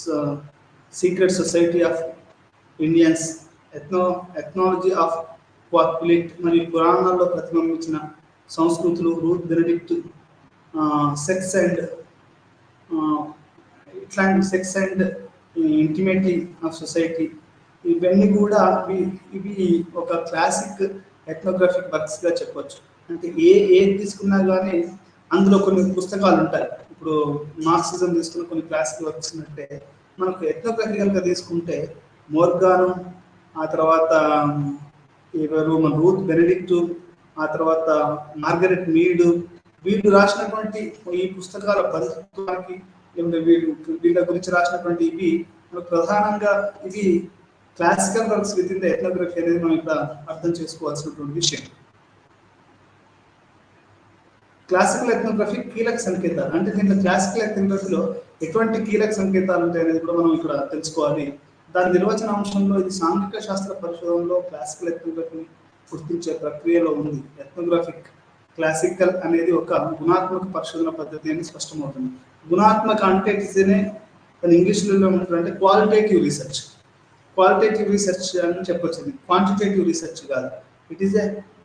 secret society of Indians, ethnology of క్వాక్యులేట్ మరియు పురాణాల్లో ప్రతిబింబించిన సంస్కృతులు, రూత్ బెనెడిక్ట్ సెక్స్ అండ్ ఇట్లాంటి sex and intimacy of society, ఇవన్నీ కూడా ఇవి ఒక క్లాసిక్ ఎథ్నోగ్రఫిక్ వర్క్స్గా చెప్పవచ్చు. అంటే ఏది తీసుకున్నా కానీ అందులో కొన్ని పుస్తకాలు ఉంటాయి. ఇప్పుడు మార్క్సిజం తీసుకున్న కొన్ని క్లాసిక్ వర్క్స్ అంటే మనకు ఎథ్నోగ్రఫికల్గా తీసుకుంటే మోర్గాను, ఆ తర్వాత ఎవరు మన రూత్ బెనెడిక్ట్, ఆ తర్వాత మార్గరెట్ మీడ్, వీళ్ళు రాసినటువంటి ఈ పుస్తకాల బంధుత్వానికి వీళ్ళ గురించి రాసినటువంటి ఇవి ప్రధానంగా ఇవి classical works with in the ethnography అనేది మనం ఇక్కడ అర్థం చేసుకోవాల్సినటువంటి విషయం. క్లాసికల్ ఎథ్నోగ్రఫీ కీలక సంకేతాలు, అంటే దీంట్లో క్లాసికల్ ఎథ్నోగ్రఫీలో ఎటువంటి కీలక సంకేతాలు ఉంటాయి అనేది కూడా మనం ఇక్కడ తెలుసుకోవాలి. దాని నిర్వచన అంశంలో ఇది సాంఘిక శాస్త్ర పరిశోధనలో క్లాసికల్ ఎథ్నోగ్రఫీని గుర్తించే ప్రక్రియలో ఉంది. ఎథ్నోగ్రాఫిక్ క్లాసికల్ అనేది ఒక గుణాత్మక పరిశోధన పద్ధతి అని స్పష్టమవుతుంది. గుణాత్మక అంటే ఇంగ్లీష్లో ఏమంటారంటే క్వాలిటేటివ్ రీసెర్చ్. క్వాలిటేటివ్ రీసెర్చ్ అని చెప్పొచ్చు, క్వాంటిటేటివ్ రీసెర్చ్ కాదు. It is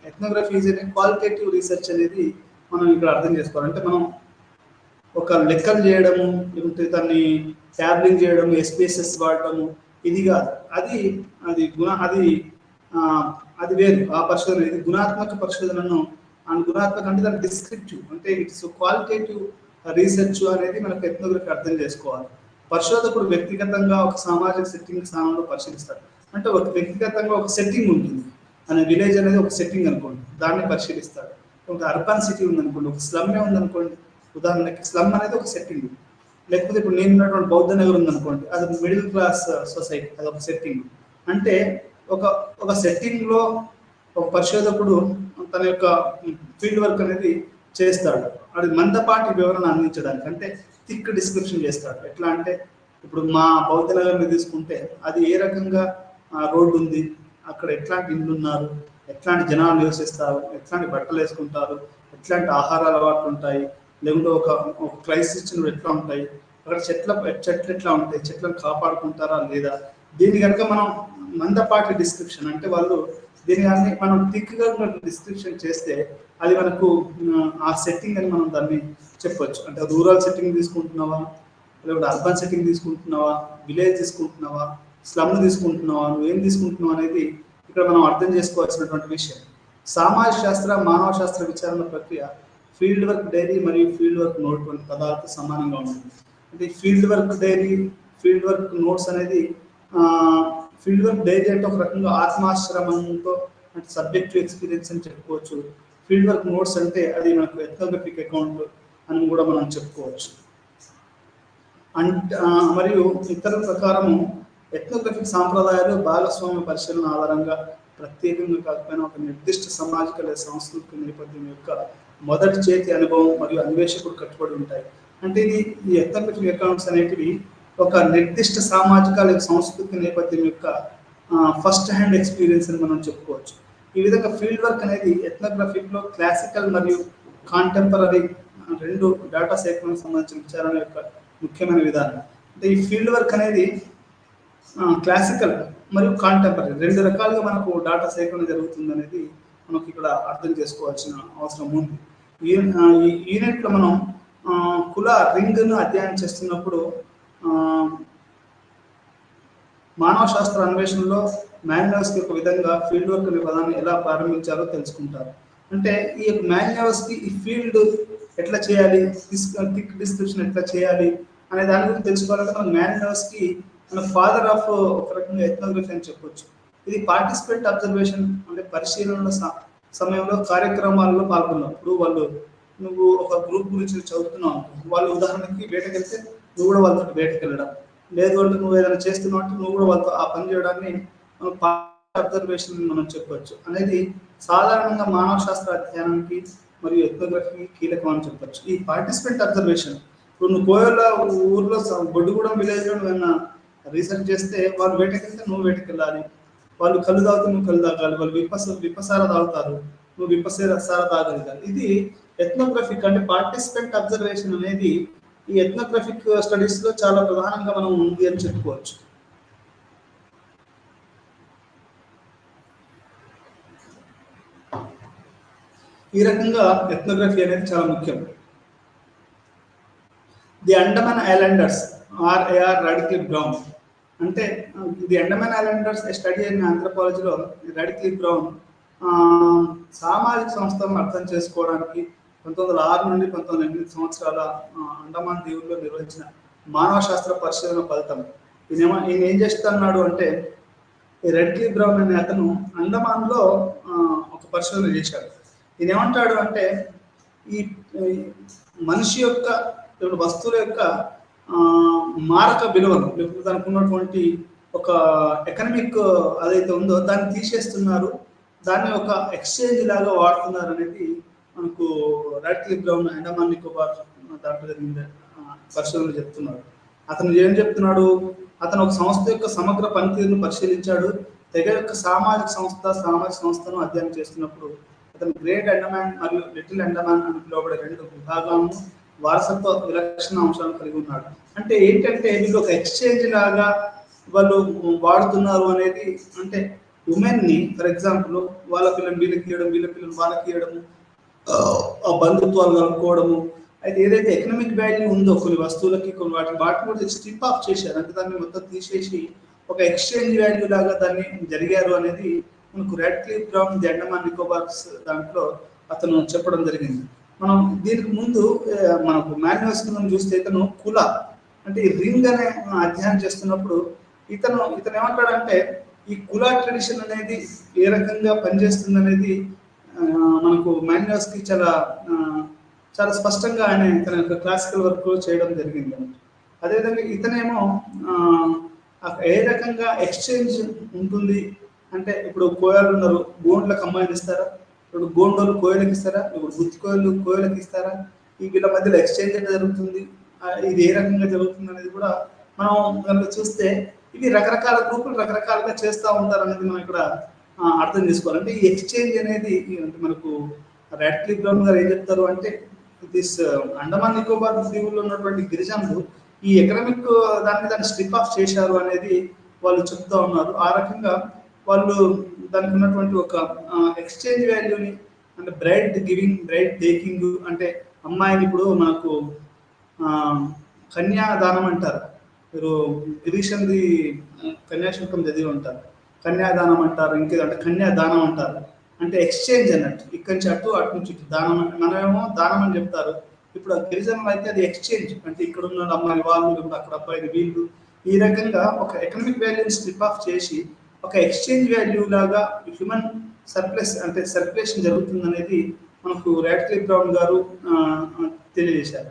ethnography is a qualitative research అనేది మనం ఇక్కడ అర్థం చేసుకోవాలి. అంటే మనం ఒక లెక్కలు చేయడము, లేకుంటే దాన్ని ట్యాబ్లింగ్ చేయడము, ఎస్పీఎస్ఎస్ వాడటము, ఇది కాదు. అది వేరు ఆ పరిశోధన. ఇది గుణాత్మక పరిశోధనను, గుణాత్మక అంటే దాని డిస్క్రిప్టివ్, అంటే ఇట్స్ క్వాలిటేటివ్ రీసెర్చ్ అనేది మనకు ఎథ్నోగ్రఫీ అర్థం చేసుకోవాలి. పరిశోధకుడు వ్యక్తిగతంగా ఒక సామాజిక సెట్టింగ్ స్థానంలో పరిశీలిస్తాడు. అంటే ఒక వ్యక్తిగతంగా ఒక సెట్టింగ్ ఉంటుంది, అనే విలేజ్ అనేది ఒక సెట్టింగ్ అనుకోండి, దాన్ని పరిశీలిస్తాడు. ఒక అర్బన్ సిటీ ఉందనుకోండి, ఒక స్లమ్మే ఉందనుకోండి, ఉదాహరణకి స్లమ్ అనేది ఒక సెట్టింగ్. లేకపోతే ఇప్పుడు నేను ఉన్నటువంటి బౌద్ధ నగర్ ఉందనుకోండి, అది మిడిల్ క్లాస్ సొసైటీ, అది ఒక సెట్టింగ్. అంటే ఒక సెట్టింగ్లో ఒక పరిశోధకుడు తన యొక్క ఫీల్డ్ వర్క్ అనేది చేస్తాడు. అది మందపాటి వివరణ అందించడానికి, అంటే థిక్ డిస్క్రిప్షన్ చేస్తాడు. ఎట్లా అంటే ఇప్పుడు మా బౌద్ధ నగర్ని తీసుకుంటే అది ఏ రకంగా రోడ్డు ఉంది, అక్కడ ఎట్లాంటి ఇళ్ళు ఉన్నారు, ఎట్లాంటి జనాలు నివసిస్తారు, ఎట్లాంటి బట్టలు వేసుకుంటారు, ఎట్లాంటి ఆహార అలవాట్లు ఉంటాయి, లేకుంటే ఒక క్రైసిస్ ఎట్లా ఉంటాయి, అక్కడ చెట్లు ఎట్లా ఉంటాయి, చెట్లను కాపాడుకుంటారా లేదా. దీన్ని కనుక మనం మందపాటి డిస్క్రిప్షన్, అంటే వాళ్ళు దీన్ని కానీ మనం థిక్గా డిస్క్రిప్షన్ చేస్తే అది మనకు ఆ సెట్టింగ్ అని మనం దాన్ని చెప్పొచ్చు. అంటే రూరల్ సెట్టింగ్ తీసుకుంటున్నావా, లేకపోతే అర్బన్ సెట్టింగ్ తీసుకుంటున్నావా, విలేజ్ తీసుకుంటున్నావా, స్లమ్ తీసుకుంటున్నావా, నువ్వు ఏం తీసుకుంటున్నావు అనేది ఇక్కడ మనం అర్థం చేసుకోవాల్సినటువంటి విషయం. సామాజిక శాస్త్ర మానవ శాస్త్ర విచారణ ప్రక్రియ ఫీల్డ్ వర్క్ డైరీ మరియు ఫీల్డ్ వర్క్ నోట్ వంటి పదాలతో సమానంగా ఉంటుంది. అంటే field work diary, field work notes అనేది ఫీల్డ్ వర్క్ డైరీ అంటే ఒక రకంగా ఆత్మాశ్రమంతో అంటే సబ్జెక్టివ్ ఎక్స్పీరియన్స్ అని చెప్పుకోవచ్చు. ఫీల్డ్ వర్క్ నోట్స్ అంటే అది మనకు ఎథనోగ్రఫిక్ అకౌంట్ అని కూడా మనం చెప్పుకోవచ్చు. మరియు ఇతరుల ప్రకారము ఎథనోగ్రఫిక్ సాంప్రదాయాలు భాగస్వామ్య పరిశీలన ఆధారంగా ప్రత్యేకంగా కాకపోయినా ఒక నిర్దిష్ట సామాజిక లేదా సాంస్కృతిక నేపథ్యం యొక్క మొదటి చేతి అనుభవం మరియు అన్వేషకుడు కట్టుబడి ఉంటాయి. అంటే ఈ ఎథనోగ్రఫిక్ అకౌంట్స్ అనేటివి ఒక నిర్దిష్ట సామాజిక లేదా సాంస్కృతిక నేపథ్యం యొక్క ఫస్ట్ హ్యాండ్ ఎక్స్పీరియన్స్ అని మనం చెప్పుకోవచ్చు. ఈ విధంగా ఫీల్డ్ వర్క్ అనేది ఎథనోగ్రఫిక్లో క్లాసికల్ మరియు కాంటెంపరీ రెండు డేటా సేకరణకు సంబంధించిన విచారణ యొక్క ముఖ్యమైన విధానం. అంటే ఈ ఫీల్డ్ వర్క్ అనేది క్లాసికల్ మరియు కాంటెంపరీ రెండు రకాలుగా మనకు డేటా సేకరణ జరుగుతుంది అనేది మనకు ఇక్కడ అర్థం చేసుకోవాల్సిన అవసరం ఉంది. ఈ యూనిట్లో మనం కుల రింగ్ను అధ్యయనం చేస్తున్నప్పుడు మానవ శాస్త్ర అన్వేషణలో మాన్యువల్స్కి ఒక విధంగా ఫీల్డ్ వర్క్ అనే పదాన్ని ఎలా ప్రారంభించారో తెలుసుకుంటారు. అంటే ఈ యొక్క మాన్యువల్స్కి ఈ ఫీల్డ్ ఎట్లా చేయాలి, థిక్ డిస్క్రిప్షన్ ఎట్లా చేయాలి అనే దాని గురించి తెలుసుకోవాలంటే మనం మాన్యువల్స్కి మన ఫాదర్ ఆఫ్ ఒక రకంగా ఎథనోగ్రఫీ అని చెప్పొచ్చు. ఇది పార్టిసిపేట్ అబ్జర్వేషన్ అంటే పరిశీలనల సమయంలో కార్యక్రమాలలో పాల్గొన్నప్పుడు నువ్వు ఒక గ్రూప్ గురించి చదువుతున్నావు, వాళ్ళు ఉదాహరణకి వేటకెళ్తే నువ్వు కూడా వాళ్ళతో వేటకి వెళ్ళడం, లేదు అంటే నువ్వు ఏదైనా చేస్తున్నావు అంటే నువ్వు కూడా వాళ్ళతో ఆ పని చేయడాన్ని మనం అబ్జర్వేషన్ మనం చెప్పవచ్చు. అనేది సాధారణంగా మానవ శాస్త్ర అధ్యయనానికి మరియు ఎథనోగ్రఫీకి కీలకం అని చెప్పచ్చు. ఈ పార్టిసిపెంట్ అబ్జర్వేషన్ ఇప్పుడు నువ్వు కోయల ఊర్లో బొడ్డుగూడెం విలేజ్లో నువ్వు రీసెర్చ్ చేస్తే వాళ్ళు వేటకెళ్తే నువ్వు వేటకెళ్ళాలి, వాళ్ళు కళ్ళు తాగుతూ నువ్వు కళ్ళు తాగాలి, వాళ్ళు విపసార తాగుతారు నువ్వు విపసార తాగలిగాలి. ఇది ఎథనోగ్రఫిక్ అంటే పార్టిసిపెంట్ అబ్జర్వేషన్ అనేది ఈ ఎథనోగ్రఫిక్ స్టడీస్ లో చాలా ప్రధానంగా మనం ఉంది అని చెప్పుకోవచ్చు. ఈ రకంగా ఎథనోగ్రఫీ అనేది చాలా ముఖ్యం. The Andaman islanders or Radcliffe Brown అంటే ది అండమాన్ ఐలాండర్స్ స్టడీ అయిన ఆంథ్రోపాలజీలో రాడిక్లిఫ్ బ్రౌన్ సామాజిక సంస్థలను అర్థం చేసుకోవడానికి 1906 నుండి 1908 సంవత్సరాల అండమాన్ దీవుల్లో నిర్వహించిన మానవ శాస్త్ర పరిశోధన ఫలితం. ఈయన ఏం చేస్తున్నాడు అంటే ఈ రాడిక్లిఫ్ బ్రౌన్ అనే అతను అండమాన్లో ఒక పరిశోధన చేశాడు. ఈయన ఏమంటాడు అంటే ఈ మనిషి యొక్క వస్తువుల యొక్క మారక విలువను లేకపోతే దానికి ఉన్నటువంటి ఒక ఎకనామిక్ అదైతే ఉందో దాన్ని తీసేస్తున్నారు, దాన్ని ఒక ఎక్స్చేంజ్ లాగా వాడుతున్నారు అనేది మనకు రాడిక్లిఫ్ బ్రౌన్ అండమాన్ నికోబార్ దాంట్లో జరిగిన పరిశోధనలు చెప్తున్నాడు. అతను ఏం చెప్తున్నాడు, అతను ఒక సంస్థ యొక్క సమగ్ర పనితీరును పరిశీలించాడు. తెగ యొక్క సామాజిక సంస్థను అధ్యయనం చేస్తున్నప్పుడు అతను గ్రేట్ అండమాన్ మరియు లిటిల్ అండమాన్ అని పిలువబడే రెండు విభాగాలను వారసత్వ విలక్షణ అంశాలను కలిగి ఉన్నాడు. అంటే ఏంటంటే వీళ్ళు ఒక ఎక్స్చేంజ్ లాగా వాళ్ళు వాడుతున్నారు అనేది. అంటే ఉమెన్ని ఫర్ ఎగ్జాంపుల్ వాళ్ళ పిల్లలు వీళ్ళకి ఇవ్వడం, వీళ్ళ పిల్లలు వాళ్ళకి ఇవ్వడము, ఆ బంధుత్వాలు కలుపుకోవడము. అయితే ఏదైతే ఎకనామిక్ వాల్యూ ఉందో కొన్ని వస్తువులకి కొన్ని వాటిని కూడా స్ట్రిప్ ఆఫ్ చేశారు, అంటే దాన్ని మొత్తం తీసేసి ఒక ఎక్స్చేంజ్ వాల్యూ లాగా దాన్ని జరిగారు అనేది మనకు Radcliffe brown the Andaman Nicobars దాంట్లో అతను చెప్పడం జరిగింది. మనం దీనికి ముందు మనకు మాన్యువల్స్ మనం చూస్తే ఇతను కుల అంటే ఈ రింగ్ అనే అధ్యయనం చేస్తున్నప్పుడు ఇతను ఏమంటాడంటే ఈ కుల ట్రెడిషన్ అనేది ఏ రకంగా పనిచేస్తుంది అనేది మనకు మాన్యువల్స్ కి చాలా స్పష్టంగా ఆయన తన యొక్క క్లాసికల్ వర్క్ చేయడం జరిగింది. అదేవిధంగా ఇతనేమో ఏ రకంగా ఎక్స్చేంజ్ ఉంటుంది అంటే ఇప్పుడు కోయలు ఉన్నారు, గోండ్లకు అమ్మాయిని ఇస్తారా, ఇప్పుడు గోండోలు కోయలకు ఇస్తారా, ఇప్పుడు గుత్తి కోయలకు ఇస్తారా, ఈ వీళ్ళ మధ్యలో ఎక్స్చేంజ్ ఎట్లా జరుగుతుంది, ఇది ఏ రకంగా జరుగుతుంది అనేది కూడా మనం కనుక చూస్తే ఇవి రకరకాల గ్రూపులు రకరకాలుగా చేస్తూ ఉంటారు అనేది మనం ఇక్కడ అర్థం చేసుకోవాలి. అంటే ఈ ఎక్స్చేంజ్ అనేది మనకు రాడిక్లిఫ్ బ్రౌన్ గారు ఏం చెప్తారు అంటే దిస్ అండమాన్ నికోబార్ దీవుల్లో ఉన్నటువంటి గిరిజనులు ఈ ఎకనామిక్ దాన్ని స్ట్రిప్ ఆఫ్ చేశారు అనేది వాళ్ళు చెప్తా ఉన్నారు. ఆ రకంగా వాళ్ళు దానికి ఉన్నటువంటి ఒక ఎక్స్చేంజ్ వాల్యూని అంటే బ్రైడ్ గివింగ్, బ్రైడ్ టేకింగ్, అంటే అమ్మాయిని ఇప్పుడు మనకు కన్యాదానం అంటారు, మీరు గిరీషన్ది కన్యాశుల్కం చదివి ఉంటారు. కన్యాదానం అంటారు, ఇంకేదంటే కన్యాదానం అంటారు. అంటే ఎక్స్చేంజ్ అన్నట్టు, ఇక్కడి నుంచి అటు అటు నుంచి ఇటు దానం. మనమేమో దానం అని చెప్తారు. ఇప్పుడు గిరిజనులు అయితే అది ఎక్స్చేంజ్, అంటే ఇక్కడ ఉన్న అమ్మాయి వాళ్ళు, ఇప్పుడు అక్కడ అబ్బాయిలు వీళ్ళు, ఈ రకంగా ఒక ఎకనామిక్ వాల్యూని స్ట్రిప్ ఆఫ్ చేసి ఒక ఎక్స్చేంజ్ వాల్యూ లాగా హ్యూమన్ సర్ప్లస్ అంటే సర్క్యులేషన్ జరుగుతుంది అనేది మనకు రాడ్క్లిఫ్ బ్రౌన్ గారు తెలియజేశారు.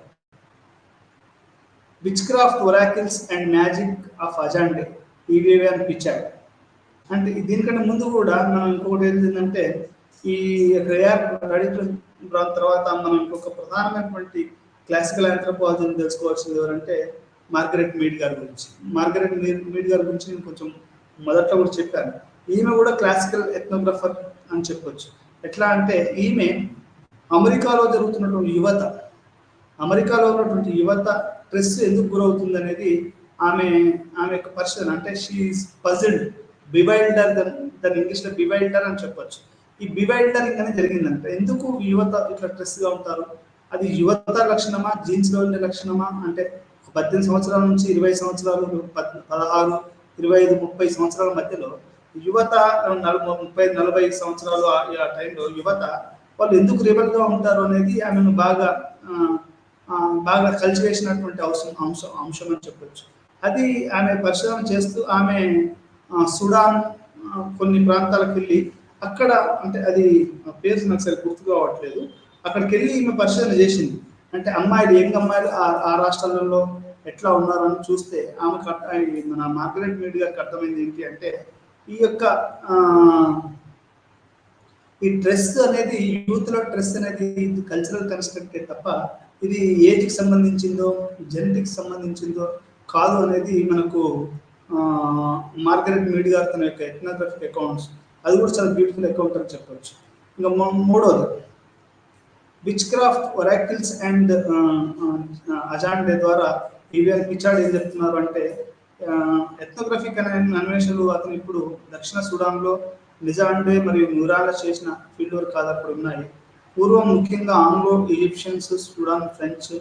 Witchcraft oracles and magic of Azande Evans Pritchard. అంటే దీనికంటే ముందు కూడా మనం ఇంకొకటి ఏంటంటే ఈ రాడ్క్లిఫ్ బ్రౌన్ తర్వాత మనం ఇంకొక ప్రధానమైనటువంటి క్లాసికల్ ఆంథ్రోపాలజీని తెలుసుకోవాల్సింది ఎవరంటే మార్గరెట్ మీడ్ గారి గురించి. మార్గరెట్ మీడ్ గారి గురించి నేను కొంచెం మొదట్లో కూడా చెప్పాను. ఈమె కూడా క్లాసికల్ ఎథ్నోగ్రఫర్ అని చెప్పొచ్చు. ఎట్లా అంటే ఈమె అమెరికాలో జరుగుతున్నటువంటి అమెరికాలో ఉన్నటువంటి యువత స్ట్రెస్ ఎందుకు గురవుతుంది అనేది ఆమె యొక్క పరిశోధన. అంటే షీఈస్ పజిల్డ్, బివైల్డర్, దాని ఇంగ్లీష్లో బివైల్డర్ అని చెప్పొచ్చు. ఈ బివైల్డరింగ్ అనేది జరిగిందంటే ఎందుకు యువత ఇట్లా స్ట్రెస్గా ఉంటారు, అది యువత లక్షణమా, జీన్స్లో ఉండే లక్షణమా? అంటే 18 సంవత్సరాల నుంచి 20 సంవత్సరాలు, 16, 25, 30 సంవత్సరాల మధ్యలో యువత 30-40 సంవత్సరాలు ఆ టైంలో యువత వాళ్ళు ఎందుకు రిబల్గా ఉంటారు అనేది ఆమెను బాగా కలిసివేసినటువంటి అంశం అని చెప్పొచ్చు. అది ఆమె పరిశోధన చేస్తూ ఆమె సుడాన్ కొన్ని ప్రాంతాలకు వెళ్ళి అక్కడ, అంటే అది పేరు నాకు సరి గుర్తు కావట్లేదు, అక్కడికి వెళ్ళి ఈమె పరిశోధన చేసింది. అంటే అమ్మాయిలు, యంగ్ అమ్మాయిలు ఆ రాష్ట్రాలలో ఎట్లా ఉన్నారు అని చూస్తే మన మార్గరెట్ మీడ్ గారికి అర్థమైంది ఏంటి అంటే ఈ యొక్క ఈ డ్రెస్ అనేది, యూత్లో డ్రెస్ అనేది కల్చరల్ కన్స్ట్రక్టే తప్ప ఇది ఏజ్కి సంబంధించిందో జెనెటిక్స్ సంబంధించిందో కాదు అనేది మనకు మార్గరెట్ మీడ్ గారు తన యొక్క ఎథ్నోగ్రఫిక్ అకౌంట్స్, అది కూడా చాలా బ్యూటిఫుల్ అకౌంట్ అని చెప్పొచ్చు. ఇంకా మూడోది విచ్ క్రాఫ్ట్ ఒరాకిల్స్ అండ్ అజాండే ద్వారా ఈవిఎన్ పిచార్డ్ ఏం చెప్తున్నారు అంటే ఎథ్నోగ్రఫిక్ అనే అన్వేషణలు అతను ఇప్పుడు దక్షిణ సుడాన్లో నిజాండే మరియు నూరాలో చేసిన ఫీల్డ్ వర్క్ ఆధారపడి ఉన్నాయి. పూర్వం ముఖ్యంగా Anglo Egyptians, Sudan, French,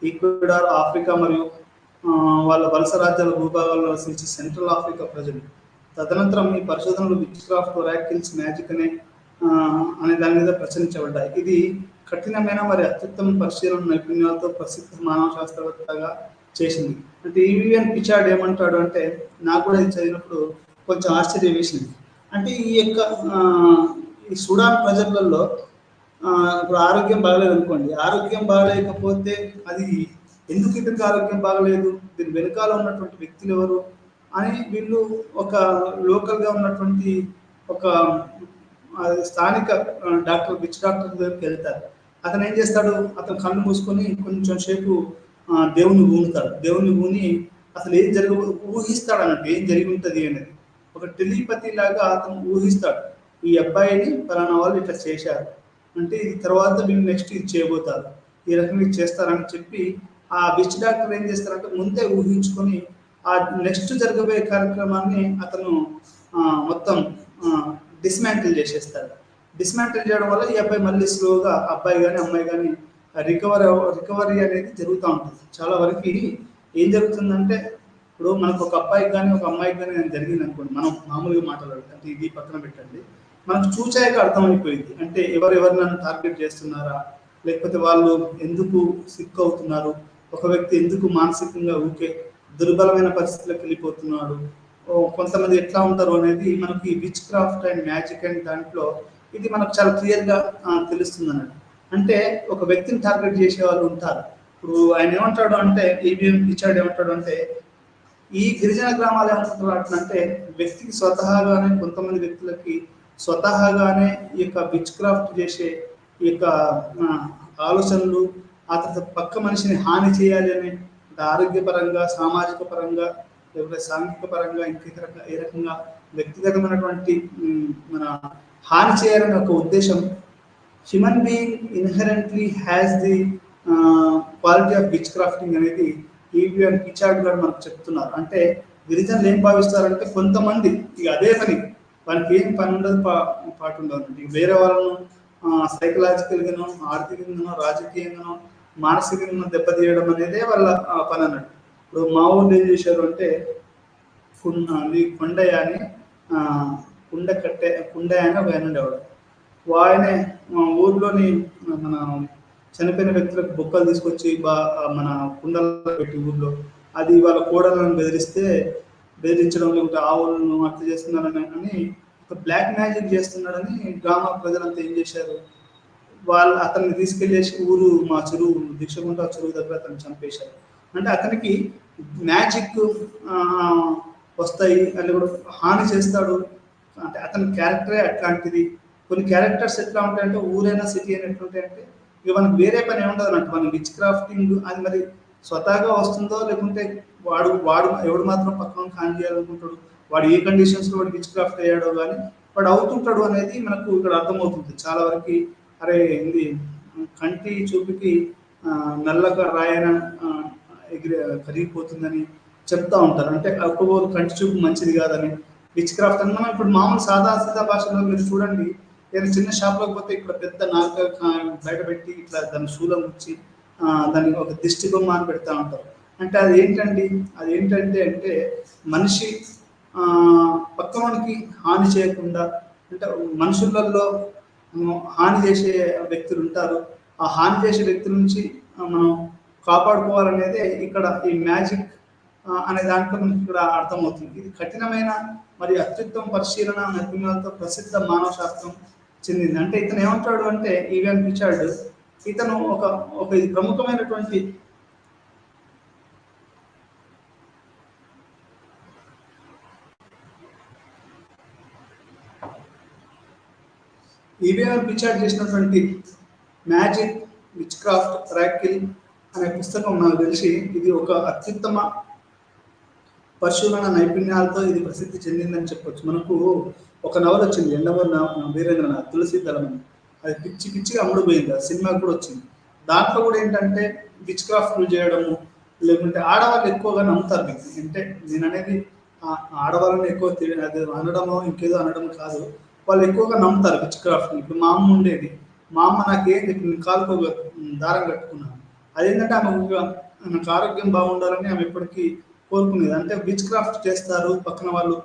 Ecuador, Africa మరియు వాళ్ళ వలస రాజ్యాల భూభాగాల్లో వసించి సెంట్రల్ ఆఫ్రికా ప్రజలు. తదనంతరం ఈ పరిశోధనలు విచ్ క్రాఫ్ట్, ఒరాకిల్స్, మ్యాజిక్ అనే దాని మీద ప్రచురించబడ్డాయి. ఇది కఠినమైన మరి అత్యుత్తమ పరిశీలన నైపుణ్యాలతో ప్రసిద్ధ మానవ శాస్త్రవేత్తగా చేసింది. అంటే ఈవిఎన్ పిచార్డ్ ఏమంటాడు అంటే, నాకు కూడా ఇది చదివినప్పుడు కొంచెం ఆశ్చర్యం వేసింది. అంటే ఈ సుడాన్ ప్రజలలో ఇప్పుడు ఆరోగ్యం బాగలేదు అనుకోండి, ఆరోగ్యం బాగలేకపోతే అది ఎందుకు ఇతనికి ఆరోగ్యం బాగలేదు, దీని వెనుకాల ఉన్నటువంటి వ్యక్తులు ఎవరు అని వీళ్ళు ఒక లోకల్గా ఉన్నటువంటి ఒక స్థానిక డాక్టర్, విచ్ డాక్టర్ దగ్గరికి వెళ్తారు. అతను ఏం చేస్తాడు, అతను కళ్ళు మూసుకొని కొంచెం సేపు దేవుని ఊనుతాడు. దేవుని ఊని అసలు ఏం ఊహిస్తాడు అన్నట్టు, ఏం జరిగి ఉంటుంది అనేది ఒక టెలిపతి లాగా అతను ఊహిస్తాడు. ఈ అబ్బాయిని పలానా వాళ్ళు ఇట్లా చేశారు అంటే ఈ తర్వాత వీళ్ళు నెక్స్ట్ ఇది చేయబోతారు, ఈ రకంగా చేస్తారని చెప్పి ఆ విచ్ డాక్టర్ ఏం చేస్తారంటే ముందే ఊహించుకొని ఆ నెక్స్ట్ జరగబోయే కార్యక్రమాన్ని అతను మొత్తం డిస్మాంటిల్ చేసేస్తాడు. డిస్మాంటిల్ చేయడం వల్ల ఈ అబ్బాయి మళ్ళీ స్లోగా, అబ్బాయి కానీ అమ్మాయి కానీ రికవరీ అనేది జరుగుతూ ఉంటుంది. చాలా వరకు ఏం జరుగుతుందంటే, ఇప్పుడు మనకు ఒక అబ్బాయికి కానీ ఒక అమ్మాయికి కానీ నేను జరిగింది అనుకోండి, మనం మామూలుగా మాట్లాడాలి అంటే ఇది పక్కన పెట్టండి, మనకు చూచాక అర్థమైపోయింది. అంటే ఎవరు నన్ను టార్గెట్ చేస్తున్నారా, లేకపోతే వాళ్ళు ఎందుకు సిక్ అవుతున్నారు, ఒక వ్యక్తి ఎందుకు మానసికంగా ఊకే దుర్బలమైన పరిస్థితులకు వెళ్ళిపోతున్నాడు, కొంతమంది ఎట్లా ఉంటారు అనేది మనకి which craft and magic and దాంట్లో ఇది మనకు చాలా క్లియర్గా తెలుస్తుంది అన్నట్టు. అంటే ఒక వ్యక్తిని టార్గెట్ చేసే వాళ్ళు ఉంటారు. ఇప్పుడు ఆయన ఏమంటాడు అంటే, ఈవిఎన్ పిచార్డ్ ఏమంటాడు అంటే, ఈ గిరిజన గ్రామాలు ఏమంటున్నారు అంటే వ్యక్తికి స్వతహాగానే, కొంతమంది వ్యక్తులకి స్వతహాగానే ఈ యొక్క విచ్ క్రాఫ్ట్ చేసే ఈ యొక్క ఆలోచనలు, ఆ తర్వాత పక్క మనిషిని హాని చేయాలి అనే ఆరోగ్యపరంగా, సామాజిక పరంగా, లేకపోతే సాంఘిక పరంగా, ఏ రకంగా వ్యక్తిగతమైనటువంటి మన హాని చేయాలనే ఒక ఉద్దేశం human being inherently has the quality of which crafting అనేది ఈవిఎన్ పిచార్డ్ గారు మనకు చెప్తున్నారు. అంటే గిరిజనులు ఏం భావిస్తారంటే, కొంతమంది ఇక అదే పని, వానికి ఏం పని ఉండదు, పాటు ఉండదు, వేరే వాళ్ళను సైకలాజికల్గానో, ఆర్థికంగానో, రాజకీయంగానో, మానసికంగా దెబ్బతీయడం అనేదే వాళ్ళ పని అన్నట్టు. ఇప్పుడు మా ఊళ్ళో ఏం చేశారు అంటే కొండయ్య అని ఆ, కుండయ్య అని ఒక ఆయన ఉండేవాడు. ఆయనే ఊర్లోని మన చనిపోయిన వ్యక్తులకు బొక్కలు తీసుకొచ్చి మన కుండల్లో పెట్టి ఊర్లో అది వాళ్ళ కోడలను బెదిరించడం, లేకపోతే ఆవులను హత్య చేస్తున్నారని అని ఒక బ్లాక్ మ్యాజిక్ చేస్తున్నాడని గ్రామ ప్రజలంతా ఏం చేశారు, అతన్ని తీసుకెళ్ళేసి మా చెరువు దీక్షగుంట చెరువు దగ్గర అతను చంపేశారు. అంటే అతనికి మ్యాజిక్ వస్తాయి, అది కూడా హాని చేస్తాడు. అంటే అతని క్యారెక్టరే అట్లాంటిది. కొన్ని క్యారెక్టర్స్ ఎట్లా ఉంటాయంటే ఊరైనా సిటీ అయినా ఎట్లుంటాయంటే ఇక మనకు వేరే పని ఏముండదు అన్నట్టు. మన విచ్ క్రాఫ్టింగ్ అది మరి స్వతహాగా వస్తుందో, లేకుంటే వాడు ఎవడు మాత్రం పక్కన హాని చేయాలనుకుంటాడు, వాడు ఏ కండిషన్స్లో వాడు విచ్ క్రాఫ్ట్ అయ్యాడో కానీ వాడు అవుతుంటాడు అనేది మనకు ఇక్కడ అర్థమవుతుంది చాలా వరకు. అరే ఇది కంటి చూపుకి నల్లగా రాయన ఎగిరి కరిగిపోతుందని చెప్తా ఉంటారు. అంటే ఒక్కొక్కరు కంటి చూపు మంచిది కాదని విచ్ క్రాఫ్ట్ అని మనం ఇప్పుడు మామూలు సాదా భాషలో మీరు చూడండి, నేను చిన్న షాప్లోకి పోతే ఇక్కడ పెద్ద నాలుక బయట పెట్టి ఇట్లా దాన్ని శూలం వచ్చి దానికి ఒక దిష్టి బొమ్మ అని పెడతా ఉంటారు. అంటే అది ఏంటంటే అంటే మనిషి పక్కనకి హాని చేయకుండా, అంటే మనుషులలో హాని చేసే వ్యక్తులు ఉంటారు, ఆ హాని చేసే వ్యక్తుల నుంచి మనం కాపాడుకోవాలనేదే ఇక్కడ ఈ మ్యాజిక్ అనే దాంట్లో మనకి ఇక్కడ అర్థమవుతుంది. ఇది కఠినమైన మరియు అత్యుత్తమ పరిశీలన నైపుణ్యాలతో ప్రసిద్ధ మానవ శాస్త్రం చెందింది. అంటే ఇతను ఏమంటాడు అంటే ఈవెన్ రిచర్డ్, ఇతను ఒక ఇది ప్రముఖమైనటువంటి ఈవెన్ రిచర్డ్ చేసినటువంటి మ్యాజిక్ విచ్ క్రాఫ్ట్ ర్యాకిల్ అనే పుస్తకం నాకు తెలిసి ఇది ఒక అత్యుత్తమ పరిశోధన నైపుణ్యాలతో ఇది ప్రసిద్ధి చెందిందని చెప్పొచ్చు. మనకు ఒక నవల వచ్చింది ఎండమూరి వీరేంద్రనాథ్ తులసి దళం, అది పిచ్చిగా అమ్ముడుపోయింది, ఆ సినిమాకి కూడా వచ్చింది. దాంట్లో కూడా ఏంటంటే విచ్ క్రాఫ్ట్లు చేయడము, లేకుంటే ఆడవాళ్ళు ఎక్కువగా నమ్ముతారు మీకు. అంటే నేను అనేది ఆడవాళ్ళని ఎక్కువ అది అనడమో ఇంకేదో అనడం కాదు, వాళ్ళు ఎక్కువగా నమ్ముతారు విచ్ క్రాఫ్ట్ని. ఇప్పుడు మా అమ్మ ఉండేది, మా అమ్మ నాకేం చెప్పింది, కాలుకో దారం కట్టుకున్నాను. అదేంటంటే నాకు ఆరోగ్యం బాగుండాలని ఆమె ఎప్పటికీ కోరుకునేది. అంటే విచ్ క్రాఫ్ట్ చేస్తారు, పక్కన వాళ్ళు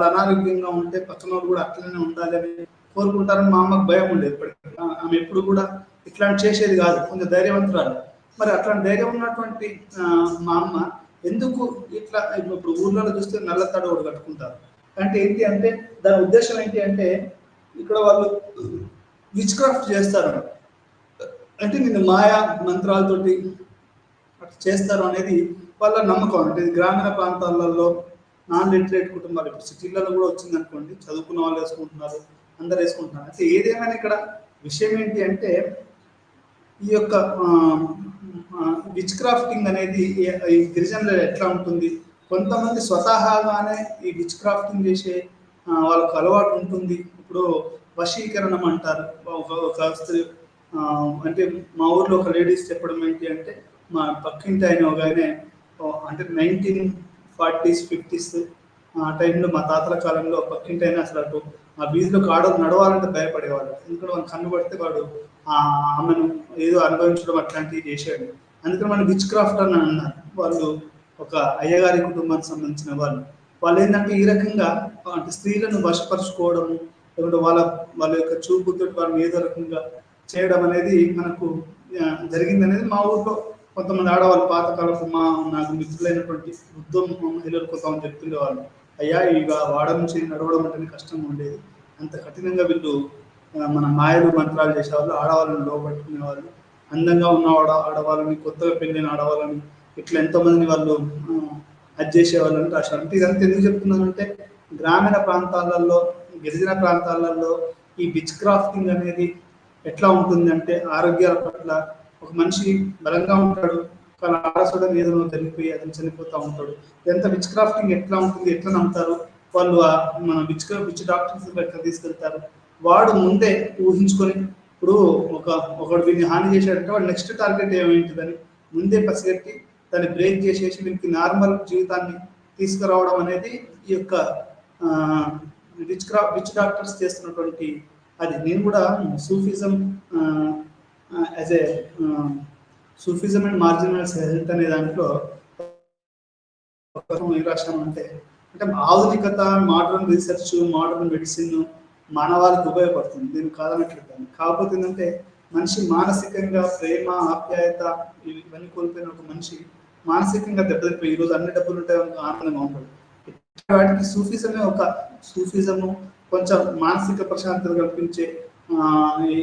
అనారోగ్యంగా ఉంటే పక్కన వాళ్ళు కూడా అట్లనే ఉండాలి అని కోరుకుంటారని మా అమ్మకు భయం ఉండేది ఎప్పటికీ. ఆమె ఎప్పుడు కూడా ఇట్లాంటి చేసేది కాదు, కొంచెం ధైర్యవంతురాలు. మరి అట్లాంటి ధైర్యం ఉన్నటువంటి మా అమ్మ ఎందుకు ఇట్లా ఇప్పుడు ఊర్లలో చూస్తే నల్ల తడ ఒకటి కట్టుకుంటారు. అంటే ఏంటి అంటే దాని ఉద్దేశం ఏంటి అంటే ఇక్కడ వాళ్ళు విచ్ క్రాఫ్ట్ చేస్తారు, అంటే నేను మాయా మంత్రాలతోటి అట్లా చేస్తారు అనేది వాళ్ళ నమ్మకం. అంటే గ్రామీణ ప్రాంతాలలో నాన్ లిటరేట్ కుటుంబాలు, ఇప్పుడు సిటీలలో కూడా వచ్చింది అనుకోండి, చదువుకున్న వాళ్ళు వేసుకుంటున్నారు, అందరు వేసుకుంటున్నారు. అయితే ఏదేమైనా ఇక్కడ విషయం ఏంటి అంటే ఈ యొక్క విచ్ క్రాఫ్టింగ్ అనేది ఈ గిరిజనులు ఎట్లా ఉంటుంది, కొంతమంది స్వతహాగానే ఈ విచ్ క్రాఫ్టింగ్ చేసే వాళ్ళకు అలవాటు ఉంటుంది. ఇప్పుడు వశీకరణం అంటారు. ఒక స్త్రీ అంటే మా ఊర్లో ఒక లేడీస్ చెప్పడం ఏంటి అంటే, మా పక్కింటి ఆయన ఒక ఆయన అంటే 1940s 50s ఆ టైంలో మా తాతల కాలంలో పక్కింటి అయినా అసలు అటు ఆ వీధిలో ఆడవాళ్ళు నడవాలంటే భయపడేవాళ్ళు. ఎందుకంటే వాళ్ళు కన్ను పడితే వాడు ఆమెను ఏదో అనుభవించడం అట్లాంటివి చేసేవాడు. అందుకని మనం విచ్ క్రాఫ్ట్ అని అన్నారు. వాళ్ళు ఒక అయ్యగారి కుటుంబానికి సంబంధించిన వాళ్ళు ఏంటంటే ఈ రకంగా అంటే స్త్రీలను వశపరుచుకోవడము, లేకుంటే వాళ్ళ యొక్క చూపుతో వాళ్ళని ఏదో రకంగా చేయడం అనేది మనకు జరిగింది అనేది మా ఊర్లో కొంతమంది ఆడవాళ్ళు పాతకాలపు నాకు మిత్రులైనటువంటి వృద్ధ మహిళలు కొంతమంది చెప్తుండే వాళ్ళు, అయ్యా ఇక వాడ నుంచి నడవడం అంటేనే కష్టంగా ఉండేది, అంత కఠినంగా వీళ్ళు మన మాయలు మంత్రాలు చేసేవాళ్ళు, ఆడవాళ్ళని లోపట్టుకునే వాళ్ళు, అందంగా ఉన్న ఆడవాళ్ళని, కొత్తగా పెళ్ళిన ఆడవాళ్ళని ఇట్లా ఎంతోమందిని వాళ్ళు అది చేసేవాళ్ళని రాశారు. అంటే ఇదంతా ఎందుకు చెప్తున్నానంటే గ్రామీణ ప్రాంతాలలో, గిరిజన ప్రాంతాలలో ఈ విచ్ క్రాఫ్టింగ్ అనేది ఎట్లా ఉంటుంది అంటే ఆరోగ్యాల పట్ల ఒక మనిషి బలంగా ఉంటాడు, కానీ ఆడసడం ఏదో జరిగిపోయి అతను చనిపోతూ ఉంటాడు. ఎంత విచ్ క్రాఫ్టింగ్ ఎట్లా ఉంటుంది, ఎట్లా నమ్ముతారు వాళ్ళు, మన విచ్ డాక్టర్స్ ఎట్లా తీసుకెళ్తారు, వాడు ముందే ఊహించుకొని ఇప్పుడు ఒకడు వీడిని హాని చేశాడంటే వాడు నెక్స్ట్ టార్గెట్ ఏమైంటుందని ముందే పసిగట్టి దాన్ని బ్రేక్ చేసేసి వీనికి నార్మల్ జీవితాన్ని తీసుకురావడం అనేది ఈ యొక్క విచ్ డాక్టర్స్ చేస్తున్నటువంటి అది. నేను కూడా Sufism as a Sufism and marginal health అనే దాంట్లో ఏం రాశామంటే అంటే ఆధునికత, మోడర్న్ రీసెర్చ్, మోడర్న్ మెడిసిన్ మానవాళికి ఉపయోగపడుతుంది, దీన్ని కాదనట్లేదు. కాకపోతే ఏంటంటే మనిషి మానసికంగా ప్రేమ, ఆప్యాయత ఇవన్నీ కోల్పోయిన ఒక మనిషి మానసికంగా దెబ్బతిపోయి ఈరోజు అన్ని డబ్బులు ఉంటే ఆనందంగా ఉంటాడు. వాటికి సూఫిజము కొంచెం మానసిక ప్రశాంతత కల్పించే ఈ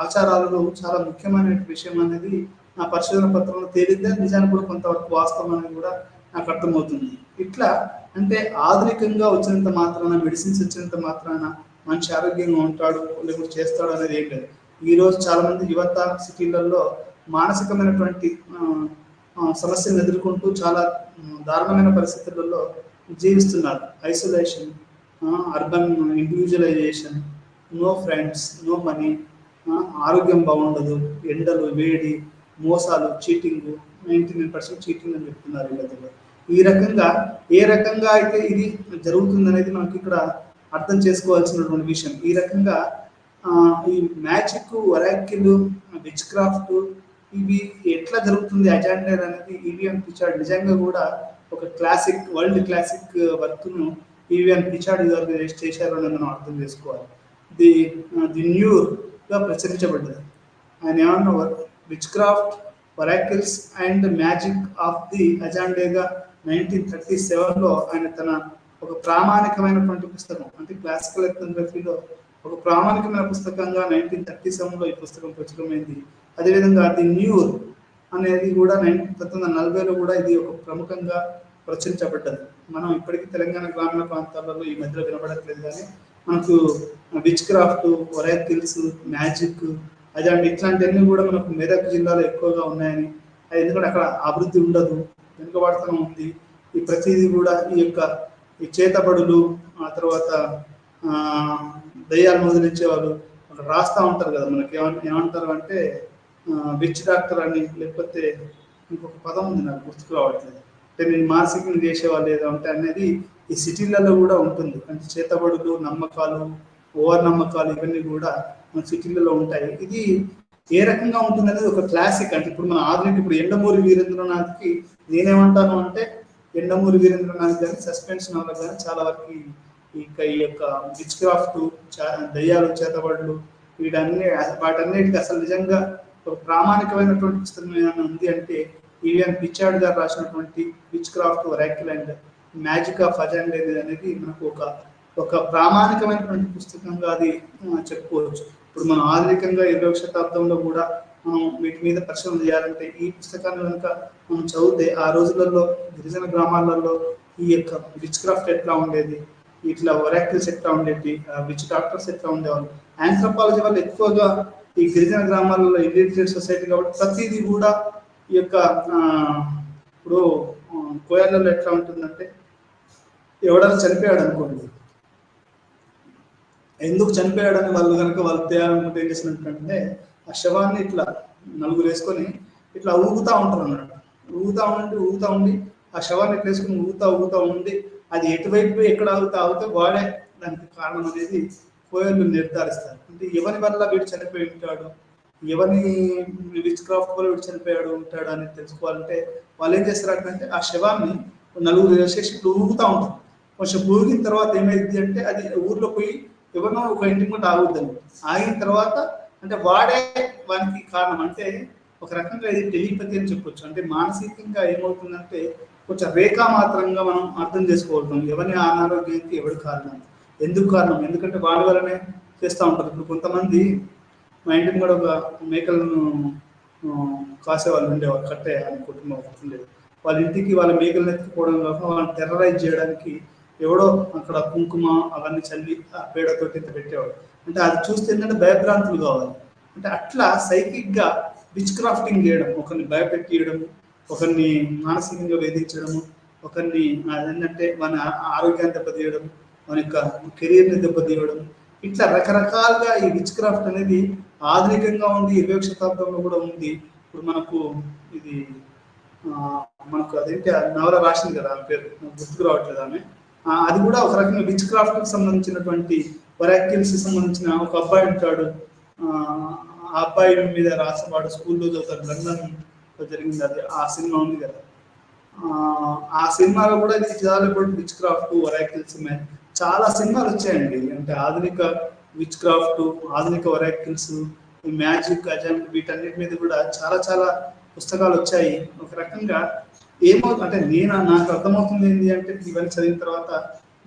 ఆచారాలలో చాలా ముఖ్యమైన విషయం అనేది నా పరిశోధన పత్రంలో తేలిందే, నిజానికి కూడా కొంతవరకు వాస్తవం అనేది కూడా నాకు అర్థమవుతుంది. ఇట్లా అంటే ఆధునికంగా వచ్చినంత మాత్రాన, మెడిసిన్స్ వచ్చినంత మాత్రాన మనిషి ఆరోగ్యంగా ఉంటాడు లేకపోతే చేస్తాడు అనేది ఏం లేదు. ఈరోజు చాలా మంది యువత సిటీలలో మానసికమైనటువంటి సమస్యలను ఎదుర్కొంటూ చాలా దారుణమైన పరిస్థితులలో జీవిస్తున్నారు. Isolation, urban individualization, no friends, no money, ఆరోగ్యం బాగుండదు, ఎండలు, వేడి, మోసాలు, చీటింగ్, 99% చీటింగ్ అని చెప్తున్నారు వీళ్ళతో. ఈ రకంగా ఏ రకంగా అయితే ఇది జరుగుతుందనేది మనకి ఇక్కడ అర్థం చేసుకోవాల్సినటువంటి విషయం. ఈ రకంగా ఈ మ్యాజిక్, ఒరాకిల్, విచ్ క్రాఫ్ట్ ఇవి ఎట్లా జరుగుతుంది అజాండర్ అనేది ఈవిఎన్ పిచార్డ్ నిజంగా కూడా ఒక క్లాసిక్, వరల్డ్ క్లాసిక్ వర్క్ను ఈవిఎన్ పిచార్డ్ గారు చేశారు అని మనం అర్థం చేసుకోవాలి. ది న్యూగా ప్రచురించబడ్డది. ఆయన ఏమన్నా witchcraft, oracles and magic of the అజాండేగా 1937లో ఆయన తన ఒక ప్రామాణికమైనటువంటి పుస్తకం, అంటే క్లాసికల్ ఎథనోగ్రఫీలో ఒక ప్రామాణికమైన పుస్తకంగా 1937లో ఈ పుస్తకం ప్రచురమైంది. అదేవిధంగా ది న్యూర్ అనేది కూడా 1940లో కూడా ఇది ఒక ప్రముఖంగా ప్రచురించబడ్డది. మనం ఇప్పటికీ తెలంగాణ గ్రామీణ ప్రాంతాలలో ఈ మధ్యలో వినబడట్లేదు, కానీ మనకు విచ్ క్రాఫ్ట్, ఒరాకిల్స్, మ్యాజిక్, అజాండ్ ఇట్లాంటివన్నీ కూడా మనకు మెదక్ జిల్లాలో ఎక్కువగా ఉన్నాయని, ఎందుకంటే అక్కడ అభివృద్ధి ఉండదు, వెనుకబడతనం ఉంది. ఈ ప్రతిదీ కూడా ఈ చేతబడులు, ఆ తర్వాత దయ్యాలు మొదలించేవాళ్ళు అక్కడ రాస్తూ ఉంటారు కదా. మనకి ఏమంటారు అంటే విచ్ డాక్టర్ అని, లేకపోతే ఇంకొక పదం ఉంది నాకు గుర్తుకు రావట్లేదు. అంటే నేను మానసికంగా చేసేవాళ్ళు ఏదో అంటే అనేది ఈ సిటీలలో కూడా ఉంటుంది. అంటే చేతబడులు, నమ్మకాలు, ఓవర్ నమ్మకాలు ఇవన్నీ కూడా మన సిటీలలో ఉంటాయి. ఇది ఏ రకంగా ఉంటుంది అనేది ఒక క్లాసిక్. అంటే ఇప్పుడు మన ఆధునిక ఇప్పుడు ఎండమూరి వీరేంద్రనాథ్కి నేనేమంటాను అంటే ఎండమూరి వీరేంద్రనాథ్ కానీ సస్పెన్స్ నవల కానీ చాలా వరకు ఈ యొక్క విచ్ క్రాఫ్ట్, దయ్యాలు, చేతబడులు వాటన్నిటికి అసలు నిజంగా ఒక ప్రామాణికమైనటువంటి పుస్తకం ఏమైనా ఉంది అంటే ఈవిఎన్ పిచార్డ్ గారు రాసినటువంటి witchcraft, oracle and magic of Azande అనేది మనకు ఒక ప్రామాణికమైనటువంటి పుస్తకంగా అది చెప్పుకోవచ్చు. ఇప్పుడు మనం ఆధునికంగా 20వ శతాబ్దంలో కూడా మనం వీటి మీద పరిశోధన చేయాలంటే ఈ పుస్తకాన్ని కనుక మనం చదివితే ఆ రోజులలో గిరిజన గ్రామాలలో ఈ యొక్క విచ్ క్రాఫ్ట్ ఎట్లా ఉండేది, ఇట్లా ఒరాకిల్స్ ఎట్లా ఉండేది, విచ్ డాక్టర్స్ ఎట్లా ఉండేవాళ్ళు. ఆంథ్రోపాలజీ వాళ్ళు ఎక్కువగా ఈ గిరిజన గ్రామాలలో ఇల్లిటరేట్ సొసైటీ కాబట్టి ప్రతిదీ కూడా ఈ యొక్క ఇప్పుడు కోయాలలో ఎట్లా ఉంటుందంటే ఎవడైనా చనిపోయాడు అనుకోండి, ఎందుకు చనిపోయాడని వాళ్ళు కనుక వాళ్ళు తేయాలనుకుంటే ఏం చేసినట్టుంటే ఆ శవాన్ని ఇట్లా నలుగురు వేసుకొని ఇట్లా ఊగుతూ ఉంటారు అన్నట్టు. ఊగుతూ ఉండి ఆ శవాన్ని ఇట్లా వేసుకొని ఊగుతూ ఉండి అది ఎటువైపు ఎక్కడ ఆగితే వాడే దానికి కారణం అనేది కోయలు నిర్ధారిస్తారు. అంటే ఎవరి వల్ల వీడు చనిపోయి ఉంటాడు, ఎవరి విచ్ క్రాఫ్ట్ వల్ల వీడు చనిపోయాడు ఉంటాడు అనేది తెలుసుకోవాలంటే వాళ్ళు ఏం చేస్తారంటే ఆ శవాన్ని నలుగురు వేసేసి ఇట్లా ఊగుతూ ఉంటారు. కొంచెం ఊగిన తర్వాత ఏమైంది అంటే అది ఊర్లో పోయి ఎవరినో ఒక ఇంటి ముందు ఆగుద్దని, ఆగిన తర్వాత అంటే వాడే వానికి కారణం. అంటే ఒక రకంగా ఇది టెలిపతి అని చెప్పొచ్చు. అంటే మానసికంగా ఏమవుతుందంటే కొంచెం రేఖామాత్రంగా మనం అర్థం చేసుకోగలుగుతాం ఎవరి అనారోగ్యానికి ఎవరి కారణం, ఎందుకు కారణం, ఎందుకంటే వాళ్ళ వల్లనే చేస్తూ ఉంటారు. ఇప్పుడు కొంతమంది మా ఇంటిని కూడా ఒక మేకలను కాసేవాళ్ళు ఉండేవాళ్ళు, కట్టే అని కుటుంబం ఉండేది. వాళ్ళ ఇంటికి వాళ్ళ మేకలను ఎత్తుకుపోవడం కాక వాళ్ళని టెర్రరైజ్ చేయడానికి ఎవడో అక్కడ కుంకుమ అవన్నీ చల్లి ఆ పేడతోటి ఇంత పెట్టేవాడు. అంటే అది చూస్తే ఏంటంటే భయభ్రాంతులు కావాలి. అంటే అట్లా సైకిక్గా విచ్ క్రాఫ్టింగ్ చేయడం, ఒకరిని భయపెట్టియడం, ఒకరిని మానసికంగా వేధించడము, ఒకరిని ఏంటంటే మన ఆరోగ్యాన్ని దెబ్బతీయడం, మన యొక్క కెరీర్ని దెబ్బతీయడం, ఇట్లా రకరకాలుగా ఈ విచ్ క్రాఫ్ట్ అనేది ఆధునికంగా ఉంది, 20వ శతాబ్దంలో కూడా ఉంది. ఇప్పుడు ఇది మనకు అదేంటి నవల రాసింది కదా, ఆమె పేరు నాకు గుర్తుకు రావట్లేదు ఆమె. అది కూడా ఒక రకంగా విచ్ క్రాఫ్ట్కి సంబంధించినటువంటి ఒరాకిల్స్ సంబంధించిన ఒక అబ్బాయి ఉంటాడు. ఆ అబ్బాయి మీద రాసేవాడు స్కూల్లో చదువుతాడు, లండన్ జరిగింది అది. ఆ సినిమా ఉంది కదా, ఆ సినిమాలో కూడా ఇది చాలా ఇప్పుడు విచ్ క్రాఫ్ట్ ఒరాకిల్స్ చాలా సినిమాలు వచ్చాయండి. అంటే ఆధునిక విచ్ క్రాఫ్ట్, ఆధునిక ఒరాకిల్స్, ఈ మ్యాజిక్ అజెంట్ వీటన్నిటి మీద కూడా చాలా చాలా పుస్తకాలు వచ్చాయి. ఒక రకంగా అంటే నాకు అర్థమవుతుంది ఏంటి అంటే ఇవన్నీ చదివిన తర్వాత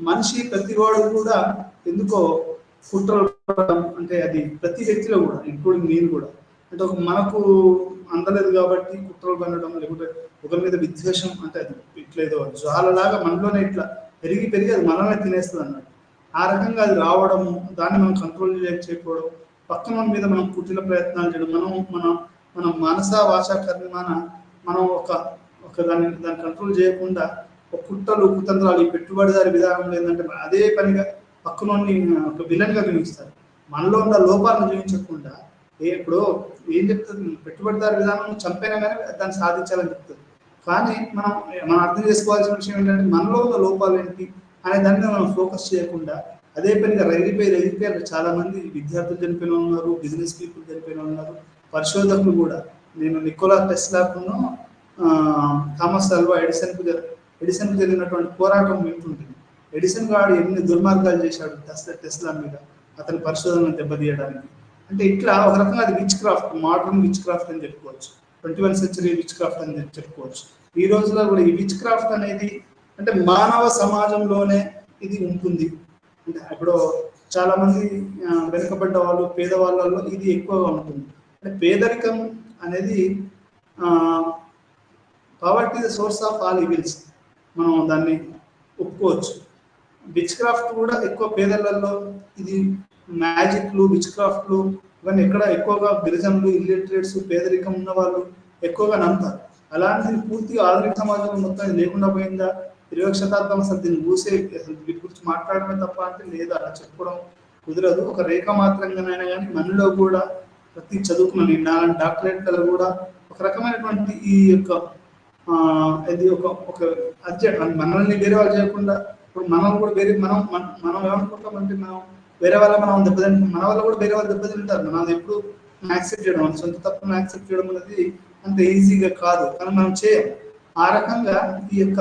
మనిషి ప్రతి వాడు కూడా ఎందుకో కుట్రలు అంటే అది ప్రతి వ్యక్తిలో కూడా ఇంక్లూడింగ్ నేను కూడా అంటే ఒక మనకు అందలేదు కాబట్టి కుట్రలు పనడం, లేకుంటే ఒకరి మీద విద్వేషం, అంటే అది ఇట్లేదో జ్వాలలాగా మనలోనే ఇట్లా పెరిగి పెరిగి అది మనల్ని తినేస్తుంది అన్నట్టు. ఆ రకంగా అది రావడము, దాన్ని మనం కంట్రోల్ చేయకపోవడం, పక్కన మీద మనం కుటిల ప్రయత్నాలు చేయడం, మన మనస వాచ కర్మాన మనం దాన్ని కంట్రోల్ చేయకుండా ఒక కుట్రలు కుతంత్రాలు, ఈ పెట్టుబడిదారి విధానంలో ఏంటంటే అదే పనిగా పక్కన ఒక విలన్గా చూపిస్తారు. మనలో ఉన్న లోపాలను చూపించకుండా ఇప్పుడు ఏం చెప్తుంది, పెట్టుబడిదారి విధానం చంపైనా కానీ దాన్ని సాధించాలని చెప్తుంది. కానీ మనం అర్థం చేసుకోవాల్సిన విషయం ఏంటంటే మనలో ఉన్న లోపాలు ఏంటి అనే దాన్ని మనం ఫోకస్ చేయకుండా అదే పనిగా రగిలిపోయి చాలా మంది విద్యార్థులు చనిపోయిన ఉన్నారు, బిజినెస్ పీపుల్ చనిపోయిన ఉన్నారు, పరిశోధకులు కూడా. నేను నికోలా టెస్లాకును థామస్ అల్వా ఎడిసన్కు జరిగినటువంటి పోరాటం వింటుంటుంది. ఎడిసన్ గాడు ఎన్ని దుర్మార్గాలు చేశాడు టెస్లా మీద, అతని పరిశోధనను దెబ్బతీయడానికి. అంటే ఇట్లా ఒక రకంగా అది which craft, modern which craft అని చెప్పుకోవచ్చు, 21st సెంచరీ విచ్ క్రాఫ్ట్ అని చెప్పుకోవచ్చు. ఈ రోజులో కూడా ఈ విచ్ క్రాఫ్ట్ అనేది అంటే మానవ సమాజంలోనే ఇది ఉంటుంది. అంటే ఇప్పుడు చాలా మంది వెనుకబడ్డ వాళ్ళు, పేదవాళ్ళలో ఇది ఎక్కువగా ఉంటుంది. అంటే పేదరికం అనేది poverty the source of all evils, మనం దాన్ని ఒప్పుకోవచ్చు. విచ్ క్రాఫ్ట్ కూడా ఎక్కువ పేదలలో, ఇది మ్యాజిక్లు, విచ్ క్రాఫ్ట్లు ఇవన్నీ ఎక్కడ ఎక్కువగా గిరిజనులు, ఇల్లిటరేట్స్, పేదరికం ఉన్న వాళ్ళు ఎక్కువగా నమ్ముతారు. అలాంటిది పూర్తిగా ఆధునిక సమాజంలో మొత్తం లేకుండా పోయిందా? 20వ శతాబ్దం అసలు దీన్ని అసలు వీటి గురించి మాట్లాడమే తప్ప అంటే లేదా, అలా చెప్పుకోవడం కుదరదు. ఒక రేఖ మాత్రంగానైనా కానీ మనలో కూడా ప్రతి చదువుకున్న నాలుగు డాక్టరేట్లలో కూడా ఒక రకమైనటువంటి ఈ యొక్క ఇది ఒక అర్జెంట్ మనల్ని వేరే వాళ్ళు చేయకుండా, ఇప్పుడు మనం కూడా వేరే మనం ఏమనుకుంటామంటే మనం వేరే వాళ్ళ మనం దెబ్బతింటాం, మన వల్ల కూడా వేరే వాళ్ళు దెబ్బతింటారు. మనం ఎప్పుడు యాక్సెప్ట్ చేయడం, సొంత తప్పును యాక్సెప్ట్ చేయడం అనేది అంత ఈజీగా కాదు, కానీ మనం చేయం. ఆ రకంగా ఈ యొక్క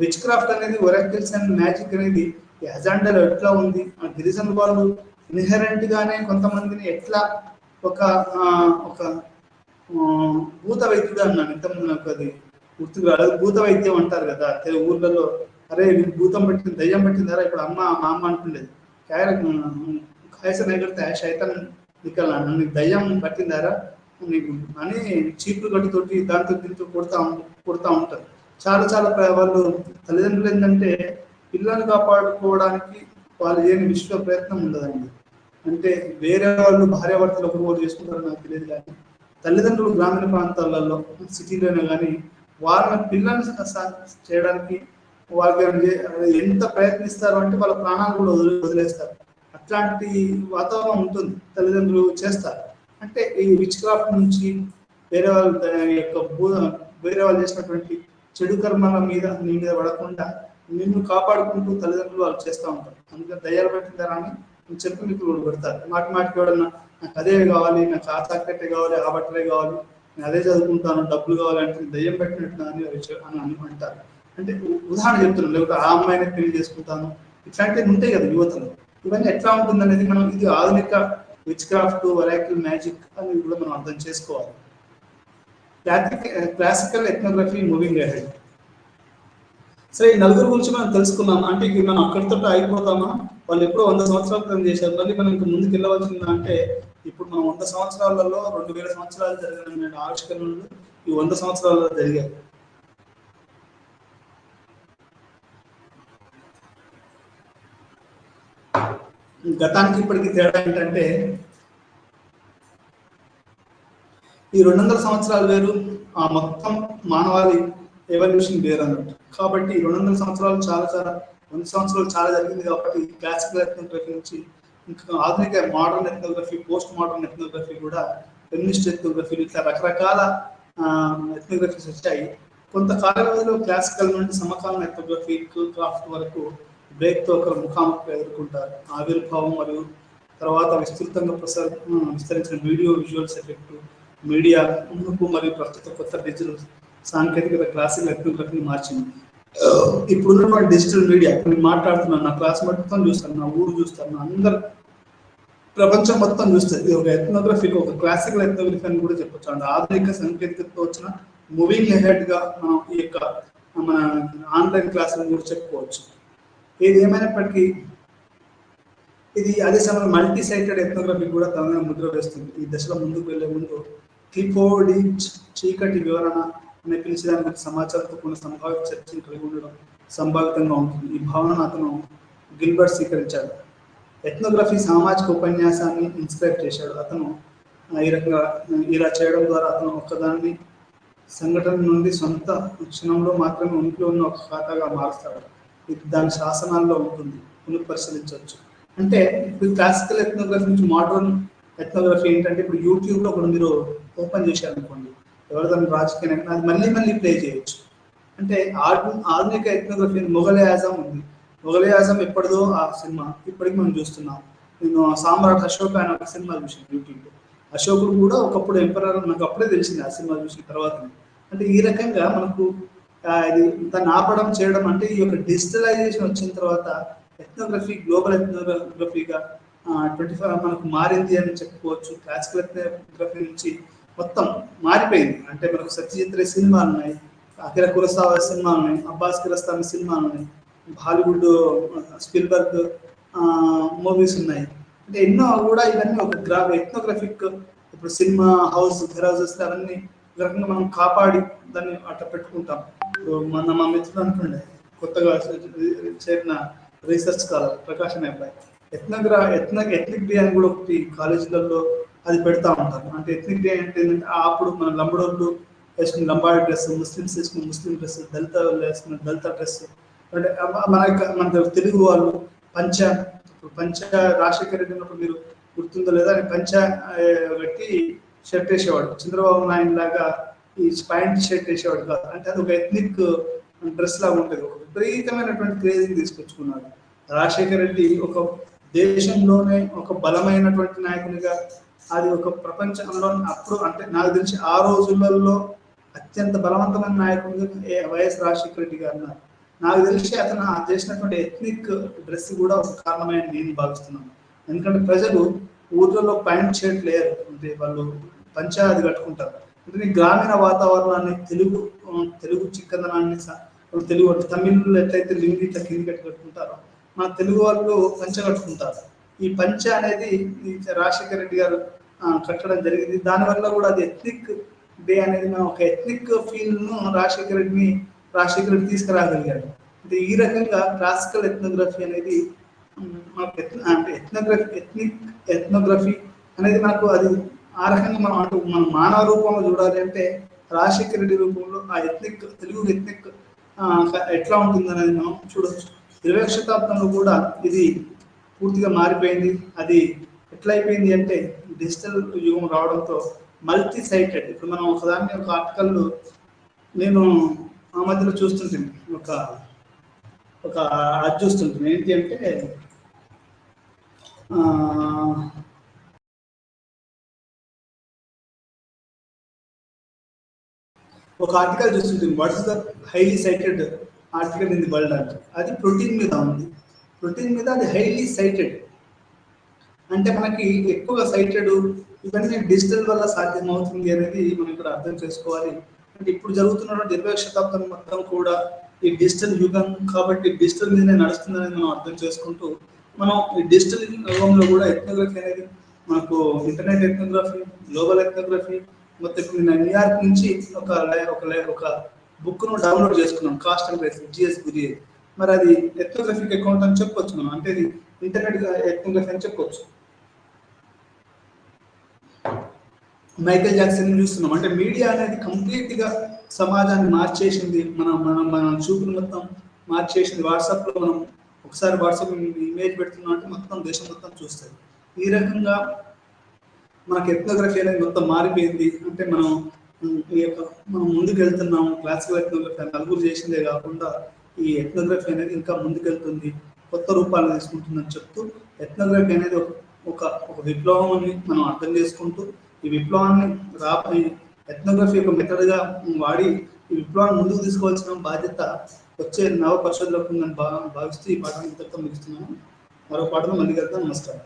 విచ్ క్రాఫ్ట్ అనేది, ఒరాకిల్స్ అండ్ మ్యాజిక్ అనేది అజెండాలో ఎట్లా ఉంది, గిరిజన వాళ్ళు ఇన్హెరెంట్ గానే కొంతమందిని ఎట్లా ఒక భూత వైద్యుడు అన్నాను ఇంతకుముందు, నాకు అది గుర్తుకు రాలేదు. భూత వైద్యం అంటారు కదా ఊర్లలో, అరే నీకు భూతం పెట్టింది, దయ్యం పెట్టిందారా, ఇప్పుడు మా అమ్మ అంటుండేది, శైతాన్ నికల్ నీకు దయ్యం పట్టిందారా నీకు అని చీపులు గట్టుతోటి దాంతో దీంతో కొడతా ఉంటారు. చాలా చాలా వాళ్ళు తల్లిదండ్రులు ఏంటంటే పిల్లల్ని కాపాడుకోవడానికి వాళ్ళు ఏమి విశ్వ ప్రయత్నం ఉండదండి. అంటే వేరే వాళ్ళు భార్యాభర్తలు ఒకరు చేసుకుంటారో నాకు తెలియదు, కానీ తల్లిదండ్రులు గ్రామీణ ప్రాంతాలలో, సిటీలోనే కానీ వాళ్ళ పిల్లల్ని చేయడానికి వాళ్ళకి ఎంత ప్రయత్నిస్తారు అంటే వాళ్ళ ప్రాణాలు కూడా వదిలేస్తారు. అట్లాంటి వాతావరణం ఉంటుంది, తల్లిదండ్రులు చేస్తారు. అంటే ఈ విచ్ క్రాఫ్ట్ నుంచి వేరే వాళ్ళు చేసినటువంటి చెడు కర్మల మీద నీ మీద పడకుండా నిన్ను కాపాడుకుంటూ తల్లిదండ్రులు వాళ్ళు చేస్తూ ఉంటారు. అందుకని దయ్యాలు పెట్టిందారా అని చెప్పి మీకు పెడతారు. మాటికి ఎవడన్నా నాకు అదే కావాలి, నాకు ఆ చాక్లెటే కావాలి, ఆ బట్టలే కావాలి, నేను అదే చదువుకుంటాను, డబ్బులు కావాలంటే దయ్యం పెట్టినట్టు అని అంటారు. అంటే ఉదాహరణ చెప్తున్నాను, లేకపోతే ఆ అమ్మాయిని పెళ్లి చేసుకుంటాను, ఇట్లాంటివి ఉంటాయి కదా యువతలు. ఇవన్నీ ఎట్లా ఉంటుంది అనేది మనం ఇది ఆధునిక విచ్ క్రాఫ్ట్, ఒరాకిల్, మ్యాజిక్ అనేది కూడా మనం అర్థం చేసుకోవాలి. Classical ethnography moving ahead. సరే, ఈ నలుగురు గురించి మనం తెలుసుకున్నాం. అంటే ఇక మనం అక్కడితో అయిపోతామా? వాళ్ళు ఎప్పుడో 100 సంవత్సరాల క్రితం చేశారు, మళ్ళీ మనం ఇంక ముందుకు వెళ్ళవలసిందా అంటే ఇప్పుడు మనం 100 సంవత్సరాలలో 2000 సంవత్సరాలు జరిగిన ఆవిష్కరణలు ఈ 100 సంవత్సరాలలో జరిగాయి. గతానికి ఇప్పటికి తేడా ఏంటంటే ఈ 200 సంవత్సరాలు వేరు, ఆ మొత్తం మానవాళి ఎవల్యూషన్ వేరు అన్నట్టు. కాబట్టి 200 సంవత్సరాలు చాలా 100 సంవత్సరాలు చాలా జరిగింది. కాబట్టి క్లాసికల్ ఎథ్నోగ్రఫీ నుంచి ఇంకా ఆధునిక modern ethnography, post modern ethnography కూడా, ఫెమినిస్ట్ ఎథ్నోగ్రఫీ, ఇట్లా రకరకాల ఎథ్నోగ్రఫీస్ వచ్చాయి. కొంతకాల వ్యవధిలో క్లాసికల్ నుండి సమకాలీన ఎథ్నోగ్రఫీ, క్రాఫ్ట్ వరకు బ్రేక్తో ఒకరు ముఖాముఖిగా ఎదుర్కొంటారు. ఆవిర్భావం మరియు తర్వాత విస్తృతంగా విస్తరించిన వీడియో విజువల్స్ ఎఫెక్ట్, మీడియా, మునుపు మరియు ప్రస్తుత కొత్త సాంకేతికత క్లాసికల్ ఎథ్నోగ్రఫీని మార్చింది. ఇప్పుడున్నటువంటి డిజిటల్ మీడియా నేను మాట్లాడుతున్నాను, నా క్లాస్ మొత్తం చూస్తాను, నా ఊరు చూస్తాను, అందరు ప్రపంచం మొత్తం చూస్తుంది. ఇది ఒక ఎథ్నోగ్రఫీకి ఒక క్లాసికల్ ఎథ్నోగ్రఫీ అని కూడా చెప్పొచ్చు. అండ్ ఆధునిక సాంకేతికతతో వచ్చిన మూవింగ్ హెడ్ గా మనం ఈ యొక్క మన ఆన్లైన్ క్లాసులను కూడా చెప్పుకోవచ్చు. ఏది ఏమైనప్పటికీ ఇది అదే సమయంలో మల్టీ సైటెడ్ ఎథ్నోగ్రఫీ కూడా తనగా ముద్ర వేస్తుంది. ఈ దశలో ముందుకు వెళ్లే ముందు క్లిపోడి చీకటి వివరణ అనే పిలిచేదానికి సమాచారంతో కొన్ని సంభావిత చర్చను కలిగి ఉండడం సంభావితంగా ఉంటుంది. ఈ భావనను అతను గిల్బర్ట్ స్వీకరించాడు. ఎథ్నోగ్రఫీ సామాజిక ఉపన్యాసాన్ని ఇన్స్పైర్ చేశాడు. అతను ఈ రకంగా ఇలా చేయడం ద్వారా అతను ఒక్కదాన్ని సంఘటన నుండి సొంత క్షణంలో మాత్రమే ఉనికిలో ఉన్న ఒక ఖాతాగా మారుస్తాడు. ఇది దాని శాసనాల్లో ఉంటుంది, పునఃపరిశీలించవచ్చు. అంటే ఇప్పుడు క్లాసికల్ ఎథ్నోగ్రఫీ నుంచి మోడర్న్ ఎథ్నోగ్రఫీ ఏంటంటే ఇప్పుడు యూట్యూబ్లో ఒకటి మీరు ఓపెన్ చేశారు అనుకోండి, ఎవరు దాన్ని రాజకీయ అది మళ్ళీ ప్లే చేయొచ్చు. అంటే ఆధునిక ఎథ్నోగ్రఫీ మొఘలే ఆజం ఉంది. మొఘలే ఆజం ఎప్పటిదో ఆ సినిమా ఇప్పటికి మనం చూస్తున్నాం. నేను సామ్రాట్ అశోక్ ఆయన ఒక సినిమా చూసాను యూట్యూబ్లో. అశోకుడు కూడా ఒకప్పుడు ఎంపరర్, నాకు అప్పుడే తెలిసింది ఆ సినిమా చూసిన తర్వాత. అంటే ఈ రకంగా మనకు ఇది దాన్ని ఆపడం చేయడం అంటే ఈ యొక్క డిజిటలైజేషన్ వచ్చిన తర్వాత ఎథ్నోగ్రఫీ గ్లోబల్ ఎథ్నోగ్రఫీగా 25 మనకు మారింది అని చెప్పుకోవచ్చు. క్లాసికల్ ఎథ్నోగ్రఫీ నుంచి మొత్తం మారిపోయింది. అంటే మనకు సత్యజిత్ రే సినిమాలు ఉన్నాయి, అఖిల కురసావా సినిమాలు ఉన్నాయి, అబ్బాస్ కిరస్తాని సినిమాలు ఉన్నాయి, హాలీవుడ్ స్పిల్బర్గ్ మూవీస్ ఉన్నాయి. అంటే ఎన్నో కూడా ఇవన్నీ ఒక ఎథ్నోగ్రఫిక్ ఇప్పుడు సినిమా హౌస్ హౌసెస్ అవన్నీ ఒక రకంగా మనం కాపాడి దాన్ని అట్లా పెట్టుకుంటాం. ఇప్పుడు మా మిత్రుడు అనుకుండే కొత్తగా చేరిన రీసెర్చ్ స్కాలర్ ప్రకాశం అబ్బాయి ఎథ్నిక్ డే అని కూడా ఒకటి కాలేజీలలో అది పెడతా ఉంటారు. అంటే ఎథ్నిక్ డే అంటే ఏంటంటే అప్పుడు మన లంబడోళ్ళు వేసుకున్న లంబాడి డ్రెస్, ముస్లిమ్స్ వేసుకున్న ముస్లిం డ్రెస్, దళిత వేసుకున్న దళిత డ్రెస్, అంటే మన తెలుగు వాళ్ళు పంచ రాజశేఖర రెడ్డి ఉన్నప్పుడు మీరు గుర్తుందో లేదా పంచ కట్టి షర్ట్ వేసేవాడు. చంద్రబాబు నాయుడు లాగా ఈ ప్యాంట్ షర్ట్ వేసేవాడు కాదు. అంటే అది ఒక ఎథ్నిక్ డ్రెస్ లాగా ఉంటుంది. ఒక విపరీతమైనటువంటి క్రేజింగ్ తీసుకొచ్చుకున్నాడు రాజశేఖర రెడ్డి. ఒక దేశంలోనే ఒక బలమైనటువంటి నాయకునిగా, అది ఒక ప్రపంచంలో అప్పుడు అంటే నాకు తెలిసి ఆ రోజులలో అత్యంత బలవంతమైన నాయకునిగా వైఎస్ రాజశేఖర రెడ్డి గారు ఉన్నారు. నాకు తెలిసి అతను చేసినటువంటి ఎథ్నిక్ డ్రెస్ కూడా ఒక కారణమైన నేను భావిస్తున్నాను. ఎందుకంటే ప్రజలు ఊర్లలో ప్యాంట్ షర్ట్ లేరు, అంటే వాళ్ళు పంచాది కట్టుకుంటారు. అంటే గ్రామీణ వాతావరణాన్ని తెలుగు చిక్కదనాన్ని తెలుగు తమిళ్ ఎట్లయితే లింగి కింది కట్టుకుంటారో మన తెలుగు వాళ్ళు పంచ కట్టుకుంటారు. ఈ పంచ అనేది రాజశేఖర రెడ్డి గారు కట్టడం జరిగింది. దానివల్ల కూడా అది ఎథ్నిక్ డే అనేది మనం ఒక ఎథ్నిక్ ఫీల్ను రాజశేఖర రెడ్డి తీసుకురాగలిగాడు. అంటే ఈ రకంగా క్లాసికల్ ఎథ్నోగ్రఫీ అనేది మనకు ఎథ్నోగ్రఫీ అనేది మనకు అది ఆ రకంగా మనం అంటూ మనం మానవ రూపంలో చూడాలి అంటే రాజశేఖర రెడ్డి రూపంలో ఆ తెలుగు ఎథ్నిక్ ఎట్లా ఉంటుంది అనేది మనం చూడవచ్చు. 20వ శతాబ్దంలో కూడా ఇది పూర్తిగా మారిపోయింది. అది ఎట్లా అయిపోయింది అంటే డిజిటల్ యుగం రావడంతో మల్టీ సైటెడ్. ఇప్పుడు మనం ఒక ఆర్టికల్ నేను ఆ మధ్యలో చూస్తుంటాను, ఒక అది చూస్తుంటాను. ఏంటి అంటే ఒక ఆర్టికల్ చూస్తుంటుంది, what is the highly cited article in the world అంటే అది ప్రోటీన్ మీద ఉంది. ప్రోటీన్ మీద అది హైలీ సైటెడ్. అంటే మనకి ఎక్కువగా సైటెడ్ ఇవన్నీ డిజిటల్ వల్ల సాధ్యమవుతుంది అనేది మనం ఇక్కడ అర్థం చేసుకోవాలి. అంటే ఇప్పుడు జరుగుతున్నటువంటి 20వ శతాబ్దం మొత్తం కూడా ఈ డిజిటల్ యుగం కాబట్టి డిజిటల్ మీదనే నడుస్తుందని మనం అర్థం చేసుకుంటూ మనం ఈ డిజిటల్ యుగంలో కూడా ఎథ్నోగ్రఫీ అనేది మనకు ఇంటర్నెట్ ఎథ్నోగ్రఫీ, గ్లోబల్ ఎథ్నోగ్రఫీ మొత్తం ఇప్పుడు నేను న్యూయార్క్ నుంచి ఒక బుక్ను డౌన్లోడ్ చేసుకున్నాం, కాస్ట్ అండ్ ప్రైస్ జిఎస్ గురి. మరి అది ఎథ్నోగ్రఫిక్ అకౌంట్ అని చెప్పొచ్చు మనం, అంటే ఇది ఇంటర్నెట్ ఎథ్నోగ్రఫీ అని చెప్పొచ్చు. మైకేల్ జాక్సన్ చూస్తున్నాం. అంటే మీడియా అనేది కంప్లీట్ గా సమాజాన్ని మార్చేసింది. మనం చూపులు మొత్తం మార్చేసింది. వాట్సాప్లో మనం ఒకసారి వాట్సాప్ ఇమేజ్ పెడుతున్నాం అంటే మొత్తం దేశం మొత్తం చూస్తుంది. ఈ రకంగా మనకి ఎథ్నోగ్రఫీ అనేది మొత్తం మారిపోయింది. అంటే మనం ముందుకు వెళ్తున్నాము. క్లాసికల్ ఎథ్నోగ్రఫీ నలుగురు చేసిందే కాకుండా ఈ ఎథ్నోగ్రఫీ అనేది ఇంకా ముందుకెళ్తుంది, కొత్త రూపాలు తీసుకుంటుందని చెప్తూ ఎథ్నోగ్రఫీ అనేది ఒక విప్లవం అని మనం అర్థం చేసుకుంటూ ఈ విప్లవాన్ని ఎథ్నోగ్రఫీ ఒక మెథడ్గా వాడి ఈ విప్లవాన్ని ముందుకు తీసుకోవాల్సిన బాధ్యత వచ్చే నవ పరిశోధకులకు ఉందని భావిస్తూ ఈ పాఠం ఇంతటితో ముగిస్తున్నాను. మరో పాఠంలో మళ్ళీ కలుద్దాం. నమస్కారం.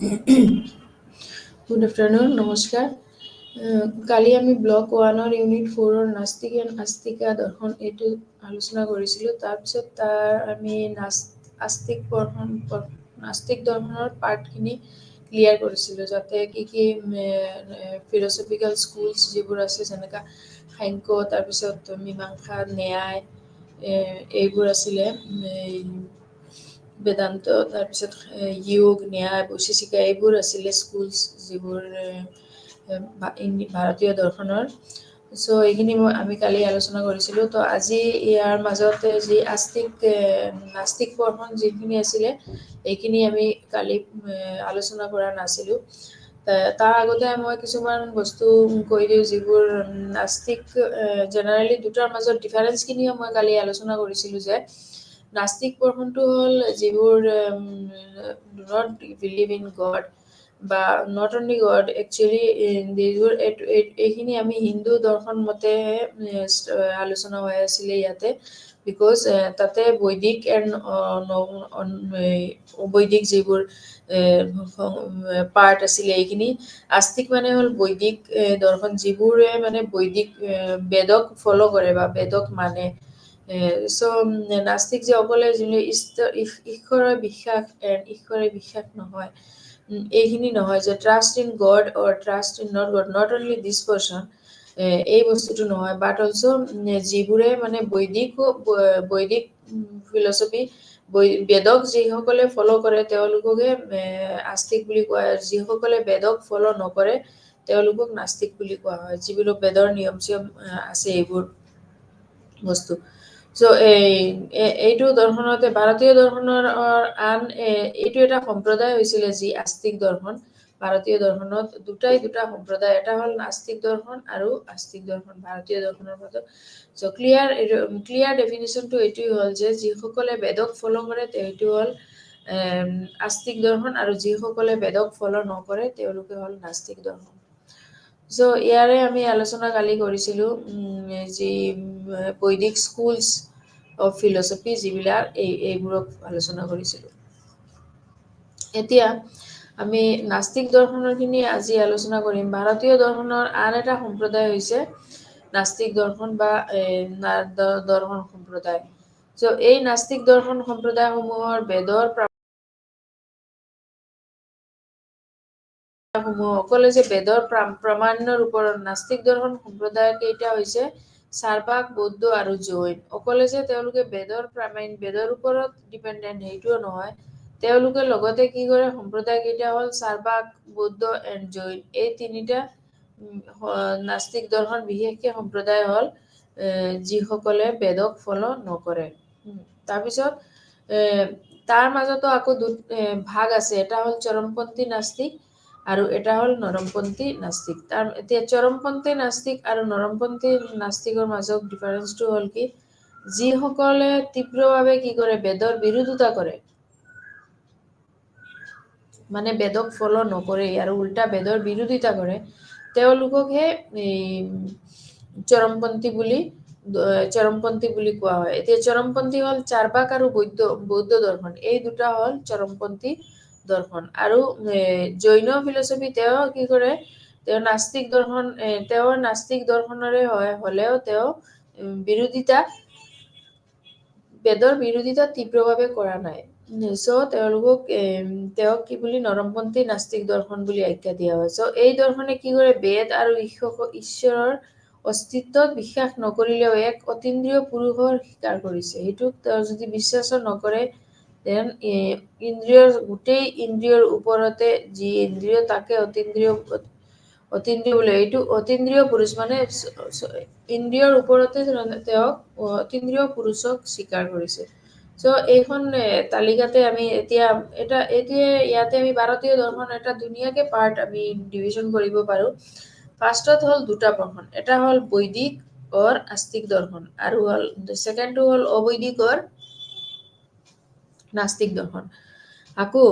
গুড আফটাৰনুন, নমস্কাৰ। কালি আমি ব্লক 1 ইউনিট 4 নাস্তিক এণ্ড আস্তিকা দৰ্শন এইটো আলোচনা কৰিছিলোঁ। তাৰপিছত আমি নাস্তিক দৰ্শনৰ পাৰ্টখিনি ক্লিয়াৰ কৰিছিলোঁ, যাতে কি ফিলচফিকেল স্কুলছ যিবোৰ আছে, যেনেকা সাংখ্য, তাৰপিছত মীমাংসা, ন্যায়, এইবোৰ আছিলে, বেদান্ত, তাৰপিছত যোগ, ন্যায়, বৈশেষিকা, এইবোৰ আছিলে স্কুলছ যিবোৰ ভাৰতীয় দৰ্শনৰ। চ' এইখিনি আমি কালি আলোচনা কৰিছিলোঁ। তো আজি ইয়াৰ মাজতে যি নাস্তিক দৰ্শন যিখিনি আছিলে, এইখিনি আমি কালি আলোচনা কৰা নাছিলোঁ। তাৰ আগতে মই কিছুমান বস্তু কৈ দিওঁ, যিবোৰ নাস্তিক জেনেৰেলি দুটাৰ মাজত ডিফাৰেঞ্চখিনিও মই কালি আলোচনা কৰিছিলোঁ, যে নাস্তিক দৰ্শনটো হ'ল যিবোৰ do not believe in god, বা নট অনলি গড, একচুৱেলি এইখিনি আমি হিন্দু দৰ্শন মতেহে আলোচনা হৈ আছিলে ইয়াতে, বিকজ তাতে বৈদিক এণ্ড অবৈদিক যিবোৰ পাৰ্ট আছিলে, এইখিনি আস্তিক মানে হ'ল বৈদিক দৰ্শন, যিবোৰে মানে বৈদিক বেদক ফ'ল' কৰে বা বেদক মানে। নাস্তিক যে অকলে ঈশ্বৰে বিশ্বাস নহয়, এইখিনি নহয় যে trust in God or trust in not God, not only this person, এই বস্তুটো নহয়, বাট অলছ' যিবোৰে মানে বৈদিক ফিলচফি, বেদক যিসকলে ফ'ল' কৰে তেওঁলোককে আস্তিক বুলি কোৱা হয়। যিসকলে বেদক ফ'ল' নকৰে তেওঁলোকক নাস্তিক বুলি কোৱা হয়, যিবিলাক বেদৰ নিয়ম চিয়ম আছে, এইবোৰ বস্তু। চ' এইটো দৰ্শনতে ভাৰতীয় দৰ্শনৰ এইটো এটা সম্প্ৰদায় হৈছিলে, যি আস্তিক দৰ্শন। ভাৰতীয় দৰ্শনত দুটা সম্প্ৰদায়, এটা হ'ল নাস্তিক দৰ্শন আৰু আস্তিক দৰ্শন ভাৰতীয় দৰ্শনৰ মাজত। চ' ক্লিয়াৰ ডেফিনেশ্যনটো এইটোৱে হ'ল যে যিসকলে বেদক ফ'ল' কৰে সেইটো হ'ল আস্তিক দৰ্শন, আৰু যিসকলে বেদক ফ'ল' নকৰে তেওঁলোকে হ'ল নাস্তিক দৰ্শন। চ' ইয়াৰে আমি আলোচনা কালি কৰিছিলোঁ, যি বৈদিক স্কুলছ অফ ফিলচফি যিবিলাক, এইবোৰক আলোচনা কৰিছিলোঁ। এতিয়া আমি নাস্তিক দৰ্শনৰখিনি আজি আলোচনা কৰিম। ভাৰতীয় দৰ্শনৰ আন এটা সম্প্ৰদায় হৈছে নাস্তিক দৰ্শন বা দৰ্শন সম্প্ৰদায়। চ' এই নাস্তিক দৰ্শন সম্প্ৰদায়সমূহৰ বেদৰ অকলে যে বেদৰ প্ৰামাণ্যৰ ওপৰত, নাস্তিক দৰ্শন সম্প্ৰদায় কেইটা হৈছে চাৰ্বাক, বৌদ্ধ আৰু জৈন। অকলে যে তেওঁলোকে বেদৰ ওপৰত ডিপেণ্ডেণ্ট সেইটোও নহয়, তেওঁলোকে লগতে কি কৰে, সম্প্ৰদায় কেইটা হ'ল চাৰ্বাক, বৌদ্ধ এণ্ড জৈন। এই তিনিটা নাস্তিক দৰ্শন বিশেষকে সম্প্ৰদায় হ'ল যিসকলে বেদক ফ'ল' নকৰে। তাৰপিছত তাৰ মাজতো আকৌ ভাগ আছে, এটা হ'ল চৰমপন্থী নাস্তিক আৰু এটা হ'ল নৰমপন্থী নাস্তিক। এতিয়া চৰমপন্থী নাস্তিক আৰু নৰমপন্থী নাস্তিকৰ মাজত ডিফাৰেঞ্চটো হ'ল কি, যিসকলে তীব্ৰভাৱে কি কৰে, বেদৰ বিৰোধিতা কৰে, মানে বেদক ফ'ল' নকৰে আৰু উল্টা বেদৰ বিৰোধিতা কৰে, তেওঁলোককহে চৰমপন্থী বুলি কোৱা হয়। এতিয়া চৰমপন্থী হ'ল চাৰ্বাক আৰু বৌদ্ধ দৰ্শন, এই দুটা হ'ল চৰমপন্থী দৰ্শন। আৰু জৈন ফিলচফি, তেওঁ কি কৰে, তেওঁ নাস্তিক দৰ্শনৰে হয়, হলেও তেওঁ বেদৰ বিৰোধিতা তীব্ৰভাৱে কৰা নাই। চ' তেওঁক কি বুলি নৰমপন্থী নাস্তিক দৰ্শন বুলি আখ্যা দিয়া হয়। চ' এই দৰ্শনে কি কৰে, বেদ আৰু ঈশ্বৰৰ অস্তিত্বত বিশ্বাস নকৰিলেও এক অতীন্দ্ৰিয় পুৰুষৰ স্বীকাৰ কৰিছে। সেইটোক তেওঁ যদি বিশ্বাস নকৰে, দেন গোটেই ইন্দ্ৰিয়ৰ ওপৰতে যি ইন্দ্ৰিয়, তাকে অতীন্দ্ৰিয় বোলে। এইটো অতীন্দ্ৰিয় পুৰুষ, মানে ইন্দ্ৰিয়ৰ ওপৰতে তেওঁক অতীন্দ্ৰিয় পুৰুষক স্বীকাৰ কৰিছে। চ' এইখন তালিকাতে আমি ইয়াতে আমি ভাৰতীয় দৰ্শন এটা ধুনীয়াকে পাৰ্ট আমি ডিভিজন কৰিব পাৰো। ফাৰ্ষ্টত হ'ল দুটা দৰ্শন, এটা হ'ল বৈদিক অৰ আস্তিক দৰ্শন, আৰু ছেকেণ্ডটো হ'ল অবৈদিক অৰ নাস্তিক দৰ্শন। আকৌ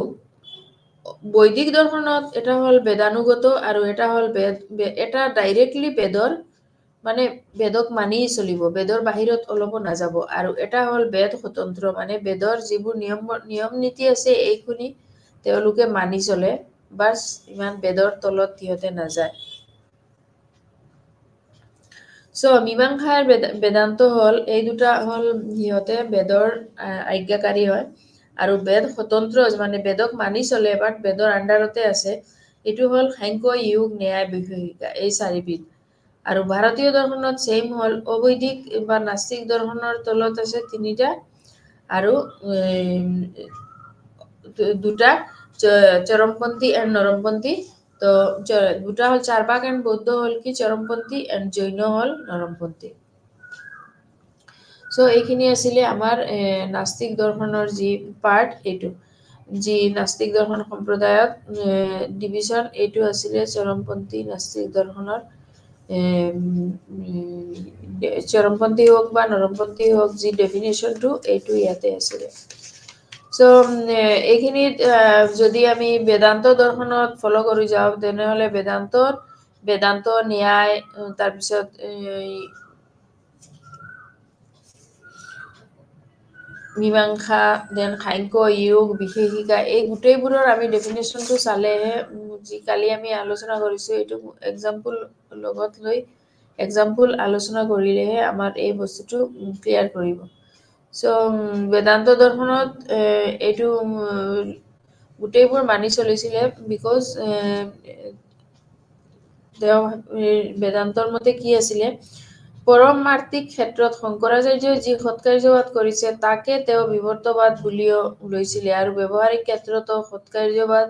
বৈদিক দৰ্শনত এটা হ'ল বেদানুগত, আৰু এটা হ'ল এটা ডাইৰেক্টলি বেদক মানি চলিব, বেদৰ বাহিৰত অলপো নাযাব, আৰু এটা হ'ল বেদ স্বতন্ত্ৰ, মানে বেদৰ যিবোৰ নিয়ম নীতি আছে এইখিনি তেওঁলোকে মানি চলে, বাছ ইমান বেদৰ তলত সিহঁতে নাযায়। চ' মীমাংসা আৰু বেদান্ত হ'ল এই দুটা হ'ল সিহঁতে বেদৰ আজ্ঞাকাৰী হয় আৰু বেদ স্বতন্ত্ৰ মানে বেদক মানি চলে বাট বেদৰ আণ্ডাৰতে আছে। এইটো হ'ল সাংখ্য যোগ ন্যায় বৈশেষিকা এই চাৰিবিধ। আৰু ভাৰতীয় দৰ্শনত ছেইম হ'ল অবৈদিক বা নাস্তিক দৰ্শনৰ তলত আছে তিনিটা আৰু দুটা চৰমপন্থী এণ্ড নৰমপন্থী। তো দুটা হ'ল চাৰবাক এণ্ড বৌদ্ধ হ'ল কি চৰমপন্থী এণ্ড জৈন হ'ল নৰমপন্থী। চ' এইখিনি আছিলে আমাৰ নাস্তিক দৰ্শনৰ যি পাৰ্ট এইটো। যি নাস্তিক দৰ্শন সম্প্ৰদায়ত ডিভিজন এইটো আছিলে চৰমপন্থী নাস্তিক দৰ্শনৰ চৰমপন্থী হওক বা নৰমপন্থী হওক যি ডেফিনেশ্যনটো এইটো ইয়াতে আছিলে। চ' এইখিনিত যদি আমি বেদান্ত দৰ্শনত ফ'ল' কৰি যাওঁ তেনেহ'লে বেদান্ত ন্যায় তাৰপিছত মীমাংসা দেন সাংখ্য যোগ বিশেষিকা এই গোটেইবোৰৰ আমি ডেফিনেশ্যনটো চালেহে যি কালি আমি আলোচনা কৰিছোঁ এইটো এক্সাম্পল আলোচনা কৰিলেহে আমাৰ এই বস্তুটো ক্লিয়াৰ কৰিব। চ' বেদান্ত দৰ্শনত এইটো গোটেইবোৰ মানি চলিছিলে বিকজ তেওঁ বেদান্তৰ মতে কি আছিলে পৰমাৰ্থিক ক্ষেত্ৰত শংকৰাচাৰ্যই যি সৎকাৰ্যবাদ কৰিছে তাকে তেওঁ বিৱৰ্তবাদ বুলিও লৈছিলে আৰু ব্যৱহাৰিক ক্ষেত্ৰতো সৎকাৰ্যবাদ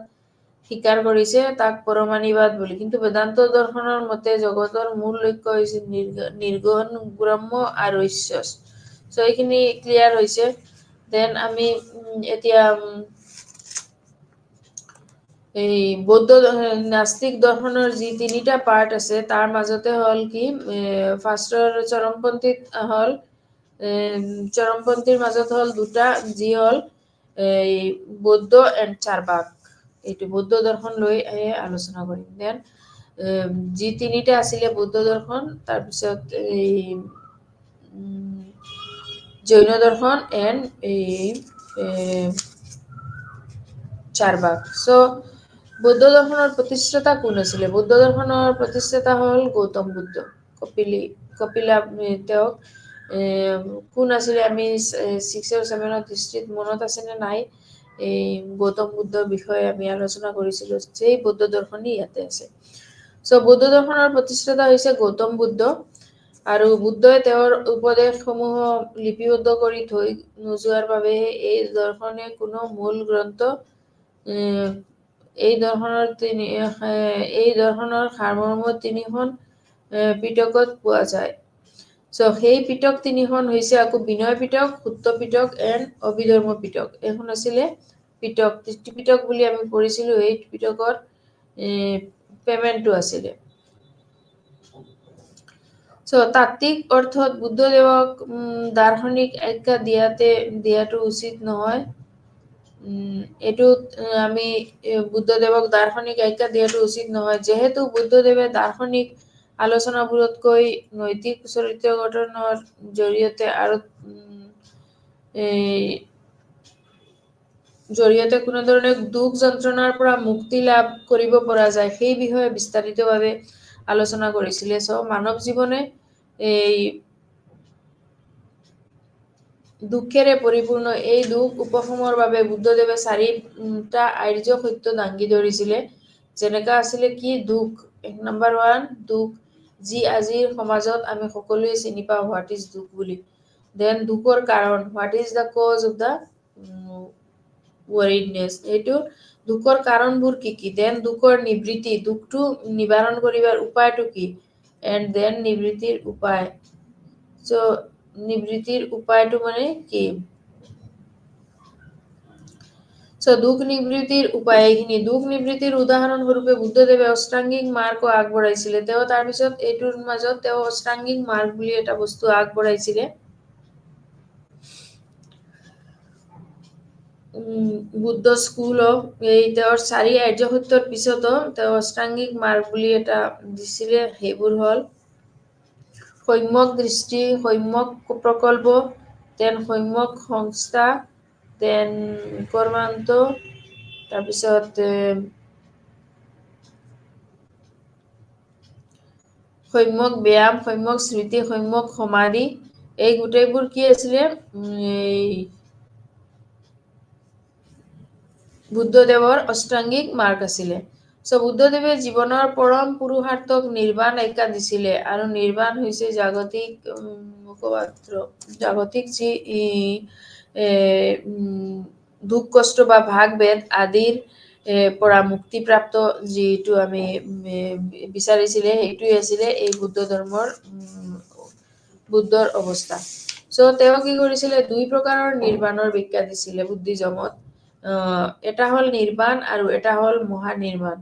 স্বীকাৰ কৰিছে তাক পৰমাণিবাদ বুলি। কিন্তু বেদান্ত দৰ্শনৰ মতে জগতৰ মূল লক্ষ্য হৈছে নিৰ্গুণ ব্ৰহ্ম আৰু ঈশ্বৰ। চ' এইখিনি ক্লিয়াৰ হৈছে। দেন আমি এতিয়া এই বৌদ্ধ নাস্তিক দৰ্শনৰ যি তিনিটা পাৰ্ট আছে তাৰ মাজতে হ'ল কি ফাৰ্ষ্টৰ চৰমপন্থীত হ'ল চৰমপন্থীৰ মাজত হ'ল দুটা যি হ'ল এই বৌদ্ধ এণ্ড চাৰবাক। এইটো বৌদ্ধ দৰ্শন লৈ আলোচনা কৰিম। দেন যি তিনিটা আছিলে বৌদ্ধ দৰ্শন তাৰপিছত এই জৈন দৰ্শন এণ্ড এই চাৰবাক। চ' বৌদ্ধ দৰ্শনৰ প্ৰতিষ্ঠাতা কোন আছিলে? বৌদ্ধ দৰ্শনৰ প্ৰতিষ্ঠাতা হ'ল গৌতম বুদ্ধ। কপিলা তেওঁক কোন আছিলে আমি 6 আৰু 7ত হিষ্ট্ৰীত মনত আছেনে নাই এই গৌতম বুদ্ধৰ বিষয়ে আমি আলোচনা কৰিছিলোঁ। সেই বৌদ্ধ দৰ্শনী ইয়াতে আছে। চ' বৌদ্ধ দৰ্শনৰ প্ৰতিষ্ঠাতা হৈছে গৌতম বুদ্ধ আৰু বুদ্ধই তেওঁৰ উপদেশসমূহ লিপিবদ্ধ কৰি থৈ নোযোৱাৰ বাবেহে এই দৰ্শনে কোনো মূল গ্ৰন্থ এই দৰ্শনৰ সাৰমৰ্ম তিনিখন পিটকত পোৱা যায়। চ' সেই পিটক তিনিখন হৈছে আকৌ বিনয় পিটক, সূত্ত পিটক এণ্ড অভিধৰ্ম পিটক। এইখন আছিলে পিটক ত্ৰিপিটক বুলি আমি পঢ়িছিলোঁ। এই পিটকৰ পেমেণ্টটো আছিলে। চ' তাত্ত্বিক অৰ্থত বুদ্ধদেৱক দাৰ্শনিক আখ্যা দিয়াটো উচিত নহয়। এইটোত আমি বুদ্ধদেৱক দাৰ্শনিক আখ্যা দিয়াটো উচিত নহয় যিহেতু বুদ্ধদেৱে দাৰ্শনিক আলোচনাবোৰতকৈ নৈতিক চৰিত্ৰ গঠনৰ জৰিয়তে আৰু কোনো ধৰণে দুখ যন্ত্ৰণাৰ পৰা মুক্তি লাভ কৰিব পৰা যায় সেই বিষয়ে বিস্তাৰিতভাৱে আলোচনা কৰিছিলে। চ' মানৱ জীৱনে এই দুখেৰে পৰিপূৰ্ণ এই দুখ উপশমৰ বাবে বুদ্ধদেৱে 4টা আৰ্য সত্য দাঙি ধৰিছিলে। যেনেকা আছিলে কি দুখ 1 দুখ যি আজিৰ সমাজত আমি সকলোৱে চিনি পাওঁ হোৱাট ইজ দুখ বুলি। দেন দুখৰ কাৰণ what is the cause of the worriedness এইটো দুখৰ কাৰণবোৰ কি কি। দেন দুখৰ নিবৃত্তি দুখটো নিবাৰণ কৰিবৰ উপায়টো কি এণ্ড দেন নিবৃত্তিৰ উপায়। চ' নিবৃত্তিৰ উপায়টো মানে কি। চ' দুখ নিবৃত্তিৰ উপায় এইখিনি। দুখ নিবৃত্তিৰ উদাহৰণ স্বৰূপে বুদ্ধদেৱে অষ্টাংগিক মাৰ্গ আগবঢ়াইছিলে। তেওঁ তাৰপিছত এইটোৰ মাজত তেওঁ অষ্টাংগিক মাৰ্গ বুলি এটা বস্তু আগবঢ়াইছিলে। বুদ্ধ স্কুল অফ তেওঁৰ 4 আৰ্য সত্যৰ পিছতো তেওঁ অষ্টাংগিক মাৰ্গ বুলি এটা দিছিলে। সেইবোৰ হ'ল সম্যক দৃষ্টি, সম্যক প্ৰকল্প, দেন সম্যক সংস্থা, দেন কৰ্মান্ত, তাৰপিছত সম্যক ব্যায়াম, সম্যক স্মৃতি, সম্যক সমাধি, এই গোটেইবোৰ কি আছিলে এই বুদ্ধদেৱৰ অষ্টাংগিক মাৰ্গ আছিলে। চ' বুদ্ধদেৱে জীৱনৰ পৰম পুৰুষাৰ্থক নিৰ্বাণ আখ্যা দিছিলে আৰু নিৰ্বাণ হৈছে জাগতিক মুখপাত্ৰ, জাগতিক যি দুখ কষ্ট বা ভাগ ভেদ আদিৰ পৰা মুক্তিপ্ৰাপ্ত যিটো আমি বিচাৰিছিলে সেইটোৱে আছিলে এই বুদ্ধ ধৰ্মৰ বুদ্ধৰ অৱস্থা। চ' তেওঁ কি কৰিছিলে 2 প্ৰকাৰৰ নিৰ্বাণৰ ব্যাখ্যা দিছিলে বুদ্ধিজমত। এটা হ'ল নিৰ্বাণ আৰু এটা হ'ল মহানিৰ্বাণ।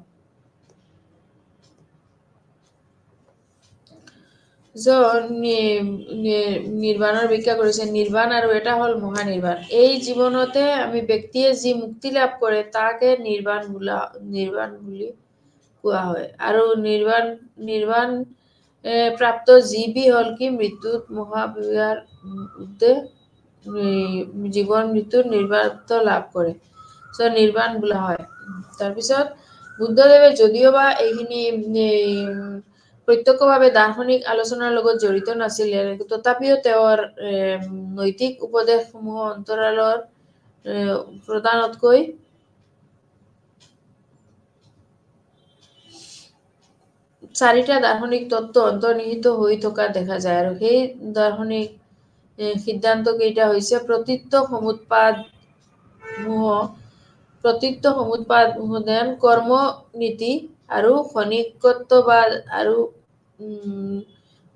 নিৰ্বাণৰ ব্যাখ্যা কৰিছে নিৰ্বাণ আৰু এটা হ'ল মহানিৰ্বাণ। এই জীৱনতে আমি ব্যক্তিয়ে যি মুক্তি লাভ কৰে তাকে নিৰ্বাণ বুলি কোৱা হয়। আৰু নিৰ্বাণ প্ৰাপ্ত জীৱী হ'ল কি মৃত্যুত মহাবিয়াৰ জীৱন মৃত্যুৰ নিৰ্বাণ লাভ কৰে। চ' নিৰ্বাণ বোলা হয়। তাৰপিছত বুদ্ধদেৱে যদিওবা এইখিনি প্ৰত্যক্ষভাৱে দাৰ্শনিক আলোচনাৰ লগত জড়িত নাছিলে, তথাপিও তেওঁৰ নৈতিক উপদেশসমূহ অন্তৰালৰ প্ৰদানতকৈ চাৰিটা দাৰ্শনিক তত্ত্ব অন্তৰ্নিহিত হৈ থকা দেখা যায়। আৰু সেই দাৰ্শনিক সিদ্ধান্ত কেইটা হৈছে প্ৰতীত্ব সমুৎপাদ কৰ্ম নীতি আৰু ক্ষণিকত্ববাদ আৰু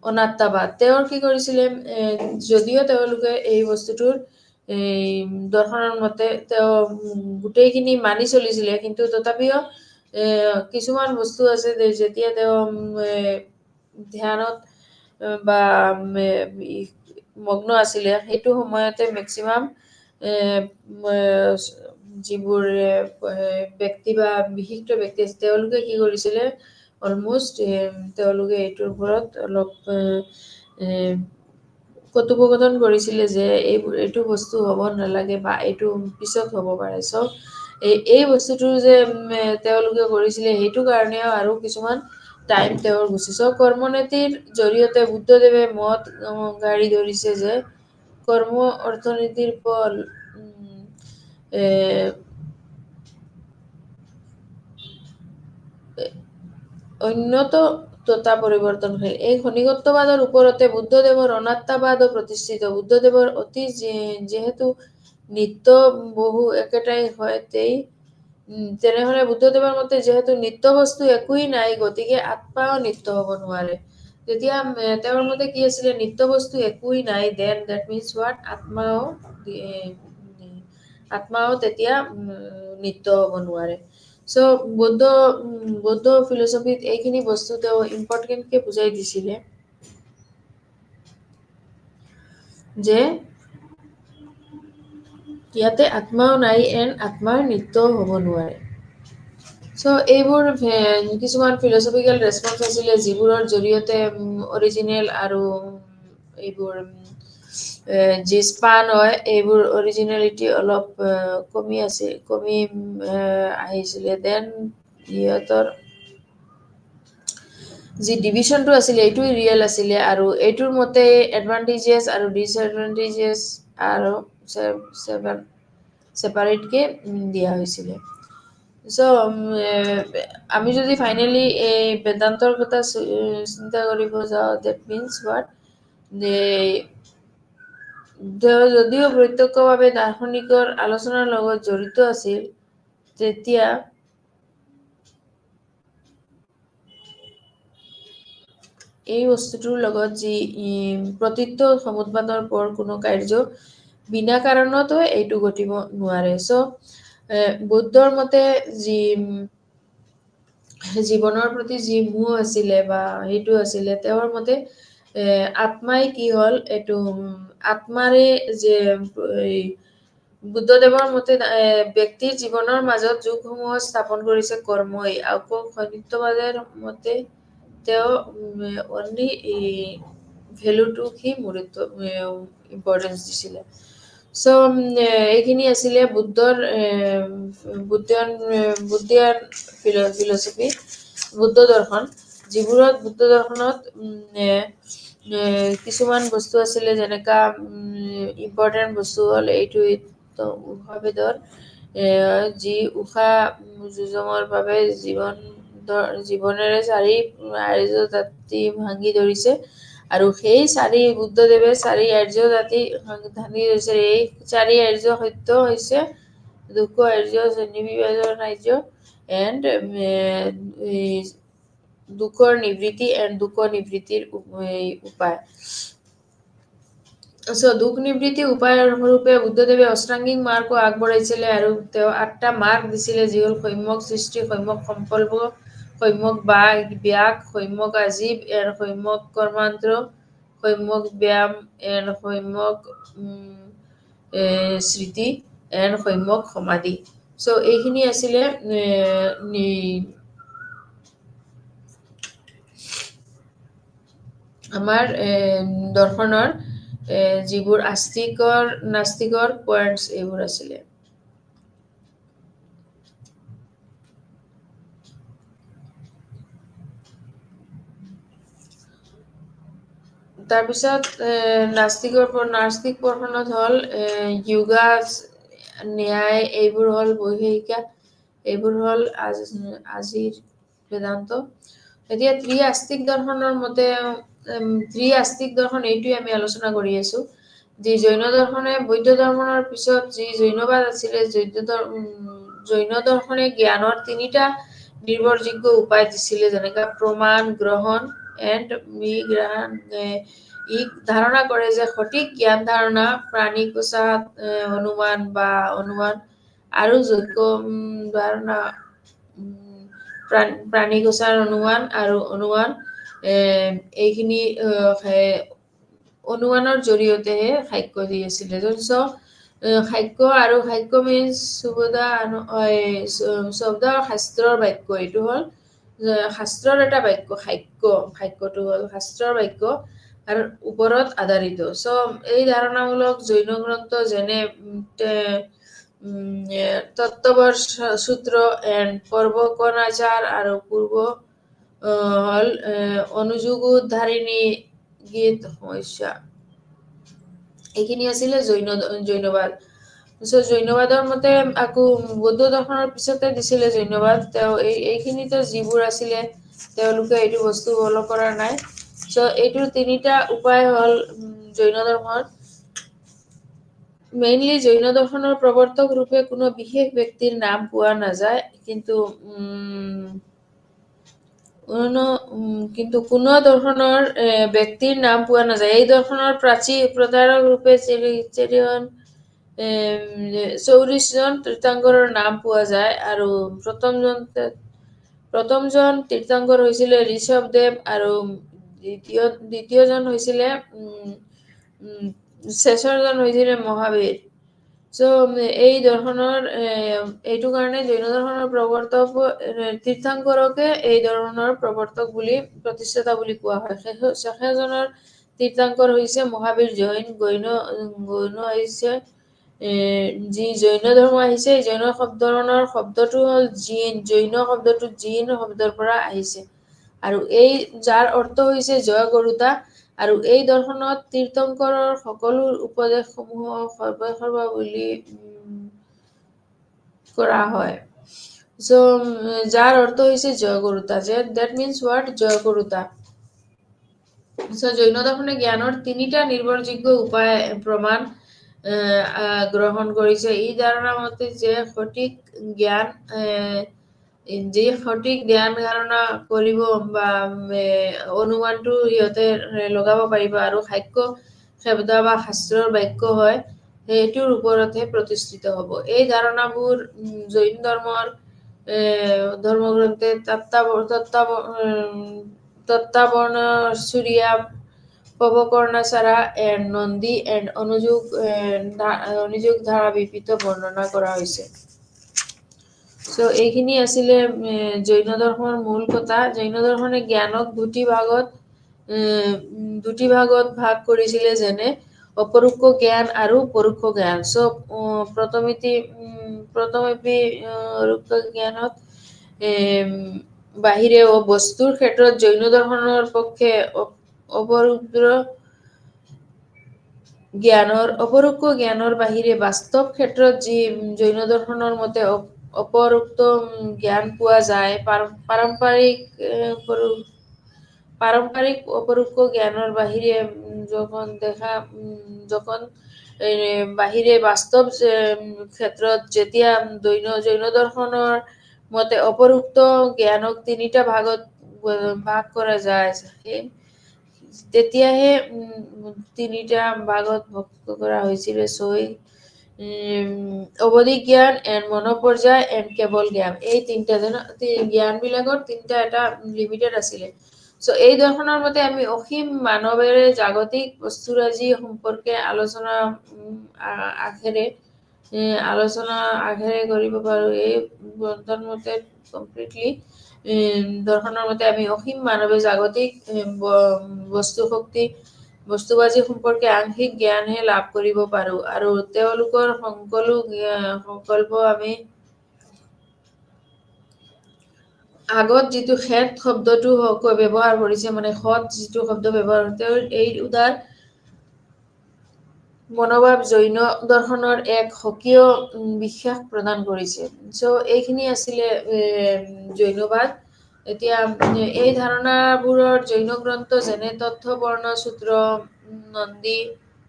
অনাত্মাবাদ। তেওঁৰ কি কৰিছিলে যদিও তেওঁলোকে এই বস্তুটোৰ দৰ্শনৰ মতে তেওঁ গোটেইখিনি মানি চলিছিলে, কিন্তু তথাপিও কিছুমান বস্তু আছে যেতিয়া তেওঁ ধ্যানত বা মগ্ন আছিলে সেইটো সময়তে মেক্সিমাম যিবোৰ ব্যক্তি বা বিশিষ্ট ব্যক্তি আছে তেওঁলোকে কি কৰিছিলে অলমোষ্ট তেওঁলোকে এইটোৰ ওপৰত অলপ কথোপকথন কৰিছিলে যে এইটো বস্তু হ'ব নালাগে বা এইটো পিছত হ'ব পাৰে। চ' এই বস্তুটো যে তেওঁলোকে কৰিছিলে সেইটো কাৰণেও আৰু কিছুমান টাইম তেওঁৰ গুচি। চ' কৰ্মনীতিৰ জৰিয়তে বুদ্ধদেৱে মত গাড়ি ধৰিছে যে কৰ্ম অৰ্থনীতিৰ ফল অন্যত তথা পৰিৱৰ্তনশীল। এই ক্ষণিকত্ববাদৰ ওপৰতে বুদ্ধদেৱৰ অনাত্মাবাদো প্ৰতিষ্ঠিত। বুদ্ধদেৱৰ অতি যিহেতু নিত্য বহু একেটাই হয় তেনেহলে বুদ্ধদেৱৰ মতে যিহেতু নিত্য বস্তু একোৱেই নাই, গতিকে আত্মাও নিত্য হব নোৱাৰে। যেতিয়া তেওঁৰ মতে কি আছিলে নিত্য বস্তু একোৱেই নাই, দেন দেট মিনছ হোৱাট আত্মাও তেতিয়া নিত্য হব নোৱাৰে। চ' বৌদ্ধ ফিলচফিত এইখিনি বস্তু তেওঁ ইম্পৰ্টেণ্টকে বুজাই দিছিলে যে ইয়াতে আত্মাও নাই এণ্ড আত্মাৰ নিত্যও হ'ব নোৱাৰে। চ' এইবোৰ কিছুমান ফিলচফিকেল ৰেছপন্স আছিলে যিবোৰৰ জৰিয়তে অৰিজিনেল আৰু এইবোৰ যি স্পান হয় এইবোৰ অৰিজিনেলিটি অলপ কমি আহিছিলে। দেন সিহঁতৰ যি ডিভিশ্যনটো আছিলে এইটোৱে ৰিয়েল আছিলে আৰু এইটোৰ মতে এডভান্টেজেছ আৰু ডিছএডভান্টেজেছ আৰু ছেপাৰেটকে দিয়া হৈছিলে। চ' আমি যদি ফাইনেলি এই বেদান্তৰ কথা চিন্তা কৰিব যাওঁ, ডেট মিনছ হোৱাট যদিও প্ৰত্যক্ষভাৱে দাৰ্শনিকৰ আলোচনাৰ লগত জড়িত আছিল, তেতিয়া এই বস্তুটোৰ লগত যি প্ৰতীত্ব সমুৎপাদৰ পৰ কোনো কাৰ্য বিনা কাৰণতো এইটো ঘটিব নোৱাৰে। চ' বুদ্ধৰ মতে যি জীৱনৰ প্ৰতি যি মোহ আছিলে বা সেইটো আছিলে, তেওঁৰ মতে আত্মাই কি হ'ল এইটো আত্মাৰে যে বুদ্ধদেৱৰ মতে ব্যক্তিৰ জীৱনৰ মাজত যুগসমূহ স্থাপন কৰিছে কৰ্মই। আকৌ ক্ষণিকত্ববাদৰ মতে তেওঁ অনলি ভেলুটোক সি ইম্পৰ্টেঞ্চ দিছিলে। চ' এইখিনি আছিলে বুদ্ধিয়ান ফিলচফি, বুদ্ধ দৰ্শন, যিবোৰত বুদ্ধ দৰ্শনত কিছুমান বস্তু আছিলে যেনেকা ইম্পৰ্টেণ্ট বস্তু হ'ল এইটো উষা বেদৰ যি উষা যুঁজমৰ বাবে জীৱনেৰে 4 আৰ্য জাতি ভাঙি ধৰিছে আৰু সেই 4 বুদ্ধদেৱে 4 আৰ্য জাতি ভাঙি ধৰিছে। এই 4 আৰ্য সত্য হৈছে দুঃখ আৰ্য শ্ৰেণীবিভাজন আৰ্য এণ্ড দুখৰ নিবৃত্তি এণ্ড দুখ নিবৃত্তিৰ উপায়। দুখ নিবৃত্তি উপায়ৰ ৰূপে বুদ্ধদেৱে অষ্টাংগিক মাৰ্গো আগবঢ়াইছিলে আৰু তেওঁ 8টা মাৰ্গ দিছিলে যি হ'ল সম্যক সৃষ্টি, সম্যক সংকল্প, সম্যক ব্যাগ, সম্যক আজীৱ এণ্ড সম্যক কৰ্মান্তৰ, সম্যক ব্যায়াম এণ্ড সম্যক স্মৃতি এণ্ড সম্যক সমাধি। এইখিনি আছিলে আমাৰ দৰ্শনৰ যিবোৰ আস্তিকৰ নাস্তিকৰ পইণ্টছ এইবোৰ আছিলে। তাৰপিছত নাস্তিক পৰ্ষণত হ'ল যোগা, ন্যায়, এইবোৰ হ'ল বৈশেষিকা, এইবোৰ হ'ল আজিৰ বেদান্ত। এতিয়া ত্ৰি-আস্তিক দৰ্শনৰ মতে ত্ৰি-আস্তিক দৰ্শন এইটোৱে আমি আলোচনা কৰি আছো। যি জৈন দৰ্শনে বৌদ্ধ দৰ্শনৰ পিছত যি জৈনবাদ আছিলে, জৈন দৰ্শনে জ্ঞানৰ 3টা নিৰ্ভৰযোগ্য উপায় দিছিলে যেনেকা প্ৰমাণ, গ্ৰহণ এণ্ড বিগ্ৰহণ। ই ধাৰণা কৰে যে সঠিক জ্ঞান ধাৰণা, প্ৰাণীকোষাত অনুমান আৰু যোগ্য ধাৰণা প্ৰাণীকোষাৰ অনুমান আৰু অনুমান এইখিনি অনুমানৰ জৰিয়তেহে সাক্ষ্য দি আছিলে। সাক্ষ্য আৰু সাক্ষ্য মিন্স শব্দ শাস্ত্ৰৰ বাক্য। এইটো হ'ল শাস্ত্ৰৰ এটা বাক্য। সাক্ষ্যটো হ'ল শাস্ত্ৰৰ বাক্য আৰু ওপৰত আধাৰিত। এই ধাৰণামূলক জৈন গ্ৰন্থ যেনে তত্ত্ববৰ সূত্ৰ এণ্ড পৰ্বকণাচাৰ আৰু পূৰ্ব হ'ল অনুযোগোদ্ধাৰিণী গীত সমস্যা। এইখিনি আছিলে জৈনবাদ। জৈনবাদৰ মতে আকৌ বৌদ্ধ দৰ্শনৰ পিছতে দিছিলে জৈনবাদ। এইখিনিতো যিবোৰ আছিলে তেওঁলোকে এইটো বস্তু ফল' কৰা নাই। এইটোৰ 3টা উপায় হ'ল জৈন দৰ্শন। মেইনলি জৈন দৰ্শনৰ প্ৰৱৰ্তক ৰূপে কোনো বিশেষ ব্যক্তিৰ নাম পোৱা নাযায়, কিন্তু কোনো দৰ্শনৰ ব্যক্তিৰ নাম পোৱা নাযায়। এই দৰ্শনৰ প্ৰচাৰক ৰূপে 44 জন তীৰ্থংকৰৰ নাম পোৱা যায় আৰু প্ৰথমজন তীৰ্থংকৰ হৈছিলে ঋষভদেৱ আৰু দ্বিতীয়জন হৈছিলে শেষৰজন হৈছিলে মহাবীৰ। এই দৰ্শনৰ এইটো কাৰণে জৈন দৰ্শনৰ প্ৰৱৰ্তক তীৰ্থংকৰকে এই দৰ্শনৰ প্ৰৱৰ্তক বুলি প্ৰতিষ্ঠাতা বুলি কোৱা হয়। শেষৰজনৰ তীৰ্থংকৰ হৈছে মহাবীৰ। জৈন আহিছে যি জৈন ধৰ্ম আহিছে, জৈন ধৰ্মৰ শব্দটো হ'ল জিন। জৈন শব্দটো জিন শব্দৰ পৰা আহিছে আৰু যাৰ অৰ্থ হৈছে জয় গৰুতা। আৰু এই দৰ্শনত তীৰ্থংকৰৰ সকলো উপদেশসমূহক সৰ্বসৰ্বা বুলি কৰা হয়। যাৰ অৰ্থ হৈছে জয় গৰুতা। That means what? জয় গৰুতা। জৈন দৰ্শনে জ্ঞানৰ 3টা নিৰ্ভৰযোগ্য উপায় প্ৰমাণ গ্ৰহণ কৰিছে। এই ধাৰণা মতে যে সঠিক জ্ঞান ধাৰণা কৰিব বা অনুমানটো সিহঁতে লগাব পাৰিব আৰু সাক্ষ্য শব্দ বা শাস্ত্ৰৰ বাক্য হয় সেইটোৰ ওপৰতহে প্ৰতিষ্ঠিত হ'ব। এই ধাৰণাবোৰ জৈন ধৰ্মগ্ৰন্থে তত্ত্বাবৰ্ণসূৰীয়া, পৱকৰ্ণাচাৰা এণ্ড নন্দী এণ্ড অনুযোগ ধাৰা বিপিত বৰ্ণনা কৰা হৈছে। এইখিনি আছিলে জৈন দৰ্শনৰ মূল কথা। জৈন দৰ্শনে জ্ঞানক 2টি ভাগত ভাগ কৰিছিলে যেনে অপৰোক্ষ জ্ঞান আৰু পৰোক্ষ জ্ঞান। প্ৰথমেপি জ্ঞানত বাহিৰে ও বস্তুৰ ক্ষেত্ৰত জৈন দৰ্শনৰ পক্ষে অপৰোক্ষ জ্ঞানৰ বাহিৰে বাস্তৱ ক্ষেত্ৰত যি জৈন দৰ্শনৰ মতে অপৰোক্ত জ্ঞান পোৱা যায়, পাৰম্পৰিক অপৰোক্ষ জ্ঞানৰ বাহিৰে যখন বাহিৰে বাস্তৱ ক্ষেত্ৰত যেতিয়া জৈন দৰ্শনৰ মতে অপৰোক্ত জ্ঞানক তিনিটা ভাগত ভাগ কৰা যায়, তেতিয়াহে তিনিটা ভাগত ভক্ত কৰা হৈছিল। অৱধি জ্ঞান এণ্ড মনোপৰ্যায় এণ্ড কেৱল জ্ঞান, এই তিনিটা জ্ঞান বিলাকৰ তিনিটা এটা লিমিটেড আছিলে। এই দৰ্শনৰ মতে আমি অসীম মানৱেৰে জাগতিক বস্তুৰাজি সম্পৰ্কে আলোচনা আখেৰে কৰিব পাৰো। এই গ্ৰন্থৰ মতে কমপ্লিটলি দৰ্শনৰ মতে আমি অসীম মানৱে জাগতিক বস্তুবাজি সম্পৰ্কে আংশিক জ্ঞানহে লাভ কৰিব পাৰো, আৰু তেওঁলোকৰ সকলো সংকল্প আমি আগত যিটো হেত শব্দটো ব্যৱহাৰ কৰিছে, মানে সৎ যিটো শব্দ ব্যৱহাৰ কৰিছে, এই উদাৰ মনোভাৱ জৈন দৰ্শনৰ এক স্বকীয় বিশ্বাস প্ৰদান কৰিছে। এইখিনি আছিলে জৈনবাদ। এতিয়া এই ধাৰণাবোৰৰ জৈন গ্ৰন্থ যেনে তথ্য বৰ্ণ সূত্ৰ, নন্দী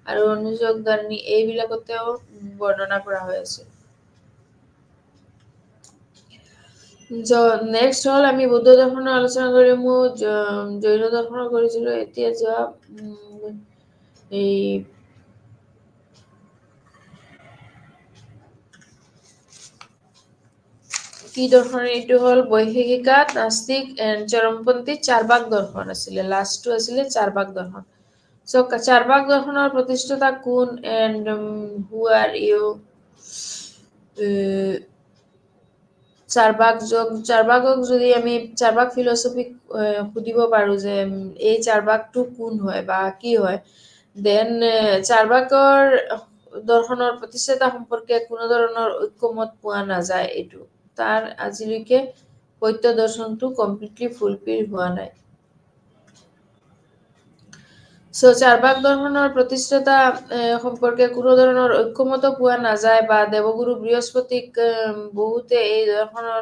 আৰু অনুযোগদানী এইবিলাকতেও বৰ্ণনা কৰা হৈ আছে। নেক্সট হ'ল আমি বৌদ্ধ দৰ্শনৰ আলোচনা কৰিম। জৈন দৰ্শনৰ কৰিছিলো। এতিয়া যোৱা এই কি দৰ্শন, এইটো হ'ল বৈশেষিকা, নাস্তিক এণ্ড চৰমপন্থী চাৰবাক দৰ্শন আছিলে। লাষ্টটো আছিলে চাৰবাক দৰ্শন। চাৰবাক দৰ্শনৰ প্ৰতিষ্ঠাতা কোন এণ্ড হু আৰ ইউ? চাৰবাকক যদি আমি চাৰবাক ফিলচফিক সুধিব পাৰো যে এই চাৰবাকটো কোন হয় বা কি হয়, দেন চাৰবাকৰ দৰ্শনৰ প্ৰতিষ্ঠাতা সম্পৰ্কে কোনো ধৰণৰ ঐক্যমত পোৱা নাযায়। এইটো তাৰ আজিলৈকে সত্য দৰ্শনটো কমপ্লিটলি ফুলফিল হোৱা নাই। চাৰবাক দৰ্শনৰ প্ৰতিষ্ঠাতা সম্পৰ্কে কোনো ধৰণৰ ঐক্যমত পোৱা নাযায় বা দেৱগুৰু বৃহস্পতিক বহুতে এই দৰ্শনৰ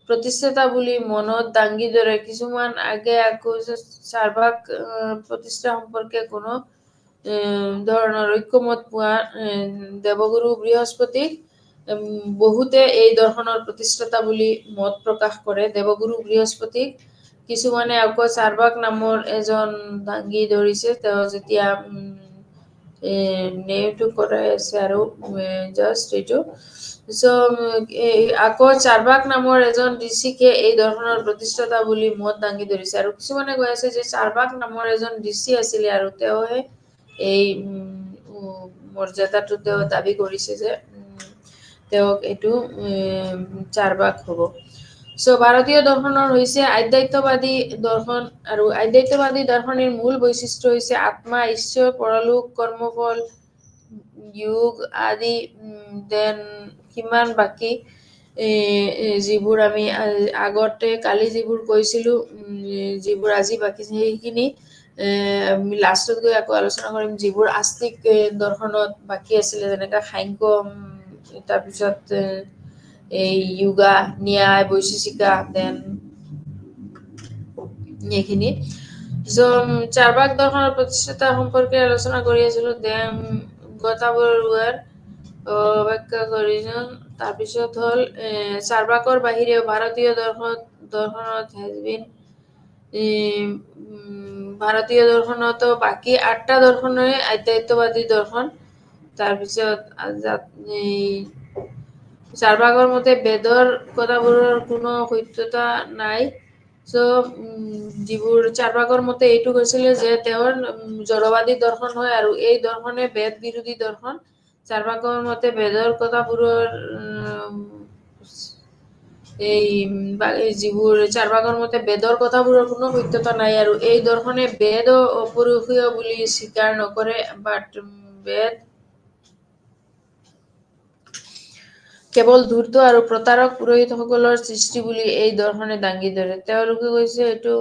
প্ৰতিষ্ঠাতা বুলি মনত দাঙি ধৰে। কিছুমান আকৌ চাৰবাক প্ৰতিষ্ঠা সম্পৰ্কে কোনো ধৰণৰ ঐক্যমত পোৱা দেৱগুৰু বৃহস্পতিক বহুতে এই দৰ্শনৰ প্ৰতিষ্ঠাতা বুলি মত প্ৰকাশ কৰে। দেৱগুৰু বৃহস্পতিক কিছুমানে আকৌ চাৰবাক নামৰ এজন দাঙি ধৰিছে। তেওঁ যেতিয়া নেওটো কৰাই আছে আৰু জাষ্ট এইটো আকৌ চাৰবাক নামৰ এজন ঋষিকে এই দৰ্শনৰ প্ৰতিষ্ঠাতা বুলি মত দাঙি ধৰিছে। আৰু কিছুমানে কৈ আছে যে চাৰবাক নামৰ এজন ঋষি আছিলে আৰু তেওঁহে এই মৰ্যাদাটো তেওঁ দাবী কৰিছে যে তেওঁক এইটো চাৰবাক হ'ব। ভাৰতীয় দৰ্শনৰ হৈছে আধ্যাত্মবাদী দৰ্শন, আৰু আধ্যাত্মবাদী দৰ্শনৰ মূল বৈশিষ্ট্য হৈছে আত্মা, ঈশ্বৰ, পৰলোক, কৰ্মফল, যোগ আদি। দেন কিমান বাকী যিবোৰ আমি কালি যিবোৰ কৈছিলো, যিবোৰ আজি বাকী সেইখিনি লাষ্টত গৈ আকৌ আলোচনা কৰিম। যিবোৰ আস্তিক দৰ্শনত বাকী আছিলে, যেনেকা সাংখ্য, তাৰপিছত এই যোগা, ন্যায়, বৈশিষ্ট্যিকা, দেন এইখিনি। চাৰবাক দৰ্শনৰ প্ৰতিষ্ঠাতা সম্পৰ্কে আলোচনা কৰি আছিলো। দেন গতাবৰুৱাৰ ব্যাখ্যা কৰিছো। তাৰপিছত হ'ল চাৰবাকৰ বাহিৰেও ভাৰতীয় দৰ্শনতো বাকী 8টা দৰ্শনৰে আধ্যাত্মবাদী দৰ্শন। তাৰপিছত চাৰবাকৰ মতে বেদৰ কথাবোৰৰ কোনো সত্যতা নাই। যিবোৰ চাৰবাকৰ মতে এইটো কৈছিলে যে তেওঁৰ জড়বাদী দৰ্শন হয়, আৰু এই দৰ্শনে বেদ বিৰোধী দৰ্শন। চাৰবাকৰ মতে বেদৰ কথাবোৰৰ যিবোৰ চাৰবাকৰ মতে বেদৰ কথাবোৰৰ কোনো সত্যতা নাই, আৰু এই দৰ্শনে বেদ অপৰুষীয় বুলি স্বীকাৰ নকৰে। বাট বেদ কেৱল ধূৰ্ত আৰু প্ৰতাৰক পুৰোহিতসকলৰ সৃষ্টি বুলি এই দৰ্শনে দাঙি ধৰে। তেওঁলোকে কৈছে এইটো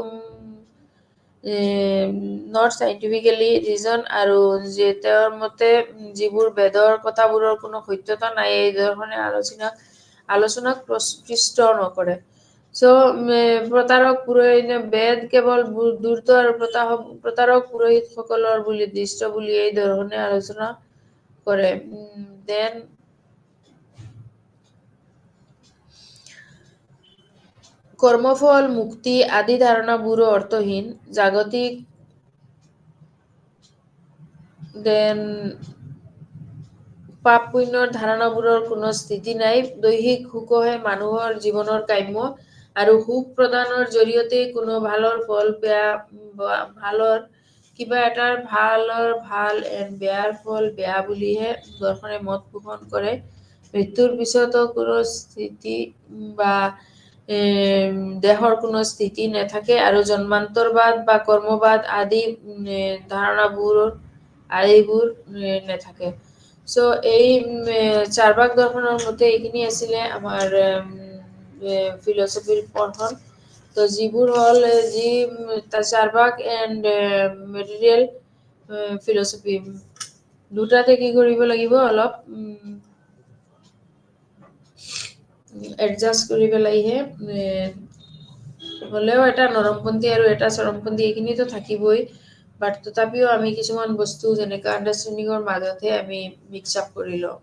নট চাইণ্টিফিকেলি ৰিজন, আৰু যে তেওঁৰ মতে যিবোৰ বেদৰ কথাবোৰৰ কোনো সত্যতা নাই, এই দৰ্শনে আলোচনাক পৃষ্ঠ নকৰে। প্ৰতাৰক পুৰোহিত, বেদ কেৱল ধূৰ্ত আৰু প্ৰতাৰক পুৰোহিতসকলৰ বুলি দৃষ্ট বুলি এই দৰ্শনে আলোচনা কৰে। দেন কৰ্মফল, মুক্তি আদি ধাৰণাবোৰো অৰ্থহীন। জাগতিক দেন পাপ পুণ্যৰ ধাৰণাবোৰৰ কোনো স্থিতি নাই। দৈহিক সুখহে মানুহৰ জীৱনৰ কাম্য, আৰু সুখ প্ৰদানৰ জৰিয়তে কোনো ভালৰ ফল ভালৰ কিবা এটাৰ ভালৰ ভাল এণ্ড বেয়াৰ ফল বেয়া বুলিহে দৰ্শনে মত পোষণ কৰে। মৃত্যুৰ পিছতো কোনো স্থিতি বা দেহৰ কোনো স্থিতি নাথাকে, আৰু জন্মান্তৰবাদ বা কৰ্মবাদ আদি ধাৰণাবোৰ নাথাকে। এই চাৰ্বাক দৰ্শনৰ মতে এইখিনি আছিলে আমাৰ ফিলচফিৰ পঢ়ন। যিবোৰ হ'ল চাৰ্বাক এণ্ড মেটেৰিয়েল ফিলচফি, দুটাতে কি কৰিব লাগিব, অলপ এডজাষ্ট কৰি পেলাইহে হ'লেও এটা নৰমপন্থী আৰু এটা চৰমপন্থী এইখিনিতো থাকিবই, বাট তথাপিও আমি কিছুমান বস্তু যেনেকা আণ্ডাৰষ্টেণ্ডিঙৰ মাজতহে আমি মিক্স আপ কৰি লওঁ।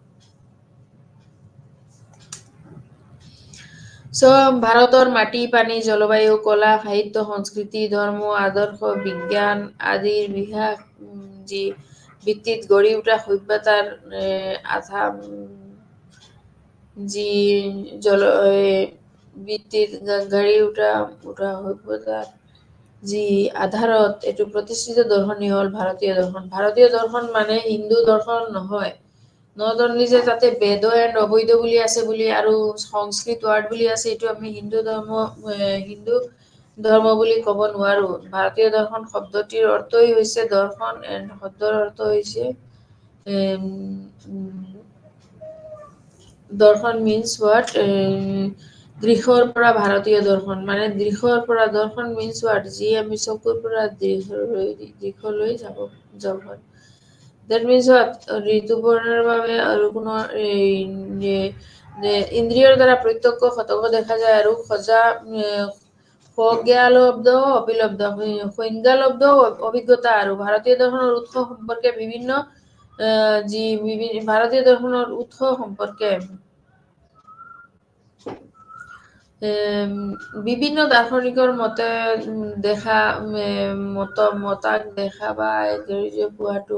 ভাৰতৰ মাটি, পানী, জলবায়ু, কলা, সাহিত্য, সংস্কৃতি, ধৰ্ম, আদৰ্শ, বিজ্ঞান আদিৰ বিকাশ যি ভিত্তিত গঢ়ি উঠা সভ্যতাৰ সভ্যতাৰ যি আধাৰত এইটো প্ৰতিষ্ঠিত দৰ্শনেই হ'ল ভাৰতীয় দৰ্শন। ভাৰতীয় দৰ্শন মানে হিন্দু দৰ্শন নহয়। নট অনলি যে তাতে বেদ এণ্ড অবৈধ বুলি আছে বুলি আৰু সংস্কৃত ৱাৰ্ড বুলি আছে, এইটো আমি হিন্দু ধৰ্ম বুলি ক'ব নোৱাৰো। ভাৰতীয় দৰ্শন শব্দটিৰ অৰ্থই হৈছে দৰ্শন, এণ্ড শব্দৰ অৰ্থ হৈছে দৰ্শন মিন্স হোৱাট, দৃশ্যৰ পৰা ভাৰতীয় দৰ্শন মানে দৃশ্যৰ পৰা, দৰ্শন মিন্স হোৱাট, যি আমি চকুৰ পৰা দৃশ্যলৈ যাব হয়। That means what? ঋতুপৰ্ণৰ বাবে আৰু কোনো ইন্দ্ৰিয়ৰ দ্বাৰা প্ৰত্যক্ষ সতক দেখা যায়, আৰু সংজ্ঞালব্ধ অভিজ্ঞতা। আৰু ভাৰতীয় দৰ্শনৰ উৎস সম্পৰ্কে ভাৰতীয় দৰ্শনৰ উৎস সম্পৰ্কে বিভিন্ন দাৰ্শনিকৰ মতে দেখা বা পোৱাটো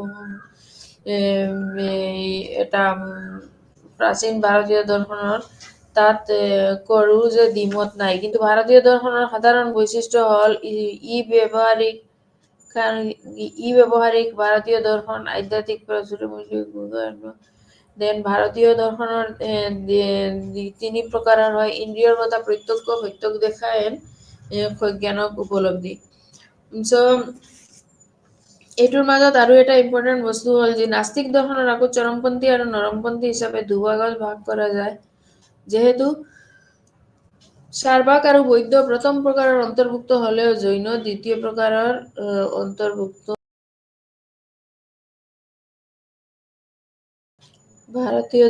এটা প্ৰাচীন ভাৰতীয় দৰ্শনৰ তাত কৰো যে দ্বিমত নাই। কিন্তু ভাৰতীয় দৰ্শনৰ সাধাৰণ বৈশিষ্ট্য হ'ল ই ব্যৱহাৰিক ভাৰতীয় দৰ্শন আধ্যাত্মিক দেন ভাৰতীয় দৰ্শনৰ তিনি প্ৰকাৰৰ হয়: ইন্দ্ৰিয়ৰ গতা প্ৰত্যক্ষ, সত্যক দেখা, জ্ঞানক উপলব্ধি। এইটোৰ মাজত আৰু এটা ইম্পৰ্টেণ্ট বস্তু হ'ল যে নাস্তিক দৰ্শনৰ আকৌ চৰমপন্থী আৰু নৰমপন্থী হিচাপে দুভাগত ভাগ কৰা যায়। যিহেতু চাৰ্বাক আৰু বৌদ্ধ প্ৰথম প্ৰকাৰৰ অন্তৰ্ভুক্ত হলেও জৈন দ্বিতীয় প্ৰকাৰৰ অন্তৰ্ভুক্ত। ভাৰতীয়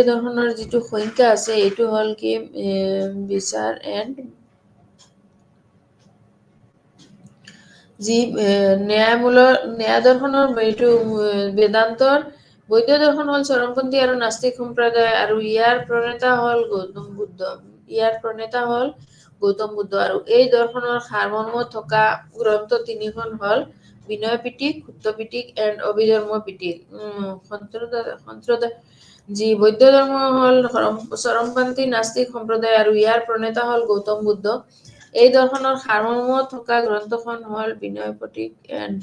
দৰ্শনৰ যিটো সংজ্ঞা আছে এইটো হ'ল কি বিচাৰ এণ্ড যি ন্যায় দৰ্শনৰ এইটো বেদান্তৰ। বৌদ্ধ দৰ্শন হ'ল চৰমপন্থী আৰু নাস্তিক সম্প্ৰদায়, আৰু ইয়াৰ প্ৰণেতা হ'ল গৌতম বুদ্ধ। আৰু এই দৰ্শনৰ সাৰমৰ্ম থকা গ্ৰন্থ তিনিখন হ'ল বিনয় পিটক, সূত্ত পিটক এণ্ড অভিধৰ্ম পিটক। যি বৌদ্ধ ধৰ্ম হ'ল চৰমপন্থী নাস্তিক সম্প্ৰদায়, আৰু ইয়াৰ প্ৰণেতা হ'ল গৌতম বুদ্ধ। এই দৰ্শনৰ সাৰমৰ্ম থকা গ্ৰন্থখন হ'ল বিনয় পিটক এণ্ড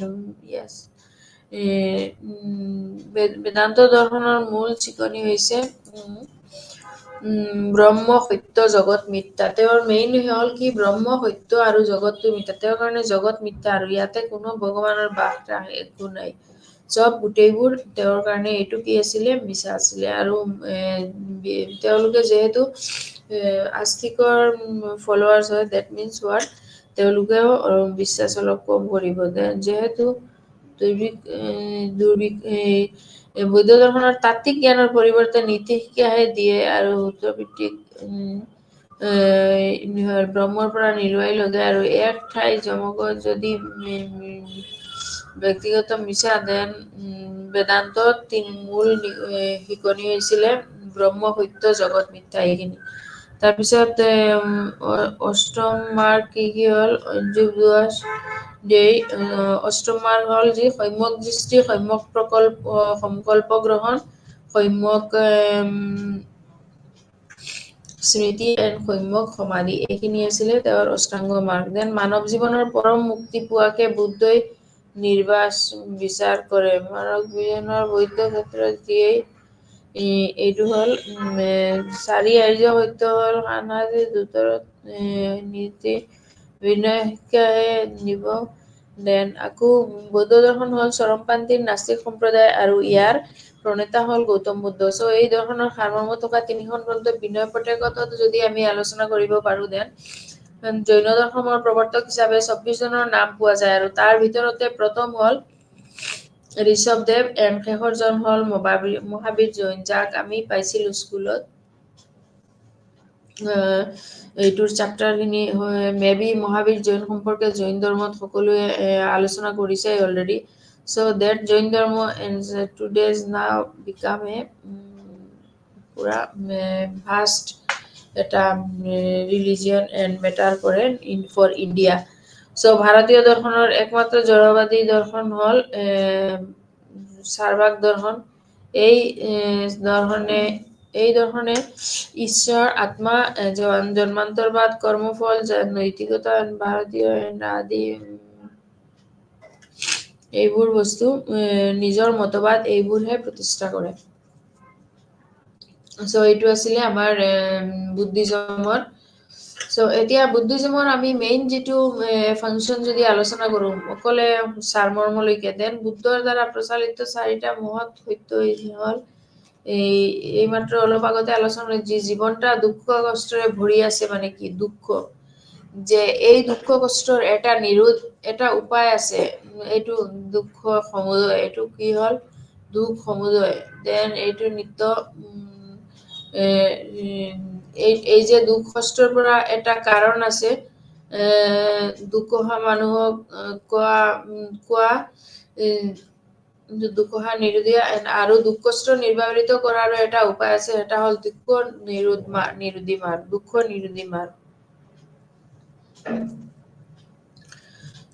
বেদান্ত দৰ্শনৰ মূল চিকনি হৈছে ব্ৰহ্ম, সত্য, জগত মিথ্যা। তেওঁৰ মেইন হ'ল কি ব্ৰহ্ম, সত্য আৰু জগতটো মিথ্যা। তেওঁৰ কাৰণে জগত মিথ্যা, আৰু ইয়াতে কোনো ভগৱানৰ বাস একো নাই। চব গোটেইবোৰ তেওঁৰ কাৰণে এইটো কি আছিলে মিছা আছিলে আৰু তেওঁলোকে যেহেতু আস্তিকৰ ফলোৱাৰ্ছ হয় ডেট মিনছ হোৱাট তেওঁলোকেও বিশ্বাস অলপ কম কৰিব যেহেতু বৌদ্ধ দৰ্শনৰ তাত্ত্বিক জ্ঞানৰ পৰিৱৰ্তে নীতি শিক্ষাহে দিয়ে আৰু সূত্ৰভিত্তিক ব্ৰহ্মৰ পৰা নিৰুৱাই লগে আৰু এক ঠাই জমকত যদি ব্যক্তিগত মিছা দেন বেদান্তত মূল শিকনি হৈছিলে ব্ৰহ্ম সত্য জগত মিথ্যা এইখিনি তাৰপিছত অষ্টম মাৰ্গ কি হ'ল অঞ্জু দাস অষ্টম মাৰ্গ হ'ল যি সম্যক দৃষ্টি সম্যক সংকল্প গ্ৰহণ সম্যক স্মৃতি এণ্ড সম্যক সমাধি এইখিনি আছিলে তেওঁৰ অষ্টাংগ মাৰ্গ দেন মানৱ জীৱনৰ পৰম মুক্তি পোৱাকে বুদ্ধই বিচাৰ কৰে মানৱ জীৱনৰ বৈধ ক্ষেত্ৰত যিয়েই এইটো হ'ল চাৰি আৰ্য সত্য হ'ল সাংঘাতিক দুতৰত নীতি বিনয় শিক্ষাহে নিব দেন আকৌ বৌদ্ধ দৰ্শন হ'ল চৰমপন্থীৰ নাস্তিক সম্প্ৰদায় আৰু ইয়াৰ প্ৰণেতা হ'ল গৌতম বুদ্ধ চ' এই দৰ্শনৰ সাৰমৰ্ম থকা তিনিখন গ্ৰন্থ বিনয় প্ৰত্যেকত যদি আমি আলোচনা কৰিব পাৰো দেন জৈন দৰ্শনৰ প্ৰৱৰ্তক হিচাপে ২৪ জনৰ নাম পোৱা যায় আৰু তাৰ ভিতৰতে প্ৰথম হ'ল ঋষভদেৱ এণ্ড শেষৰজন হ'ল মহাবীৰ জৈন যাক আমি পাইছিলো স্কুলত এইটোৰ চেপ্টাৰখিনি মে বি মহাবীৰ জৈন সম্পৰ্কে জৈন ধৰ্মত সকলোৱে আলোচনা কৰিছে অলৰেডি চ' দেট জৈন ধৰ্ম and today's now become a পুৰা ভাষ্ট এটা ৰিলিজিয়ন এণ্ড মেটাৰ কৰে ফৰ ইণ্ডিয়া চ' ভাৰতীয় দৰ্শনৰ একমাত্ৰ জড়বাদী দৰ্শন হ'ল চাৰ্বাক দৰ্শন এই দৰ্শনে ঈশ্বৰ আত্মা জন্মান্তৰবাদ কৰ্মফল নৈতিকতা ভাৰতীয় আদি এইবোৰ বস্তু নিজৰ মতবাদ এইবোৰহে প্ৰতিষ্ঠা কৰে চ' এইটো আছিলে আমাৰ বুদ্ধিজমৰ চ' এতিয়া বুদ্ধিজমৰ আমি মেইন যিটো ফাংচন যদি আলোচনা কৰো অকলে সাৰমৰ্মলৈকে দেন বুদ্ধৰ দ্বাৰা প্ৰচালিত চাৰিটা মহৎ সত্য হ'ল এই মাত্ৰ অলপ আগতে আলোচনা যি জীৱনটা দুখ কষ্টৰে ভৰি আছে মানে কি দুখ যে এই দুখ কষ্টৰ এটা উপায় আছে এইটো দুখ সমুদয় এইটো কি হ'ল দুখ সমুদয় দেন এইটো নিত্য এই যে দুখ কষ্টৰ পৰা এটা কাৰণ আছে দুখহা মানুহক কোৱা দুখহা নিৰোধীয়া আৰু দুখ কষ্ট নিৰ্বাৰিত কৰাৰ এটা উপায় আছে এটা হ'ল দুখ নিৰোধী মাৰ্গ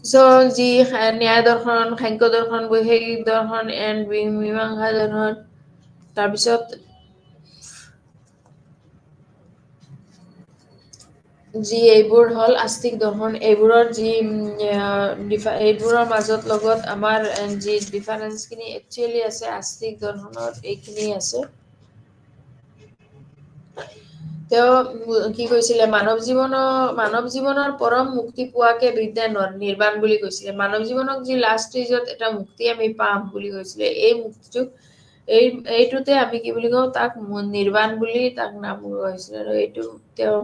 চ' যি ন্যায় দৰ্শন সাংখ্য দৰ্শন বৈশেষিক দৰ্শন এণ্ড মীমাংসা দৰ্শন তাৰপিছত যি এইবোৰ হ'ল আস্তিক দৰ্শন এইবোৰৰ যি এইবোৰৰ মাজত লগত আমাৰ যি ডিফাৰেন্সখিনি একচুৱেলি আছে আস্তিক দৰ্শনৰ এইখিনি আছে তেওঁ কি কৈছিলে মানৱ জীৱনৰ পৰম মুক্তি পোৱাকে বিদ্যা নিৰ্বাণ বুলি কৈছিলে মানৱ জীৱনক যি লাষ্ট ষ্টেজত এটা মুক্তি আমি পাম বুলি কৈছিলে এই মুক্তিটোক এইটোতে আমি কি বুলি কওঁ তাক নিৰ্বাণ বুলি তাক নাম লোৱা হৈছিলে আৰু এইটো তেওঁ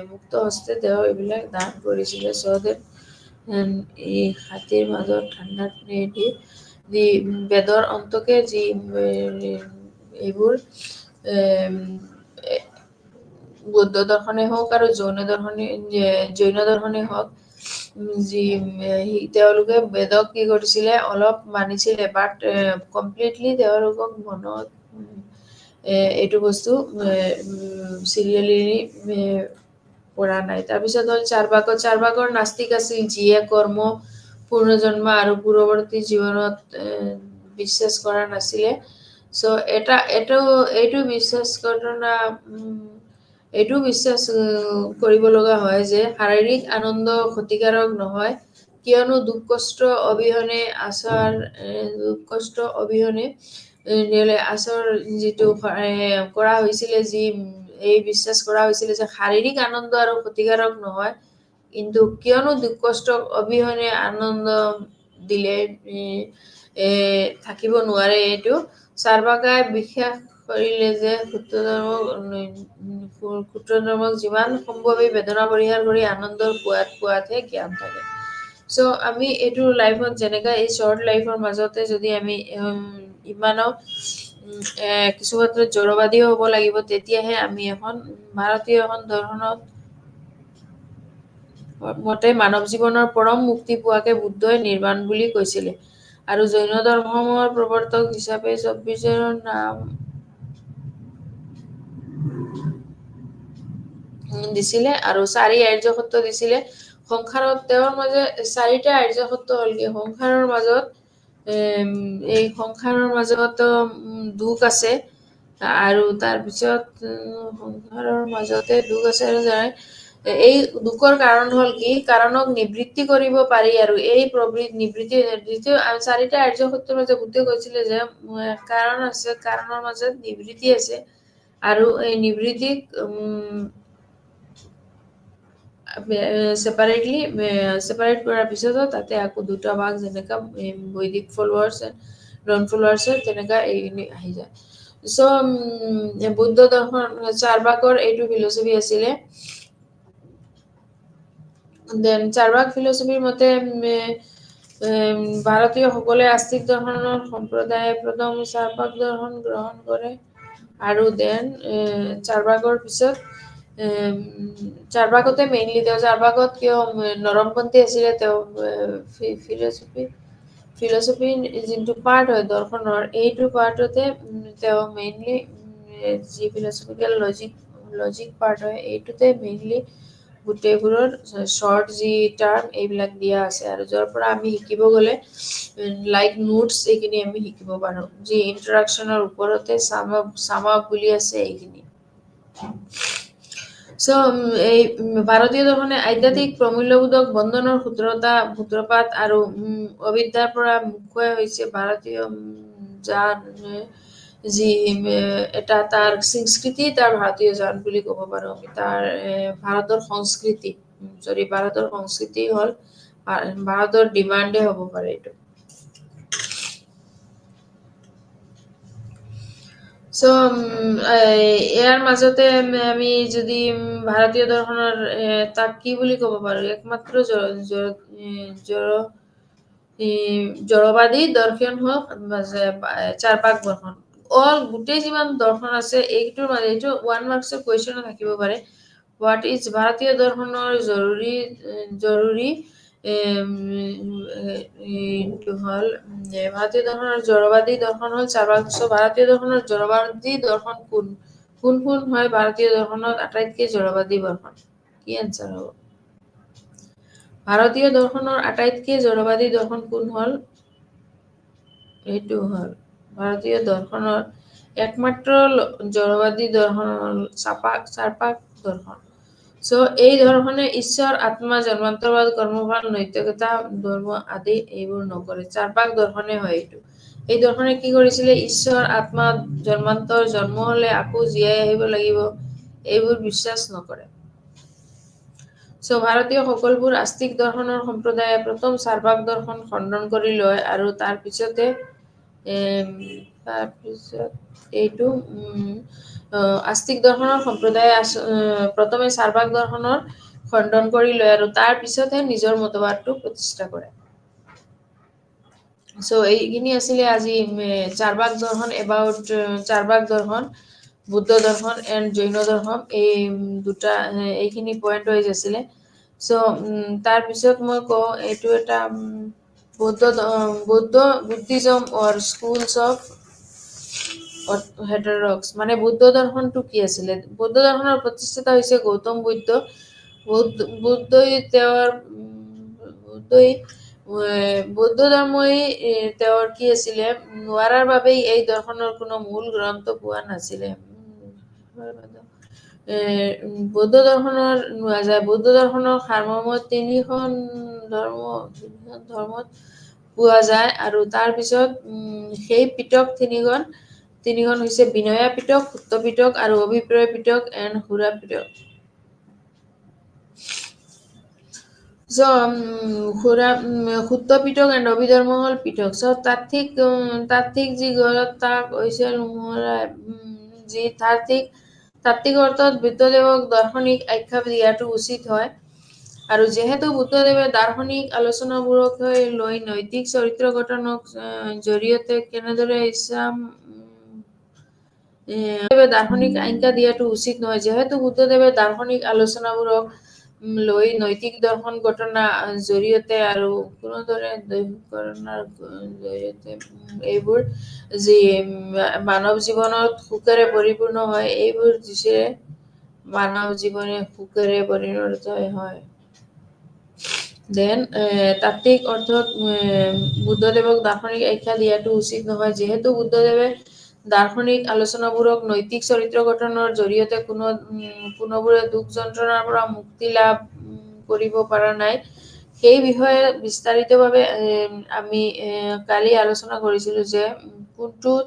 মুক্ত হস্তে তেওঁ এইবিলাক দান কৰিছিলে চ' এই হাতীৰ মাজত ঠাণ্ডাত দি বেদৰ অন্তকে যি এইবোৰ বৌদ্ধ দৰ্শনে হওক আৰু জৈন দৰ্শনে হওক যি তেওঁলোকে বেদক কি কৰিছিলে অলপ মানিছিলে বাট কমপ্লিটলি তেওঁলোকক মনত এইটো বস্তু চিৰিয়েলি পৰা নাই তাৰপিছত হ'ল চাৰবাকৰ নাস্তিক আছিল যিয়ে কৰ্ম পুনৰ্জন্ম আৰু পূৰ্বৱৰ্তী জীৱনত বিশ্বাস কৰা নাছিলে চ' এইটো বিশ্বাস ঘটনা এইটো বিশ্বাস কৰিব লগা হয় যে শাৰীৰিক আনন্দ ক্ষতিকাৰক নহয় কিয়নো দুখ কষ্ট অবিহনে আচাৰ যিটো কৰা হৈছিলে যি এই বিশ্বাস কৰা হৈছিলে যে শাৰীৰিক আনন্দ আৰু ক্ষতিকাৰক নহয় কিন্তু কিয়নো দুখ কষ্ট অবিহনে আনন্দ দিলে থাকিব নোৱাৰে এইটো চাৰ্বাকাই বিশ্বাস কৰিলে যে ক্ষুদ্ৰ ধৰ্মক যিমান সম্ভৱেই বেদনা পৰিহাৰ কৰি আনন্দৰ পোৱাতহে জ্ঞান থাকে সো আমি এইটো লাইফত যেনেকা এই শৰ্ট লাইফৰ মাজতে যদি আমি ইমানো কিছু ক্ষেত্ৰত জড়বাদী হ'ব লাগিব তেতিয়াহে আমি এখন ভাৰতীয় এখন দৰ্শনত মতে মানৱ জীৱনৰ পৰম মুক্তি পোৱাকে বুদ্ধই নিৰ্বাণ বুলি কৈছিলে আৰু জৈন ধৰ্মসমূহৰ প্ৰৱৰ্তক হিচাপে ২৪ৰ নাম দিছিলে আৰু ৪ আৰ্য সত্য দিছিলে সংসাৰত তেওঁৰ মাজে ৪টা আৰ্য সত্য হ'ল কি সংসাৰৰ মাজত এই সংসাৰৰ মাজত দুখ আছে আৰু তাৰপিছত সংসাৰৰ মাজতে দুখ আছে আৰু এই দুখৰ কাৰণ হ'ল কি কাৰণক নিবৃত্তি কৰিব পাৰি আৰু এই নিবৃত্তি ৪টা আৰ্য সত্যৰ মাজত বুদ্ধই কৈছিলে যে কাৰণ আছে কাৰণৰ মাজত নিবৃত্তি আছে আৰু এই নিবৃত্তিক সেপাৰেট কৰাৰ পিছতো তাতে আকৌ দুটা ভাগ যেনেকা বৈদিক ফলোৱাৰ্ছ নন ফলোৱাৰ্ছ তেনেকা এইখিনি আহি যায় সো বুদ্ধ দৰ্শন চাৰ্বাকৰ এইটো ফিলচফি আছিলে দেন চাৰ্বাক ফিলচফিৰ মতে ভাৰতীয় সকলে আস্তিক দৰ্শনৰ সম্প্ৰদায়ে প্ৰথম চাৰ্বাক দৰ্শন গ্ৰহণ কৰে আৰু দেন চাৰ্বাকৰ পিছত চাৰ্বাকতে মেইনলি তেওঁ চাৰ্বাকত কিয় নৰমপন্থী আছিলে তেওঁ ফিলচফি যোনটো পাৰ্ট হয় দৰ্শনৰ এইটো পাৰ্টতে তেওঁ মেইনলি যি ফিলচফিকেল লজিক পাৰ্ট হয় এইটোতে মেইনলি গোটেইবোৰৰ শৰ্ট যি টাৰ্ম এইবিলাক দিয়া আছে আৰু যৰ পৰা আমি শিকিব গ'লে লাইক নোটছ এইখিনি আমি শিকিব পাৰো যি ইন্ট্ৰডাকশ্যনৰ ওপৰতে চামাপ বুলি আছে এইখিনি সো এই ভাৰতীয় দৰ্শনে আধ্যাত্মিক প্ৰমূল্যবোধক বন্ধনৰ সূত্ৰপাত আৰু অবিদ্যাৰ পৰা মুখ্য হৈছে ভাৰতীয় যি এটা তাৰ সংস্কৃতি তাৰ ভাৰতীয় জান বুলি ক'ব পাৰো আমি তাৰ ভাৰতৰ সংস্কৃতি হ'ল ভাৰতৰ ডিমাণ্ডে হ'ব পাৰে এইটো সো ইয়াৰ মাজতে আমি যদি ভাৰতীয় দৰ্শনৰ তাক কি বুলি ক'ব পাৰো একমাত্ৰ জড়বাদী দৰ্শন হওক চাৰ্বাক দৰ্শন গোটেই যিমান দৰ্শন আছে এইটোৰ মাজে এইটো 1 মাৰ্কছৰ কুৱেশ্যন থাকিব পাৰে হোৱাট ইজ ভাৰতীয় দৰ্শনৰ জৰুৰী এইটো হ'ল ভাৰতীয় দৰ্শনৰ জড়বাদী দৰ্শন হ'ল চাৰ্বাক ভাৰতীয় দৰ্শনৰ জড়বাদী দৰ্শন কোন হয় ভাৰতীয় দৰ্শনত আটাইতকৈ জড়বাদী দৰ্শন কি এনসাৰ হ'ব ভাৰতীয় দৰ্শনৰ আটাইতকৈ জড়বাদী দৰ্শন কোন হ'ল এইটো হ'ল ভাৰতীয় দৰ্শনৰ একমাত্ৰ জড়বাদী দৰ্শন হ'ল চাৰ্বাক দৰ্শন সো এই দৰ্শনে ঈশ্বৰ আত্মা জন্মান্তৰবাদ কৰ্মফল নৈতিকতা ধৰ্ম আদি এইবোৰ নকৰে চাৰ্বাক দৰ্শনে হয় এইটো এই দৰ্শনে কি কৰিছিলে ঈশ্বৰ আত্মা জন্ম হলে আকৌ জীয়াই আহিব লাগিব এইবোৰ বিশ্বাস নকৰে সো ভাৰতীয় সকলোবোৰ আস্তিক দৰ্শনৰ সম্প্ৰদায়ে প্ৰথম চাৰ্বাক দৰ্শন খণ্ডন কৰি লয় আৰু তাৰপিছতে এইটো আস্তিক দৰ্শনৰ সম্প্ৰদায়ে প্ৰথমে চাৰ্বাক দৰ্শনৰ খণ্ডন কৰি লয় আৰু তাৰ পিছতহে নিজৰ মতবাদটো প্ৰতিষ্ঠা কৰে সো এইখিনি আছিলে আজি চাৰ্বাক দৰ্শন এবাউট চাৰ্বাক দৰ্শন বুদ্ধ দৰ্শন এণ্ড জৈন দৰ্শন এই দুটা এইখিনি পইণ্ট ৱাইজ আছিলে সো তাৰপিছত মই কওঁ এইটো এটা বুদ্ধিজম অৰ স্কুলছ অফ হেটেৰডক্স মানে বুদ্ধ দৰ্শনটো কি আছিলে বুদ্ধ দৰ্শনৰ প্ৰতিষ্ঠাতা হৈছে গৌতম বৌদ্ধ ধৰ্মই তেওঁৰ কি আছিলে নোৱাৰাৰ বাবেই এই দৰ্শনৰ কোনো মূল গ্ৰন্থ পোৱা নাছিলে বৌদ্ধ দৰ্শনৰ সাৰমৰ্ম তিনিখন ধৰ্মত পোৱা যায় আৰু তাৰ পিছত সেই পিটক তিনিখন হৈছে বিনয়া পিটক সূত্ত পিটক আৰু অভিপ্ৰায় পিটক এণ্ড সুৰা পিটক So, শুদ্ধ পিটক এণ্ড অভিধৰ্ম হ'ল পিটক। চ' তাত্ত্বিক যি ঘৰত তাক হৈছিল যি তাত্ত্বিক অৰ্থত বুদ্ধদেৱক দাৰ্শনিক আখ্যা দিয়াটো উচিত হয়। আৰু যিহেতু বুদ্ধদেৱে দাৰ্শনিক আলোচনাবোৰক লৈ নৈতিক চৰিত্ৰ গঠনক জৰিয়তে কেনেদৰে দাৰ্শনিক আখ্যা দিয়াটো উচিত নহয়। যিহেতু বুদ্ধদেৱে দাৰ্শনিক আলোচনাবোৰক লৈ নৈতিক দৰ্শন ঘটনা জৰিয়তে আৰু কোনোদৰে জৰিয়তে এইবোৰ যি মানৱ জীৱনত সুখেৰে পৰিপূৰ্ণ হয়, এইবোৰ দিছে মানৱ জীৱনে সুখেৰে পৰিণত হয়। দেন তাত্ত্বিক অৰ্থত বুদ্ধদেৱক দাৰ্শনিক আখ্যা দিয়াটো উচিত নহয়। যিহেতু বুদ্ধদেৱে দাৰ্শনিক আলোচনাবোৰক নৈতিক চৰিত্ৰ গঠনৰ জৰিয়তে কোনোবোৰে দুখ যন্ত্ৰণাৰ পৰা মুক্তি লাভ কৰিব পৰা নাই। সেই বিষয়ে বিস্তাৰিতভাৱে আমি কালি আলোচনা কৰিছিলো যে কোনটোত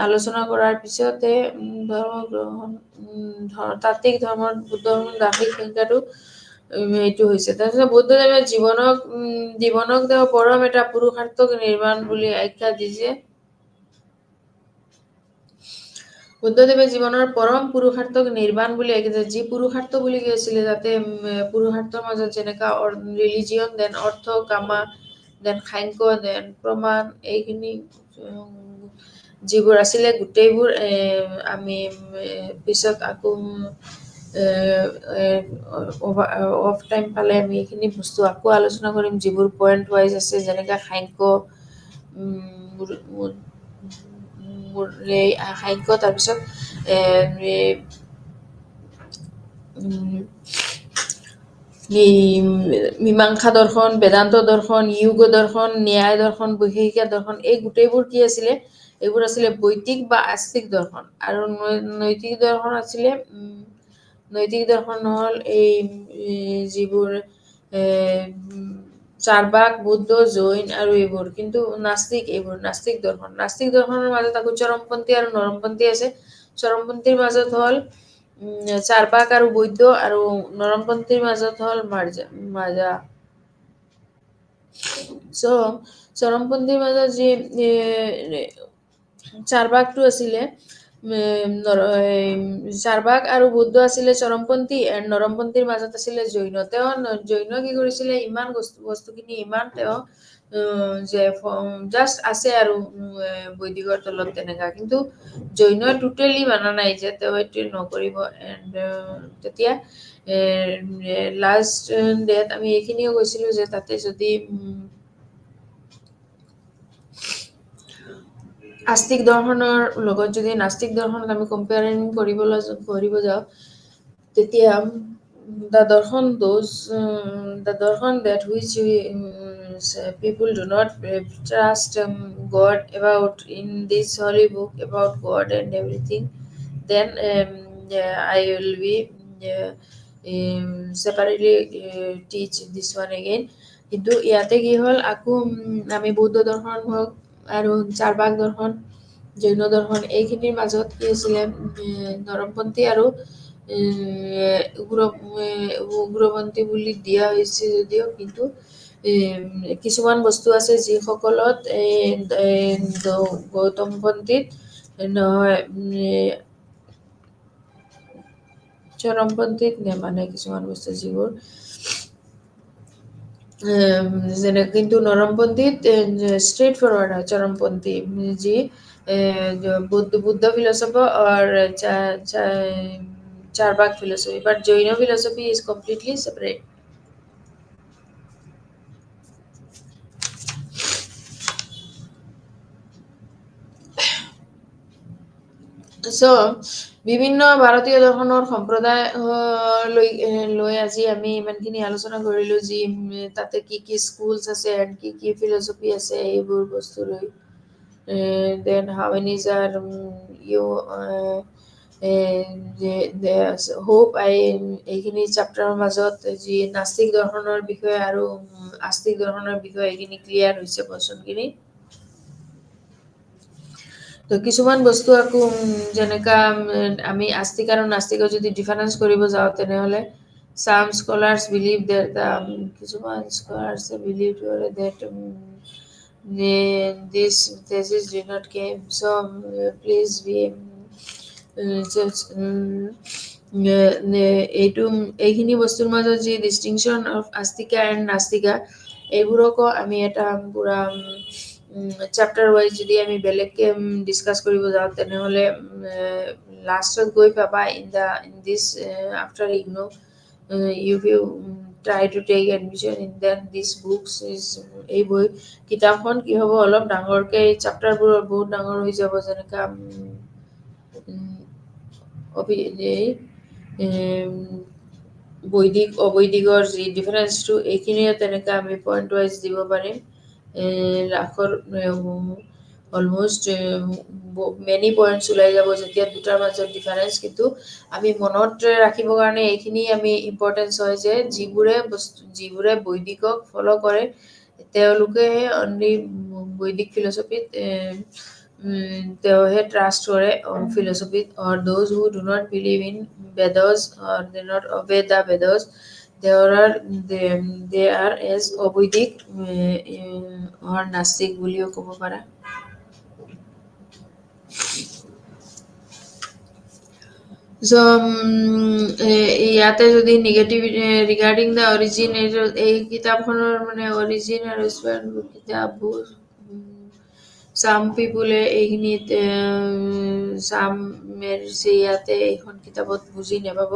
আলোচনা কৰাৰ পিছতে তাত্ত্বিক ধৰ্মৰ বুদ্ধ দাৰ্শনিক সংখ্যাটো এইটো হৈছে। তাৰপিছত বুদ্ধদেৱে জীৱনক তেওঁ পৰম এটা পুৰুষাৰ্থক নিৰ্মাণ বুলি আখ্যা দিছে। বুদ্ধদেৱে জীৱনৰ পৰম পুৰুষাৰ্থক নিৰ্বাণ বুলি আখ্যা, যি পুৰুষাৰ্থ বুলি কৈছিলে তাতে পুৰুষাৰ্থৰ মাজত যেনেকা ৰিলিজিয়ন, দেন অৰ্থ, কামা, দেন সাংখ্য, দেন প্ৰমাণ, এইখিনি যিবোৰ আছিলে গোটেইবোৰ আমি পিছত আকৌ অফ টাইম পালে আমি এইখিনি বস্তু আকৌ আলোচনা কৰিম, যিবোৰ পইণ্ট ৱাইজ আছে, যেনেকা সাংখ্য, তাৰপিছত মীমাংসা দৰ্শন, বেদান্ত দৰ্শন, যোগ দৰ্শন, ন্যায় দৰ্শন, বৈশেষিকা দৰ্শন, এই গোটেইবোৰ কি আছিলে? এইবোৰ আছিলে বৈদিক বা আস্তিক দৰ্শন। আৰু নৈতিক দৰ্শন আছিলে নৈতিক দৰ্শন হ'ল এই যিবোৰ চাৰ্বাক, বুদ্ধ, জৈন আৰু এইবোৰ। কিন্তু নাস্তিক দৰ্শন। নাস্তিক দৰ্শনৰ মাজত আকৌ চৰমপন্থী আৰু নৰমপন্থী আছে। চৰমপন্থীৰ মাজত হ'ল চাৰ্বাক আৰু বৈদ্য, আৰু নৰমপন্থীৰ মাজত হ'ল মাৰ্জা। চৰমপন্থীৰ মাজত যি চাৰ্বাকটো আছিলে, চাৰ্বাক আৰু বৌদ্ধ আছিলে চৰমপন্থী, আৰু নৰমপন্থীৰ মাজত আছিলে জৈন। জৈন কি কৰিছিলে, ইমান বস্তুখিনি ইমান তেওঁ যে জাষ্ট আছে আৰু বৈদিকৰ তলত তেনেকা, কিন্তু জৈনই টোটেলি মানা নাই যে তেওঁ এইটো নকৰিব। এণ্ড তেতিয়া লাষ্ট ডেট আমি এইখিনিও কৈছিলো যে তাতে যদি আস্তিক দৰ্শনৰ লগত যদি নাস্তিক দৰ্শনত আমি কম্পেয়াৰিং কৰিব যাওঁ, তেতিয়া the darshan that which people do not trust God about in this holy book about God and everything, then I will be separately teach this one again. কিন্তু ইয়াতে কি হ'ল, আকৌ আমি বৌদ্ধ দৰ্শন হওক আৰু চাৰ্বাক দৰ্শন, জৈন দৰ্শন, এইখিনিৰ মাজত কি আছিলে, নৰমপন্থী আৰু উগ্ৰপন্থী বুলি দিয়া হৈছে যদিও, কিন্তু কিছুমান বস্তু আছে যিসকলত গৌতমপন্থীত নহয়, চৰমপন্থীত নেমানে কিছুমান বস্তু যিবোৰ কিন্তু নৰমপন্থীত ষ্ট্ৰেইট ফৰৱাৰ্ড হয়। চৰমপন্থী যি Buddha philosopher or Charbak philosophy, but Jaina philosophy is completely separate. So, বিভিন্ন ভাৰতীয় দৰ্শনৰ সম্প্ৰদায় লৈ আজি আমি ইমানখিনি আলোচনা কৰিলো, যি তাতে কি কি স্কুলছ আছে, কি কি ফিলচফি আছে, এইবোৰ বস্তু লৈ। Then how many are hope এইখিনি চেপ্টাৰৰ মাজত যি নাস্তিক দৰ্শনৰ বিষয়ে আৰু আস্তিক দৰ্শনৰ বিষয়ে এইখিনি ক্লিয়াৰ হৈছে কোৱেশ্যনখিনি। তো কিছুমান বস্তু আকৌ যেনেকা আমি আস্তিক আৰু নাস্তিকৰ যদি ডিফাৰেন্স কৰিব যাওঁ, তেনেহ'লে some scholars believe that কিছুমান scholars believe that this thesis did not came. So please be just এইটো এইখিনি বস্তুৰ মাজত যি ডিষ্টিংশ্যন অফ আস্তিকা এণ্ড নাস্তিকা এইবোৰকো আমি এটা পুৰা চেপ্টাৰ ৱাইজ যদি আমি বেলেগকে ডিছকাছ কৰিব যাওঁ তেনেহ'লে লাষ্টত গৈ পাবা in this after ignore you try to take admission in that these books is এই বই কিতাপখন কি হ'ব অলপ ডাঙৰকে এই চেপ্টাৰবোৰ বহুত ডাঙৰ হৈ যাব যেনেকা বৈদিক অবৈদিকৰ যি ডিফাৰেঞ্চটো এইখিনিয়ে তেনেকৈ আমি পইণ্ট ৱাইজ দিব পাৰিম লাখৰ অলমষ্ট মেনি পইণ্টছ ওলাই যাব যেতিয়া দুটাৰ মাজত ডিফাৰেঞ্চ কিন্তু আমি মনত ৰাখিবৰ কাৰণে এইখিনি আমি ইম্পৰ্টেঞ্চ হয় যে যিবোৰে বৈদিকক ফ'ল' কৰে তেওঁলোকেহে অনলি বৈদিক ফিলচফিত তেওঁহে ট্ৰাষ্ট কৰে philosophy or those who do not believe in Vedas or do not obey the Vedas they are as অবৈদিক or নাস্তিক বুলিও ক'ব পাৰা so ইয়াতে যদি নিগেটিভ ৰিগাৰ্ডিং দ্য অৰিজিন এই কিতাপখনৰ মানে অৰিজিন আৰু কিতাপবোৰ some people এইখিনিত some ইয়াতে এইখন কিতাপত বুজি নাপাব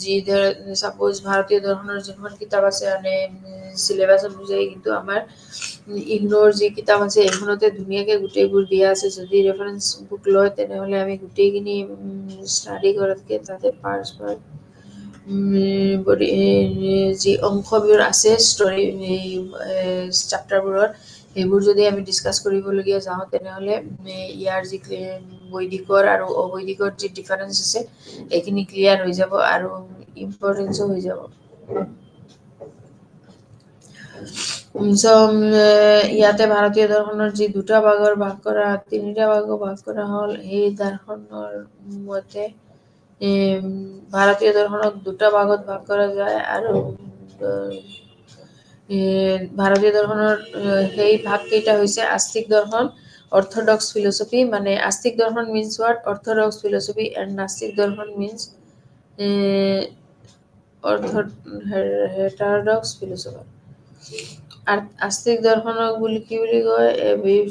যি ধৰ সাপোজ ভাৰতীয় দৰ্শনৰ যিখন কিতাপ আছে মানে চিলেবাছত বুজাই কিন্তু আমাৰ ইগনোৰ যি কিতাপ আছে এইখনতে ধুনীয়াকৈ গোটেইবোৰ দিয়া আছে যদি ৰেফাৰেঞ্চ বুক লয় তেনেহ'লে আমি গোটেইখিনি ষ্টাডি কৰাতকৈ তাতে পাৰ্ট যি অংশবোৰ আছে ষ্টৰী চেপ্টাৰবোৰৰ সেইবোৰ যদি আমি ডিছকাছ কৰিবলগীয়া যাওঁ তেনেহ'লে ইয়াৰ যি বৈদিকৰ আৰু অবৈদিকৰ যি ডিফাৰেঞ্চ আছে এইখিনি ক্লিয়াৰ হৈ যাব আৰু ইম্পৰ্টেঞ্চো হৈ যাব ইয়াতে ভাৰতীয় দৰ্শনৰ যি তিনিটা ভাগৰ ভাগ কৰা হ'ল এই দৰ্শনৰ মতে ভাৰতীয় দৰ্শনক দুটা ভাগত ভাগ কৰা যায় আৰু ভাৰতীয় দৰ্শনৰ সেই ভাগ কেইটা হৈছে আস্তিক দৰ্শন অৰ্থডক্স ফিলচফি মানে আস্তিক দৰ্শন means what Orthodox philosophy and নাস্তিক দৰ্শন মিন্স হেটাৰডক্স ফিলচফি আস্তিক দৰ্শনক বুলি কি বুলি কয় a brief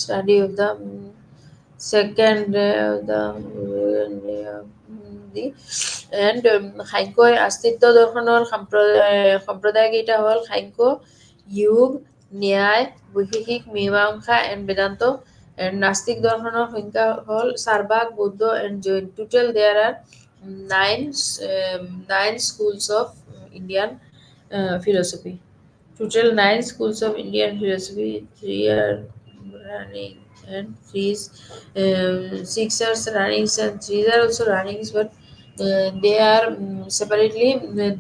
study of the second and সাংখ্যই আস্তিত্ব দৰ্শনৰ সম্প্ৰদায় কেইটা হ'ল সাংখ্য যোগ ন্যায় বৈশেষিক মীমাংসা এণ্ড বেদান্ত এণ্ড নাস্তিক দৰ্শনৰ সংখ্যা হ'ল Charvaka Bauddha and Jain total there are 9 schools of Indian philosophy total 9 schools of Indian philosophy 3 are running and 6 are running and 3 are also running but they are separately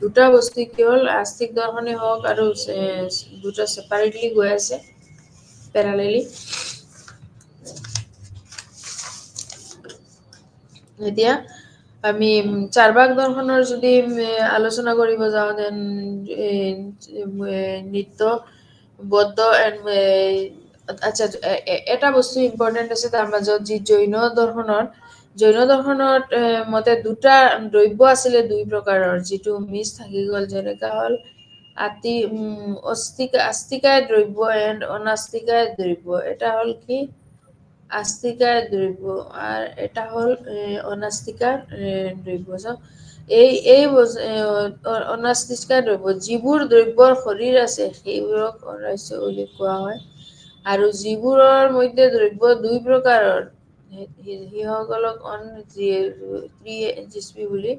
দুটা বস্তু কি হ'ল আস্তিক দৰ্শনে হওক আৰু দুটা সেপাৰেটলি গৈ আছে প্যাৰালেলি এতিয়া আমি চাৰ্বাক দৰ্শনৰ যদি আলোচনা কৰিব যাওঁ দেন নিত্য বৌদ্ধ এণ্ড আচ্ছা এটা বস্তু ইম্পৰ্টেণ্ট আছে তাৰ মাজত যি জৈন দৰ্শনত মতে দুটা দ্ৰব্য আছিলে দুই প্ৰকাৰৰ যিটো মিছ থাকি গ'ল যেনেকা হ'ল আস্তিকায় দ্ৰব্য এণ্ড অনাস্তিকায় দ্ৰব্য এটা হ'ল কি আস্তিকায় দ্ৰব্য আর এটা হ'ল অনাস্তিকাৰ দ্ৰব্য এই অনাস্তিকাৰ দ্ৰব্য যিবোৰ দ্ৰব্যৰ শৰীৰ আছে সেইবোৰক অনাস্য বুলি কোৱা হয় আৰু যিবোৰৰ মধ্যে দ্ৰব্য দুই প্ৰকাৰৰ সিসকলক বুলি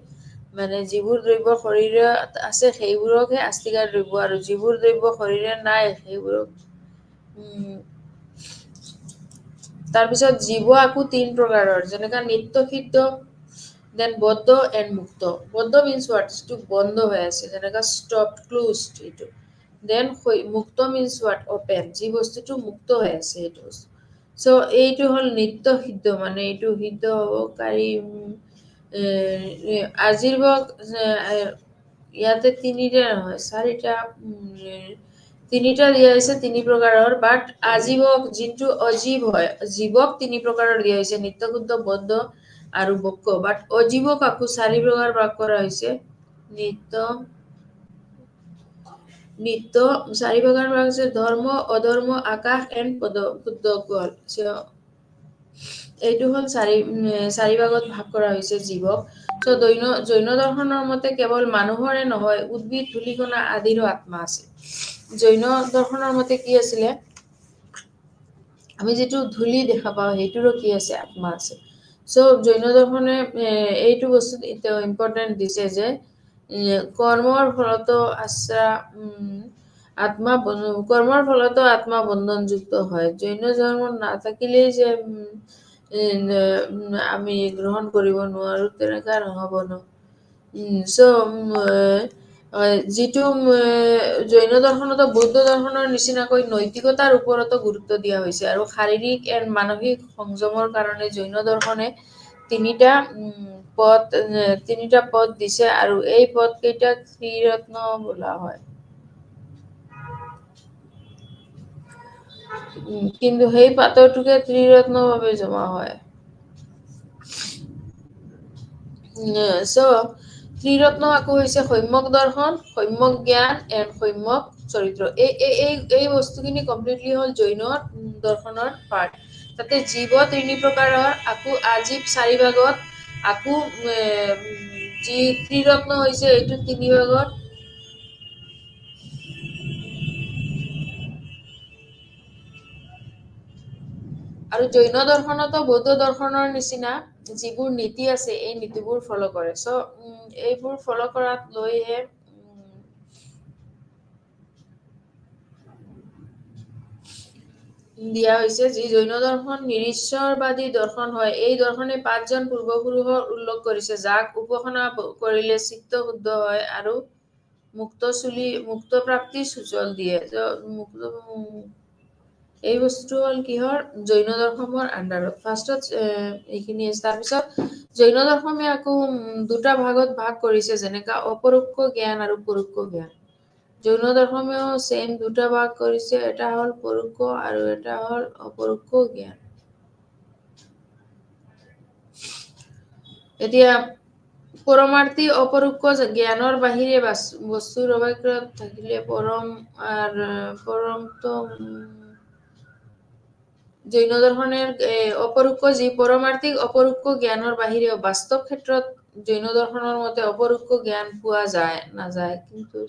মানে যিবোৰ দ্ৰব্য শৰীৰে আছে সেইবোৰকহে আস্তিকাৰ দ্ৰব্য আৰু যিবোৰ দ্ৰব্য শৰীৰে নাই সেইবোৰক তাৰপিছত জীৱ আকৌ 3 প্ৰকাৰৰ যেনেকা নিত্য সিদ্ধ দেন বদ্ধ এণ্ড মুক্ত বদ্ধ মিন্স হোৱাট টু বন্ধ হৈ আছে যেনেকা ষ্টপ ক্লোজড এইটো দেন মুক্ত মিন্স হোৱাট ওপেন যি বস্তুটো মুক্ত হৈ আছে এইটো চ' এইটো হ'ল নিত্য সিদ্ধ মানে এইটো সিদ্ধ হ'বকাৰী আজীৱক ইয়াতে তিনিটা নহয় চাৰিটা তিনিটা দিয়া হৈছে তিনি প্ৰকাৰৰ বাট আজীৱক যিটো অজীৱ হয় জীৱক তিনি প্ৰকাৰৰ দিয়া হৈছে নিত্য শুদ্ধ বদ্ধ আৰু বক্ক বাট অজীৱক আকৌ চাৰি প্ৰকাৰ ভাগ কৰা হৈছে নিত্য চাৰি প্ৰকাৰ ভাগ হৈছে ধৰ্ম অধৰ্ম আকাশ এণ্ড পদগল এইটো হ'ল চাৰি ভাগত ভাগ কৰা হৈছে জীৱক চ' জৈন দৰ্শনৰ মতে কেৱল মানুহৰে নহয় উদ্ভিদ ধূলিকণা আদিৰো আত্মা আছে জৈন দৰ্শনৰ মতে কি আছিলে আমি যিটো ধূলি দেখা পাওঁ সেইটোৰো কি আছে আত্মা আছে চ' জৈন দৰ্শনে এইটো বস্তু ইম্পৰ্টেণ্ট দিছে যে কৰ্মৰ ফলতো কৰ্মৰ ফলতো আত্মা বন্ধনযুক্ত হয় জৈন ধৰ্ম নাথাকিলেই যে আমি গ্ৰহণ কৰিব নোৱাৰো তেনেকা নহব ন যিটো জৈন দৰ্শনতো বৌদ্ধ দৰ্শনৰ নিচিনাকৈ নৈতিকতাৰ ওপৰতো গুৰুত্ব দিয়া হৈছে আৰু শাৰীৰিক এণ্ড মানসিক সংযমৰ কাৰণে জৈন দৰ্শনে তিনিটা পদ দিছে আৰু এই পদ কেইটাক ত্ৰিৰত্ন বোলা হয় কিন্তু সেই পাথৰটোকে ত্ৰিৰত্ন ভাৱে জমা হয় ত্ৰিৰত্ন আকৌ হৈছে সম্যক দৰ্শন সম্যক জ্ঞান এণ্ড সম্যক চৰিত্ৰ এই বস্তুখিনি কমপ্লিটলি হ'ল জৈন দৰ্শনৰ পাৰ্ট তাতে জীৱ তিনি প্ৰকাৰৰ আকৌ আজীৱ চাৰি ভাগত আকৌ যি ত্ৰিৰত্ন হৈছে এইটো তিনি ভাগত আৰু জৈন দৰ্শনতো বৌদ্ধ দৰ্শনৰ নিচিনা যিবোৰ নীতি আছে এই নীতিবোৰ ফলো কৰে চ' এইবোৰ ফলো কৰাত লৈহে দিয়া হৈছে যি জৈন দৰ্শন নিৰীশ্বৰবাদী দৰ্শন হয় এই দৰ্শনে 5জন পূৰ্বপুৰুষৰ উল্লেখ কৰিছে যাক উপাসনা কৰিলে চিত্ত শুদ্ধ হয় আৰু মুক্ত প্ৰাপ্তি সূচল দিয়ে এই বস্তুটো হ'ল কিহৰ জৈন দৰ্শনৰ আণ্ডাৰত ফাৰ্ষ্টত এইখিনি তাৰপিছত জৈন দৰ্শনে আকৌ দুটা ভাগত ভাগ কৰিছে যেনেকা অপৰোক্ষ জ্ঞান আৰু পৰোক্ষ জ্ঞান জৈন দৰ্শনেও চেম দুটা ভাগ কৰিছে এটা হ'ল পৰোক্ষ আৰু এটা হ'ল অপৰোক্ষ জ্ঞান এতিয়া পৰমাৰ্থী অপৰোক্ষ জ্ঞানৰ বাহিৰে বস্তুৰ অৱক্ষয় থাকিলে পৰমটো জৈন দৰ্শনের অপৰোক্ষ যি পৰমাৰ্থিক অপৰোক্ষ জ্ঞানৰ বাহিৰেও বাস্তৱ ক্ষেত্ৰত জৈন দৰ্শনৰ মতে অপৰোক্ষ জ্ঞান পোৱা নাযায় কিন্তু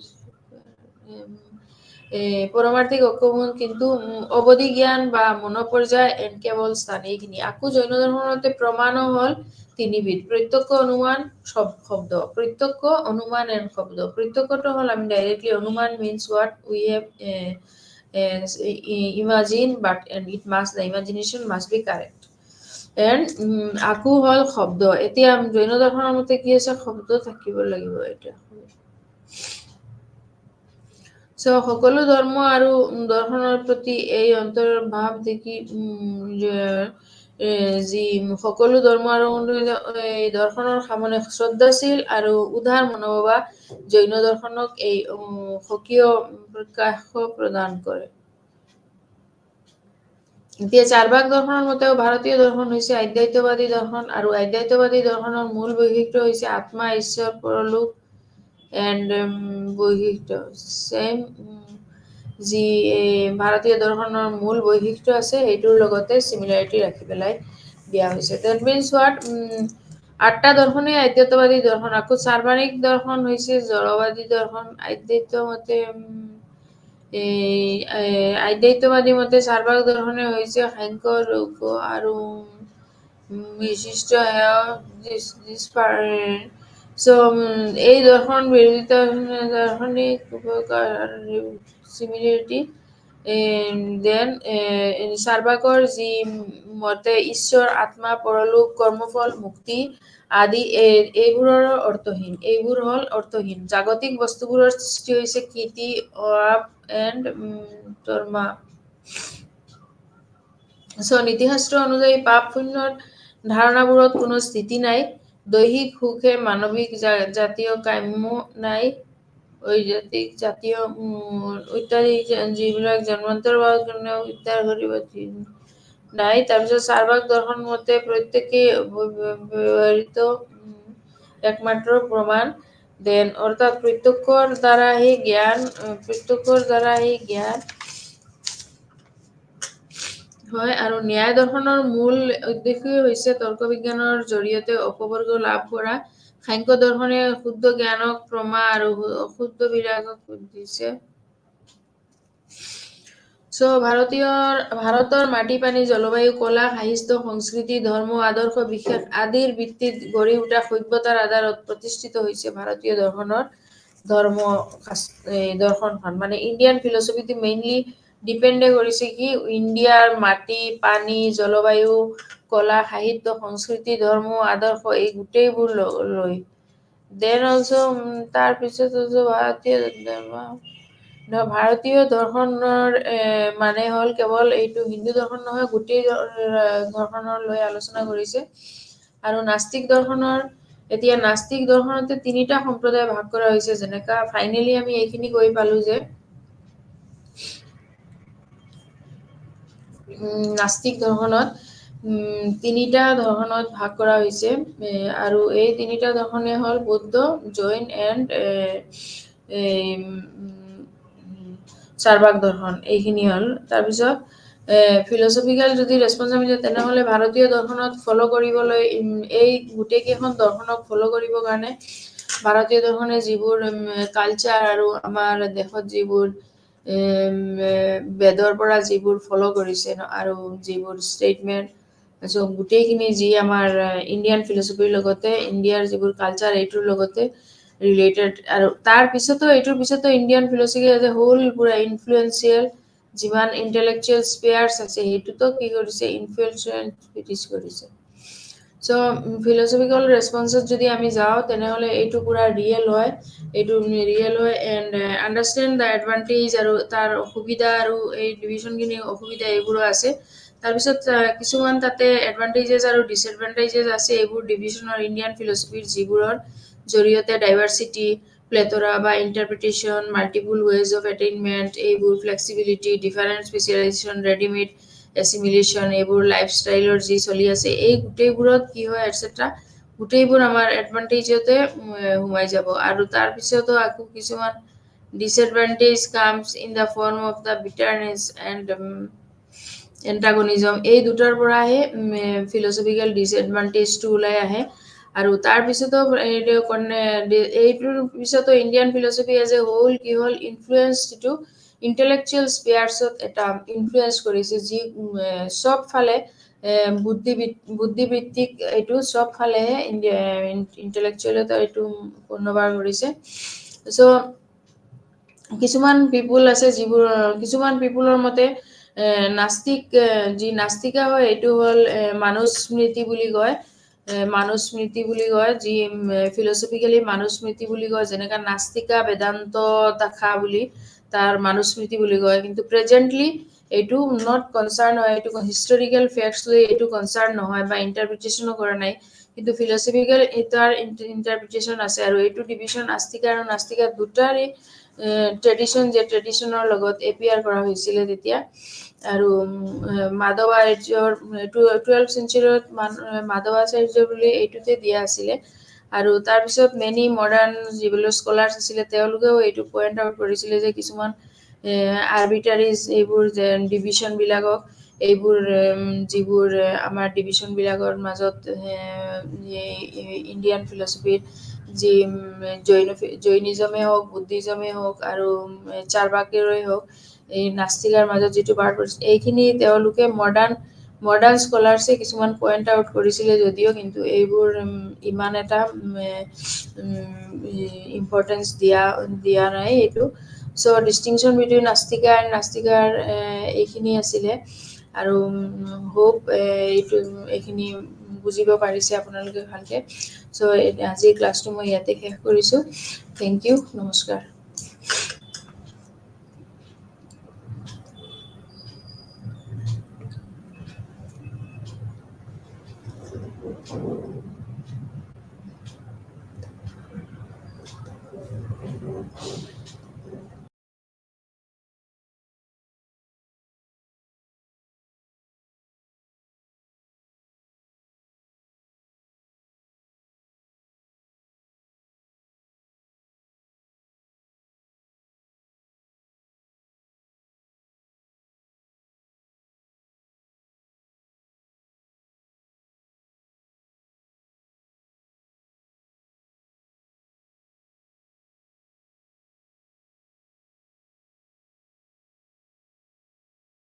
পৰমাৰ্থিক অকমন কিন্তু অবধি জ্ঞান বা মনোপৰ্যায় কেৱল স্থান এইখিনি আকৌ জৈন দৰ্শনতে প্ৰমাণো হ'ল তিনিবিধ প্ৰত্যক্ষ অনুমান শব্দ প্ৰত্যক্ষ অনুমান এণ্ড শব্দ প্ৰত্যক্ষটো হ'ল আমি ডাইৰেক্টলি অনুমান means what we have imagine but the imagination must be correct and আকৌ হ'ল শব্দ এতিয়া জৈন দৰ্শনৰ মতে কি আছে শব্দ থাকিব লাগিব এটা সকলো ধৰ্ম আৰু দৰ্শনৰ প্ৰতি এই অন্তৰ্ভাৱ দেখি যি সকলো ধৰ্ম আৰু এই দৰ্শনৰ সামনে শ্ৰদ্ধাশীল আৰু উদাৰ মনোভাৱা জৈন দৰ্শনক এই স্বকীয় প্ৰকাশ প্ৰদান কৰে এতিয়া চাৰবাক দৰ্শনৰ মতেও ভাৰতীয় দৰ্শন হৈছে আধ্যাত্মবাদী দৰ্শন আৰু আধ্যাত্মবাদী দৰ্শনৰ মূল বৈশিষ্ট্য হৈছে আত্মা ঈশ্বৰ পৰলোক এণ্ড বৈশিষ্ট্য চেম যি ভাৰতীয় দৰ্শনৰ মূল বৈশিষ্ট্য আছে সেইটোৰ লগতে চিমিলাৰিটি ৰাখি পেলাই দিয়া হৈছে ডেট মিনছ হোৱাট 8টা দৰ্শনেই আধ্যাত্মবাদী দৰ্শন আকৌ চাৰ্বাণিক দৰ্শন হৈছে জড়বাদী দৰ্শন আধ্যাত্মবাদী মতে চাৰ্বাক দৰ্শনে হৈছে সাংখ্য লৌক আৰু বিশিষ্ট এই দৰ্শন বিৰোধিতা দাৰ্শনিক চিমিলাৰিটি দেন চাৰ্বাকৰ যি মতে ঈশ্বৰ আত্মা পৰলোক কৰ্মফল মুক্তি আদি এইবোৰ হ'ল অৰ্থহীন জাগতিক বস্তুবোৰৰ সৃষ্টি হৈছে কৃতি এণ্ড তৰ্মা নীতিশাস্ত্ৰ অনুযায়ী পাপ পুণ্যৰ ধাৰণাবোৰত কোনো স্থিতি নাই দৈহিক সুখে মানবিক জাতীয় কাম্য নাই ঐজাতিক জাতীয় ইত্যাদি যিবিলাক জন্মান্তৰবাদ কাৰণেও উদ্ধাৰ কৰিব নাই। তাৰপিছত চাৰ্বাক দৰ্শন মতে প্ৰত্যেকেই ব্যৱহৃত একমাত্ৰ প্ৰমাণ দেন অৰ্থাৎ প্ৰত্যক্ষৰ দ্বাৰা হয় আৰু ন্যায় দৰ্শনৰ মূল উদ্দেশ্যই হৈছে তৰ্ক বিজ্ঞানৰ জৰিয়তে অপবৰ্গ লাভ কৰা। সাংখ্য দৰ্শনে শুদ্ধ জ্ঞানক প্ৰমা আৰু অশুদ্ধ বিৰাগক দিছে। ভাৰতৰ মাটি পানী জলবায়ু কলা সাহিত্য সংস্কৃতি ধৰ্ম আদৰ্শ বিশেষ আদিৰ ভিত্তিত গঢ়ি উঠা সভ্যতাৰ আধাৰত প্ৰতিষ্ঠিত হৈছে ভাৰতীয় দৰ্শনখন মানে ইণ্ডিয়ান ফিলচফিটো মেইনলি ডিপেণ্ডে কৰিছে কি ইণ্ডিয়াৰ মাটি পানী জলবায়ু কলা সাহিত্য সংস্কৃতি ধৰ্ম আদৰ্শ এই গোটেইবোৰ লৈ দেন অলছো তাৰপিছত ভাৰতীয় দৰ্শনৰ মানে হ'ল কেৱল এইটো হিন্দু দৰ্শন নহয় গোটেই দৰ্শনৰ লৈ আলোচনা কৰিছে। আৰু নাস্তিক দৰ্শনতে তিনিটা সম্প্ৰদায় ভাগ কৰা হৈছে। যেনেকা ফাইনেলি আমি এইখিনি কৈ পালো যে নাস্তিক দৰ্শনত তিনিটা দৰ্শনত ভাগ কৰা হৈছে আৰু এই তিনিটা দৰ্শনে হ'ল বৌদ্ধ জৈন এণ্ড চাৰ্বাক দৰ্শন। এইখিনি হ'ল তাৰপিছত ফিলচফিকেল যদি ৰেছপন্স আমি তেনেহ'লে ভাৰতীয় দৰ্শনত ফ'ল' কৰিবলৈ এই গোটেইকেইখন দৰ্শনক ফ'ল' কৰিবৰ কাৰণে ভাৰতীয় দৰ্শনে যিবোৰ কালচাৰ আৰু আমাৰ দেশত যিবোৰ বেদৰ পৰা যিবোৰ ফ'ল' কৰিছে আৰু যিবোৰ ষ্টেটমেণ্ট গোটেইখিনি যি আমাৰ ইণ্ডিয়ান ফিলচফিৰ লগতে ইণ্ডিয়াৰ যিবোৰ কালচাৰ এইটোৰ লগতে ৰিলেটেড আৰু তাৰ পিছতো এইটোৰ পিছতো Indian philosophy as a whole পুৰা ইনফ্লুৱেঞ্চিয়েল যিমান ইণ্টেলেকচুৱেল স্পেয়াৰ্ছ আছে সেইটোতো কি কৰিছে ইনফ্লুৱেঞ্চিয়েল কৰিছে। ফিলচফিকেল ৰেছপন্সত যদি আমি যাওঁ তেনেহ'লে এইটো পুৰা ৰিয়েল হয় এণ্ড আণ্ডাৰষ্টেণ্ড দ্য এডভান্টেজ আৰু তাৰ অসুবিধা আৰু এই ডিভিশ্যনখিনি অসুবিধা এইবোৰো আছে। তাৰপিছত কিছুমান তাতে এডভান্টেজেছ আৰু ডিছএডভান্টেজেছ আছে এইবোৰ ডিভিশ্যনৰ ইণ্ডিয়ান ফিলচফিৰ যিবোৰৰ জৰিয়তে ডাইভাৰ্চিটি প্লেথৰা বা ইণ্টাৰপ্ৰিটেশ্যন মাল্টিপুল ৱেজ অফ এটেইনমেণ্ট এইবোৰ flexibility different specialisation readymade assimilation এইবোৰ লাইফষ্টাইলৰ যি চলি আছে এই গোটেইবোৰত কি হয় এটচেট্ৰা গোটেইবোৰ আমাৰ এডভান্টেজতে সোমাই যাব। আৰু তাৰপিছতো আকৌ কিছুমান disadvantage comes in the form of the bitterness and antagonism এই দুটাৰ পৰাহে ফিলচফিকেল ডিছএডভান্টেজটো ওলাই আহে। আৰু তাৰপিছতো এইটোৰ পিছতো Indian philosophy as a whole কি হ'ল ইনফ্লুৱেঞ্চ যিটো ইণ্টেলেকচুৱেল স্পেয়াৰ্ছত এটা ইনফ্লুৱেঞ্চ কৰিছে যি চব ফালে বুদ্ধিবৃত্তিক এইটো চব ফালেহে ইণ্টেলেকচুৱেলত এইটো পূৰ্ণবাৰ কৰিছে। কিছুমান পিপুলৰ মতে নাস্তিকা হয় এইটো হ'ল মানুস্মৃতি বুলি কয় যি ফিলচফিকেলি মানুস্মৃতি বুলি কয়। যেনেকা নাস্তিকা বেদান্ত দাখা বুলি তাৰ মানুস্মৃতি বুলি কয়। কিন্তু প্ৰেজেণ্টলি এইটো নট কনচাৰ্ণ হয় এইটো হিষ্টৰিকেল ফেক্টছ লৈ এইটো কনচাৰ্ণ নহয় বা ইণ্টাৰপ্ৰিটেশ্যনো কৰা নাই। কিন্তু ফিলচফিকেল এটাৰ ইণ্টাৰপ্ৰিটেশ্যন আছে আৰু এইটো ডিভিশ্যন আস্তিকা আৰু নাস্তিকা দুটাৰে ট্ৰেডিশ্যনৰ লগত এপিয়াৰ কৰা হৈছিলে তেতিয়া। আৰু মাধৱাচাৰ্যৰ 12th চেঞ্চুৰীত মাধৱাচাৰ্য বুলি এইটোতে দিয়া আছিলে। আৰু তাৰপিছত মেনি মডাৰ্ণ যিবিলাক স্কলাৰ্ছ আছিলে তেওঁলোকেও এইটো পইণ্ট আউট কৰিছিলে যে কিছুমান আৰ্বিটাৰিজ এইবোৰ যে ডিভিশ্যনবিলাকক এইবোৰ যিবোৰ আমাৰ ডিভিশ্যনবিলাকৰ মাজত ইণ্ডিয়ান ফিলচফিৰ যি জৈনিজমেই হওক বুদ্ধিজমেই হওক আৰু চাৰ্বাকেই হওক এই নাস্তিকাৰ মাজত যিটো পাৰ্ট পৰিছে এইখিনি তেওঁলোকে মডাৰ্ণ স্কলাৰ্ছে কিছুমান পইণ্ট আউট কৰিছিলে যদিও কিন্তু এইবোৰ ইমান এটা ইম্পৰ্টেঞ্চ দিয়া নাই এইটো। ডিষ্টিংশ্যন বিটুইন নাস্তিকা এণ্ড নাস্তিকাৰ এইখিনি আছিলে আৰু হোপ এইখিনি বুজিব পাৰিছে আপোনালোকে ভালকে। আজিৰ ক্লাছটো মই ইয়াতে শেষ কৰিছোঁ। থেংক ইউ, নমস্কাৰ। you.